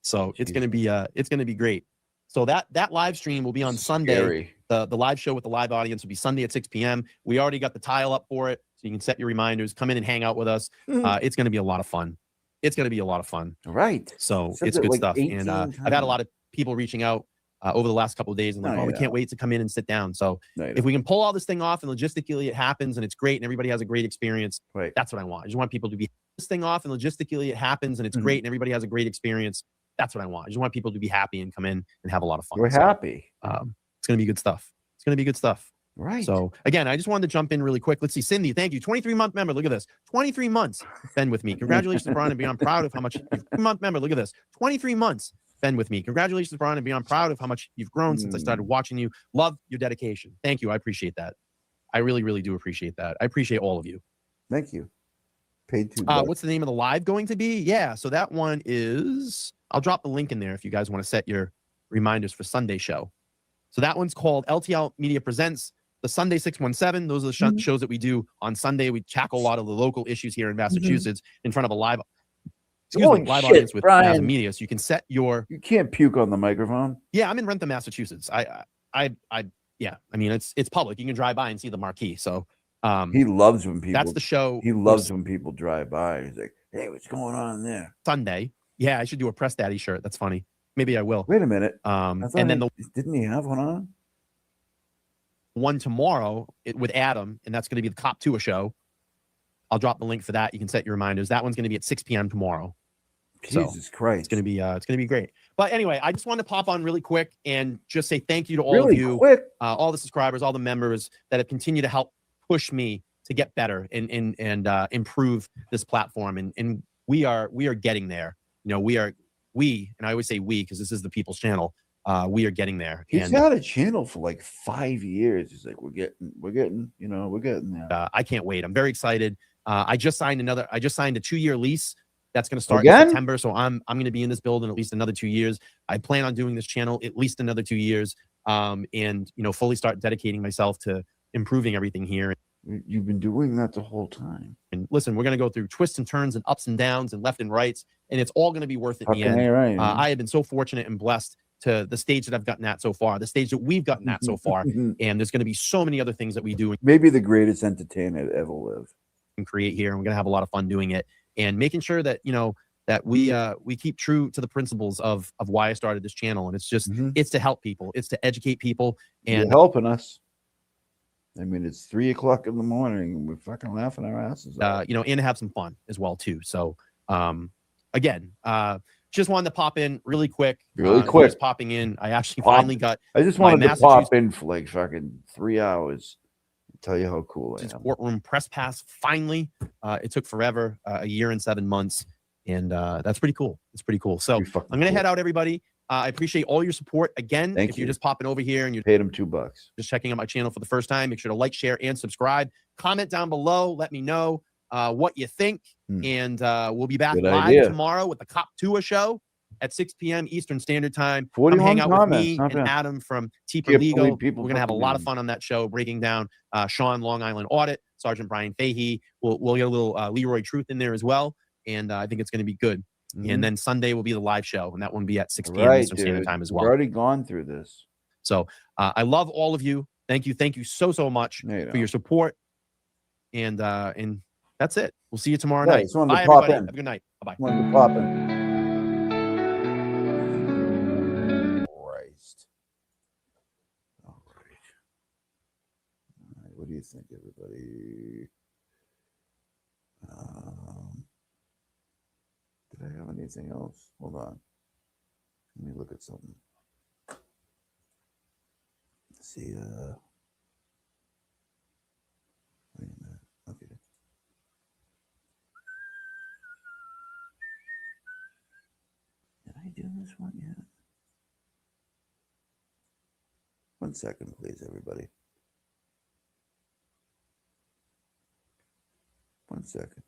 So it's gonna be great. So that live stream will be on Sunday. Scary. The live show with the live audience will be Sunday at 6 p.m. We already got the tile up for it, so you can set your reminders. Come in and hang out with us. It's gonna be a lot of fun. It's gonna be a lot of fun. Right. So it's good stuff. And I've had a lot of people reaching out over the last couple of days and like, we can't wait to come in and sit down. So if we can pull all this thing off and logistically it happens and it's great and everybody has a great experience, that's what I want. I just want people to be this thing off and logistically it happens and it's great and everybody has a great experience. That's what I want. I just want people to be happy and come in and have a lot of fun. We're happy. It's going to be good stuff. It's going to be good stuff. Right. So again, I just wanted to jump in really quick. Let's see. Cindy, thank you. 23-month member. Look at this. 23 months. Been with me. Congratulations, Brian and beyond proud of how much 23-month member. Look at this. 23 months. Been with me. Congratulations, Brian and beyond proud of how much you've grown since I started watching you. Love your dedication. Thank you. I appreciate that. I really, really do appreciate that. I appreciate all of you. Thank you. Paid to. What's the name of the live going to be? Yeah. So that one is, I'll drop the link in there if you guys want to set your reminders for Sunday show. So that one's called LTL Media Presents the Sunday 617. Those are the shows that we do on Sunday. We tackle a lot of the local issues here in Massachusetts in front of a live audience with Mazza Media. So you can set your. You can't puke on the microphone. Yeah, I'm in Rentham, Massachusetts. Yeah. I mean, it's public. You can drive by and see the marquee. So he loves when people. That's the show. He loves when people drive by. He's like, "Hey, what's going on there?" Sunday. Yeah, I should do a Press Daddy shirt. That's funny. Maybe I will. Wait a minute. And then didn't he have one on? One tomorrow with Adam, and that's going to be the Cop Tua show. I'll drop the link for that. You can set your reminders. That one's going to be at 6 p.m. tomorrow. Jesus Christ. It's gonna be great. But anyway, I just wanted to pop on really quick and just say thank you to all really of you, quick. all the subscribers, all the members that have continued to help push me to get better and improve this platform. And we are getting there. You know, we, and I always say we because this is the People's Channel. We are getting there. He's had a channel for like 5 years. He's like, we're getting there. I can't wait. I'm very excited. I just signed a 2-year lease that's going to start Again? in September. So I'm going to be in this building at least another 2 years. I plan on doing this channel at least another 2 years. And you know, fully start dedicating myself to improving everything here. You've been doing that the whole time. And listen, we're going to go through twists and turns and ups and downs and left and rights, and it's all going to be worth it in the end. Right, I have been so fortunate and blessed to the stage that I've gotten at so far, the stage that we've gotten at so far. And there's going to be so many other things that we do Maybe the greatest entertainer to ever live. and create here. And we're going to have a lot of fun doing it and making sure that, you know, that we keep true to the principles of why I started this channel. And it's just, it's to help people. It's to educate people. And you're helping us. I mean, it's 3 o'clock in the morning and we're fucking laughing our asses off. you know, and have some fun as well too. So again, just wanted to pop in really quick. Just popping in. I actually finally got. I just wanted to pop in for like fucking 3 hours. Tell you how cool I am. Courtroom press pass. Finally, it took forever, a year and 7 months, and that's pretty cool. It's pretty cool. So I'm gonna head out, everybody. I appreciate all your support. Again, if you're just popping over here and you paid him $2, just checking out my channel for the first time, make sure to like, share, and subscribe. Comment down below. Let me know what you think. And we'll be back live tomorrow with the Cop Tua show at 6 p.m. Eastern Standard Time. Come hang out with me and Adam from Teeper Legal. We're going to have a lot of fun on that show, breaking down Sean Long Island Audit, Sergeant Brian Fahey. We'll get a little Leroy Truth in there as well. And I think it's going to be good. And then Sunday will be the live show, and that one will be at 6 p.m. Eastern Standard Time as well. We've already gone through this. So I love all of you. Thank you so much for your support. And that's it. We'll see you tomorrow night. Bye, everybody. Have a good night. Bye-bye. Wanted to pop in. Christ. All right. What do you think, everybody? Did I have anything else? Hold on. Let me look at something. Let's see. Wait a minute. Okay. Did I do this one yet? 1 second, please, everybody. 1 second.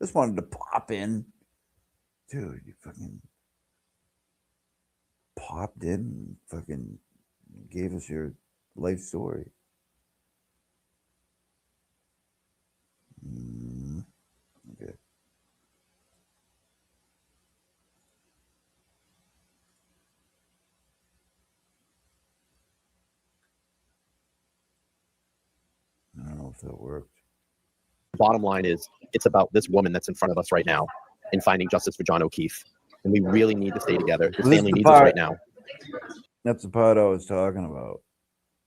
Just wanted to pop in. Dude, you fucking popped in and fucking gave us your life story. Okay. I don't know if that worked. Bottom line is, it's about this woman that's in front of us right now and finding justice for John O'Keefe. And we really need to stay together. His family needs us right now. That's the part I was talking about.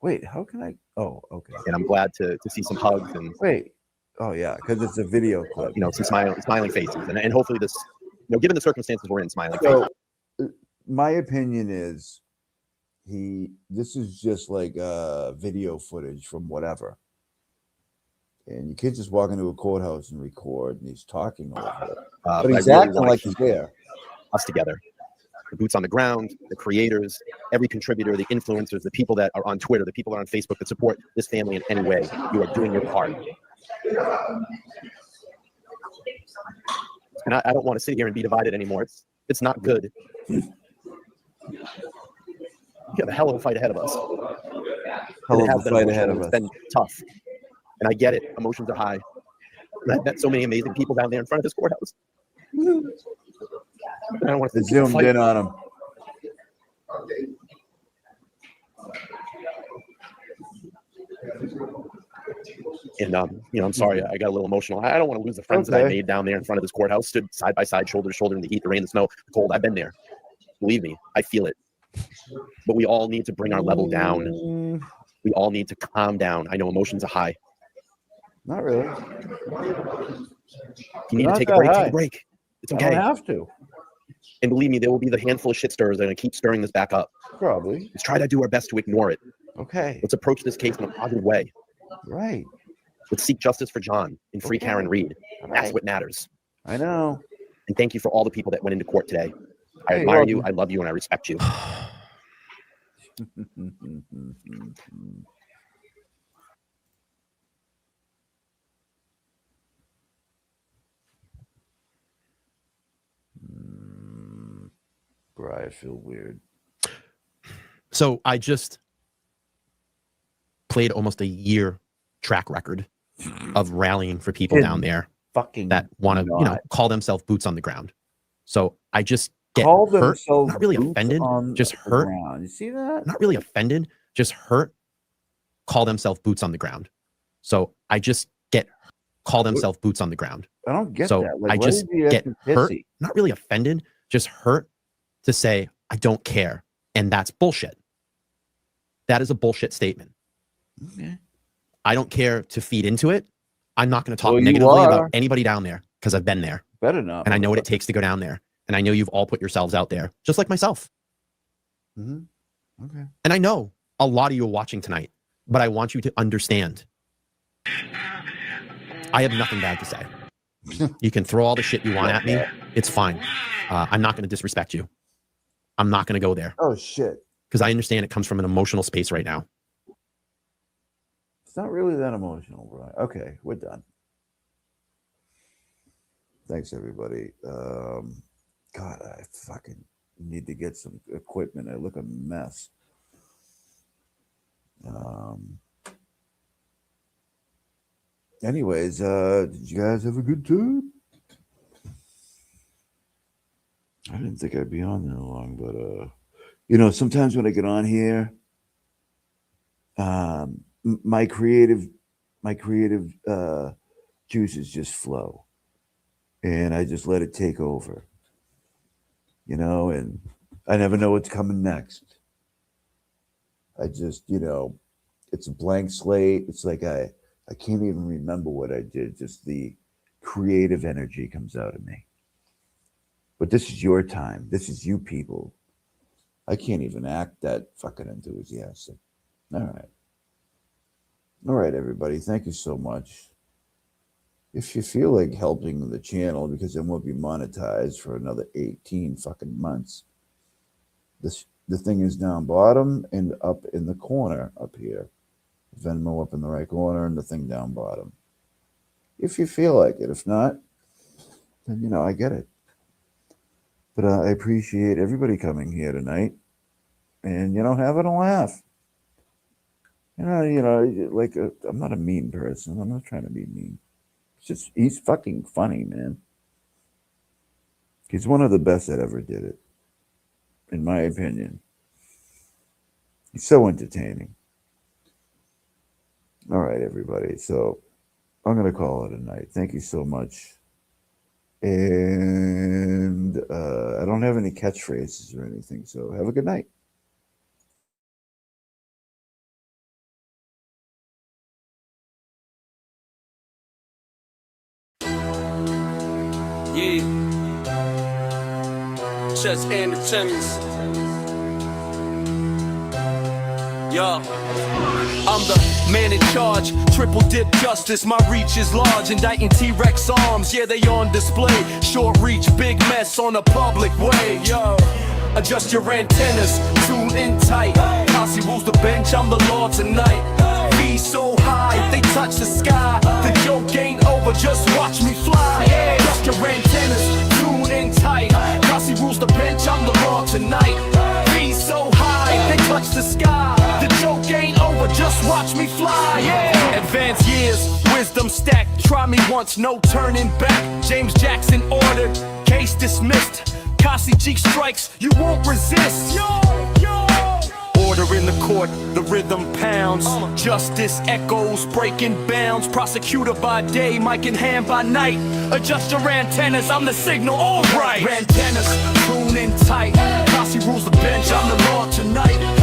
Wait, how can I? Oh, okay. And I'm glad to see some hugs and wait. Oh yeah, because it's a video clip. You know, some smiling faces, and hopefully this, you know, given the circumstances we're in, smiling faces. My opinion is, this is just like video footage from whatever. And you can't just walk into a courthouse and record, and he's talking over it. But he's acting like he's there. Us together. The boots on the ground, the creators, every contributor, the influencers, the people that are on Twitter, the people that are on Facebook that support this family in any way. You are doing your part. And I don't want to sit here and be divided anymore. It's not good. We have a hell of a fight ahead of us. Hell of a fight ahead of us. It's been tough. And I get it. Emotions are high. And I've met so many amazing people down there in front of this courthouse. I don't want to zoom in on him. And you know, I'm sorry, I got a little emotional. I don't want to lose the friends that I made down there in front of this courthouse, stood side by side, shoulder to shoulder in the heat, the rain, the snow, the cold. I've been there. Believe me, I feel it. But we all need to bring our level down. We all need to calm down. I know emotions are high. Not really. You need to take a break. Take a break. It's okay. I don't have to. And believe me, there will be the handful of shit stirrers that are going to keep stirring this back up. Probably. Let's try to do our best to ignore it. Okay. Let's approach this case in a positive way. Right. Let's seek justice for John and free Karen Reed. That's what matters. I know. And thank you for all the people that went into court today. I Hey, admire welcome. you, I love you, and I respect you. Bro, I feel weird. So I just played almost a year track record of rallying for people down there Fucking that want to, call themselves boots on the ground. So I just get call hurt, themselves not really boots offended, on just the hurt. ground. You see that? Not really offended, just hurt. Call themselves boots on the ground. So I just call themselves boots on the ground. I don't get So that. Like, I why just did you get acting hurt, pissy? not really offended, just hurt to say, I don't care. And that's bullshit. That is a bullshit statement. Okay. I don't care to feed into it. I'm not going to talk Well, you negatively are. about anybody down there because I've been there Better not. and I know what it takes to go down there. And I know you've all put yourselves out there, just like myself. Okay. And I know a lot of you are watching tonight, but I want you to understand. I have nothing bad to say. You can throw all the shit you want at me. It's fine. I'm not going to disrespect you. I'm not going to go there Oh shit. because I understand it comes from an emotional space right now. It's not really that emotional, bro. Okay, we're done. Thanks, everybody. God, I fucking need to get some equipment. I look a mess. Anyways, did you guys have a good time? I didn't think I'd be on there long, but sometimes when I get on here, my creative juices just flow, and I just let it take over. And I never know what's coming next. I just, it's a blank slate. It's like I can't even remember what I did. Just the creative energy comes out of me. But this is your time. This is you people. I can't even act that fucking enthusiastic. All right, everybody. Thank you so much. If you feel like helping the channel, because it won't be monetized for another 18 fucking months, the thing is down bottom and up in the corner up here. Venmo up in the right corner and the thing down bottom. If you feel like it. If not, then, I get it. But I appreciate everybody coming here tonight and, having a laugh. I'm not a mean person. I'm not trying to be mean. It's just, he's fucking funny, man. He's one of the best that ever did it, in my opinion. He's so entertaining. All right, everybody. So I'm going to call it a night. Thank you so much. And I don't have any catchphrases or anything. So have a good night. Yeah. Chess and the Timmons. Yo. I'm the man in charge, triple dip justice, my reach is large, indicting T-Rex arms, yeah they on display, short reach, big mess on a public way, yo. Adjust your antennas, tune in tight, Cossy rules the bench, I'm the law tonight. Be so high, they touch the sky, the joke ain't over, just watch me fly. Yeah. Adjust your antennas, tune in tight, Cossy rules the bench, I'm the law tonight. Be so high, they touch the sky, the joke ain't over, just watch me fly, yeah. Advanced years, wisdom stacked, try me once, no turning back. James Jackson ordered, case dismissed. Cossy cheek strikes, you won't resist. Yo, yo. Order in the court, the rhythm pounds. Justice echoes, breaking bounds. Prosecutor by day, mic in hand by night. Adjust your antennas, I'm the signal, alright. Antennas, tune in tight. Cossy rules the bench, I'm the law tonight.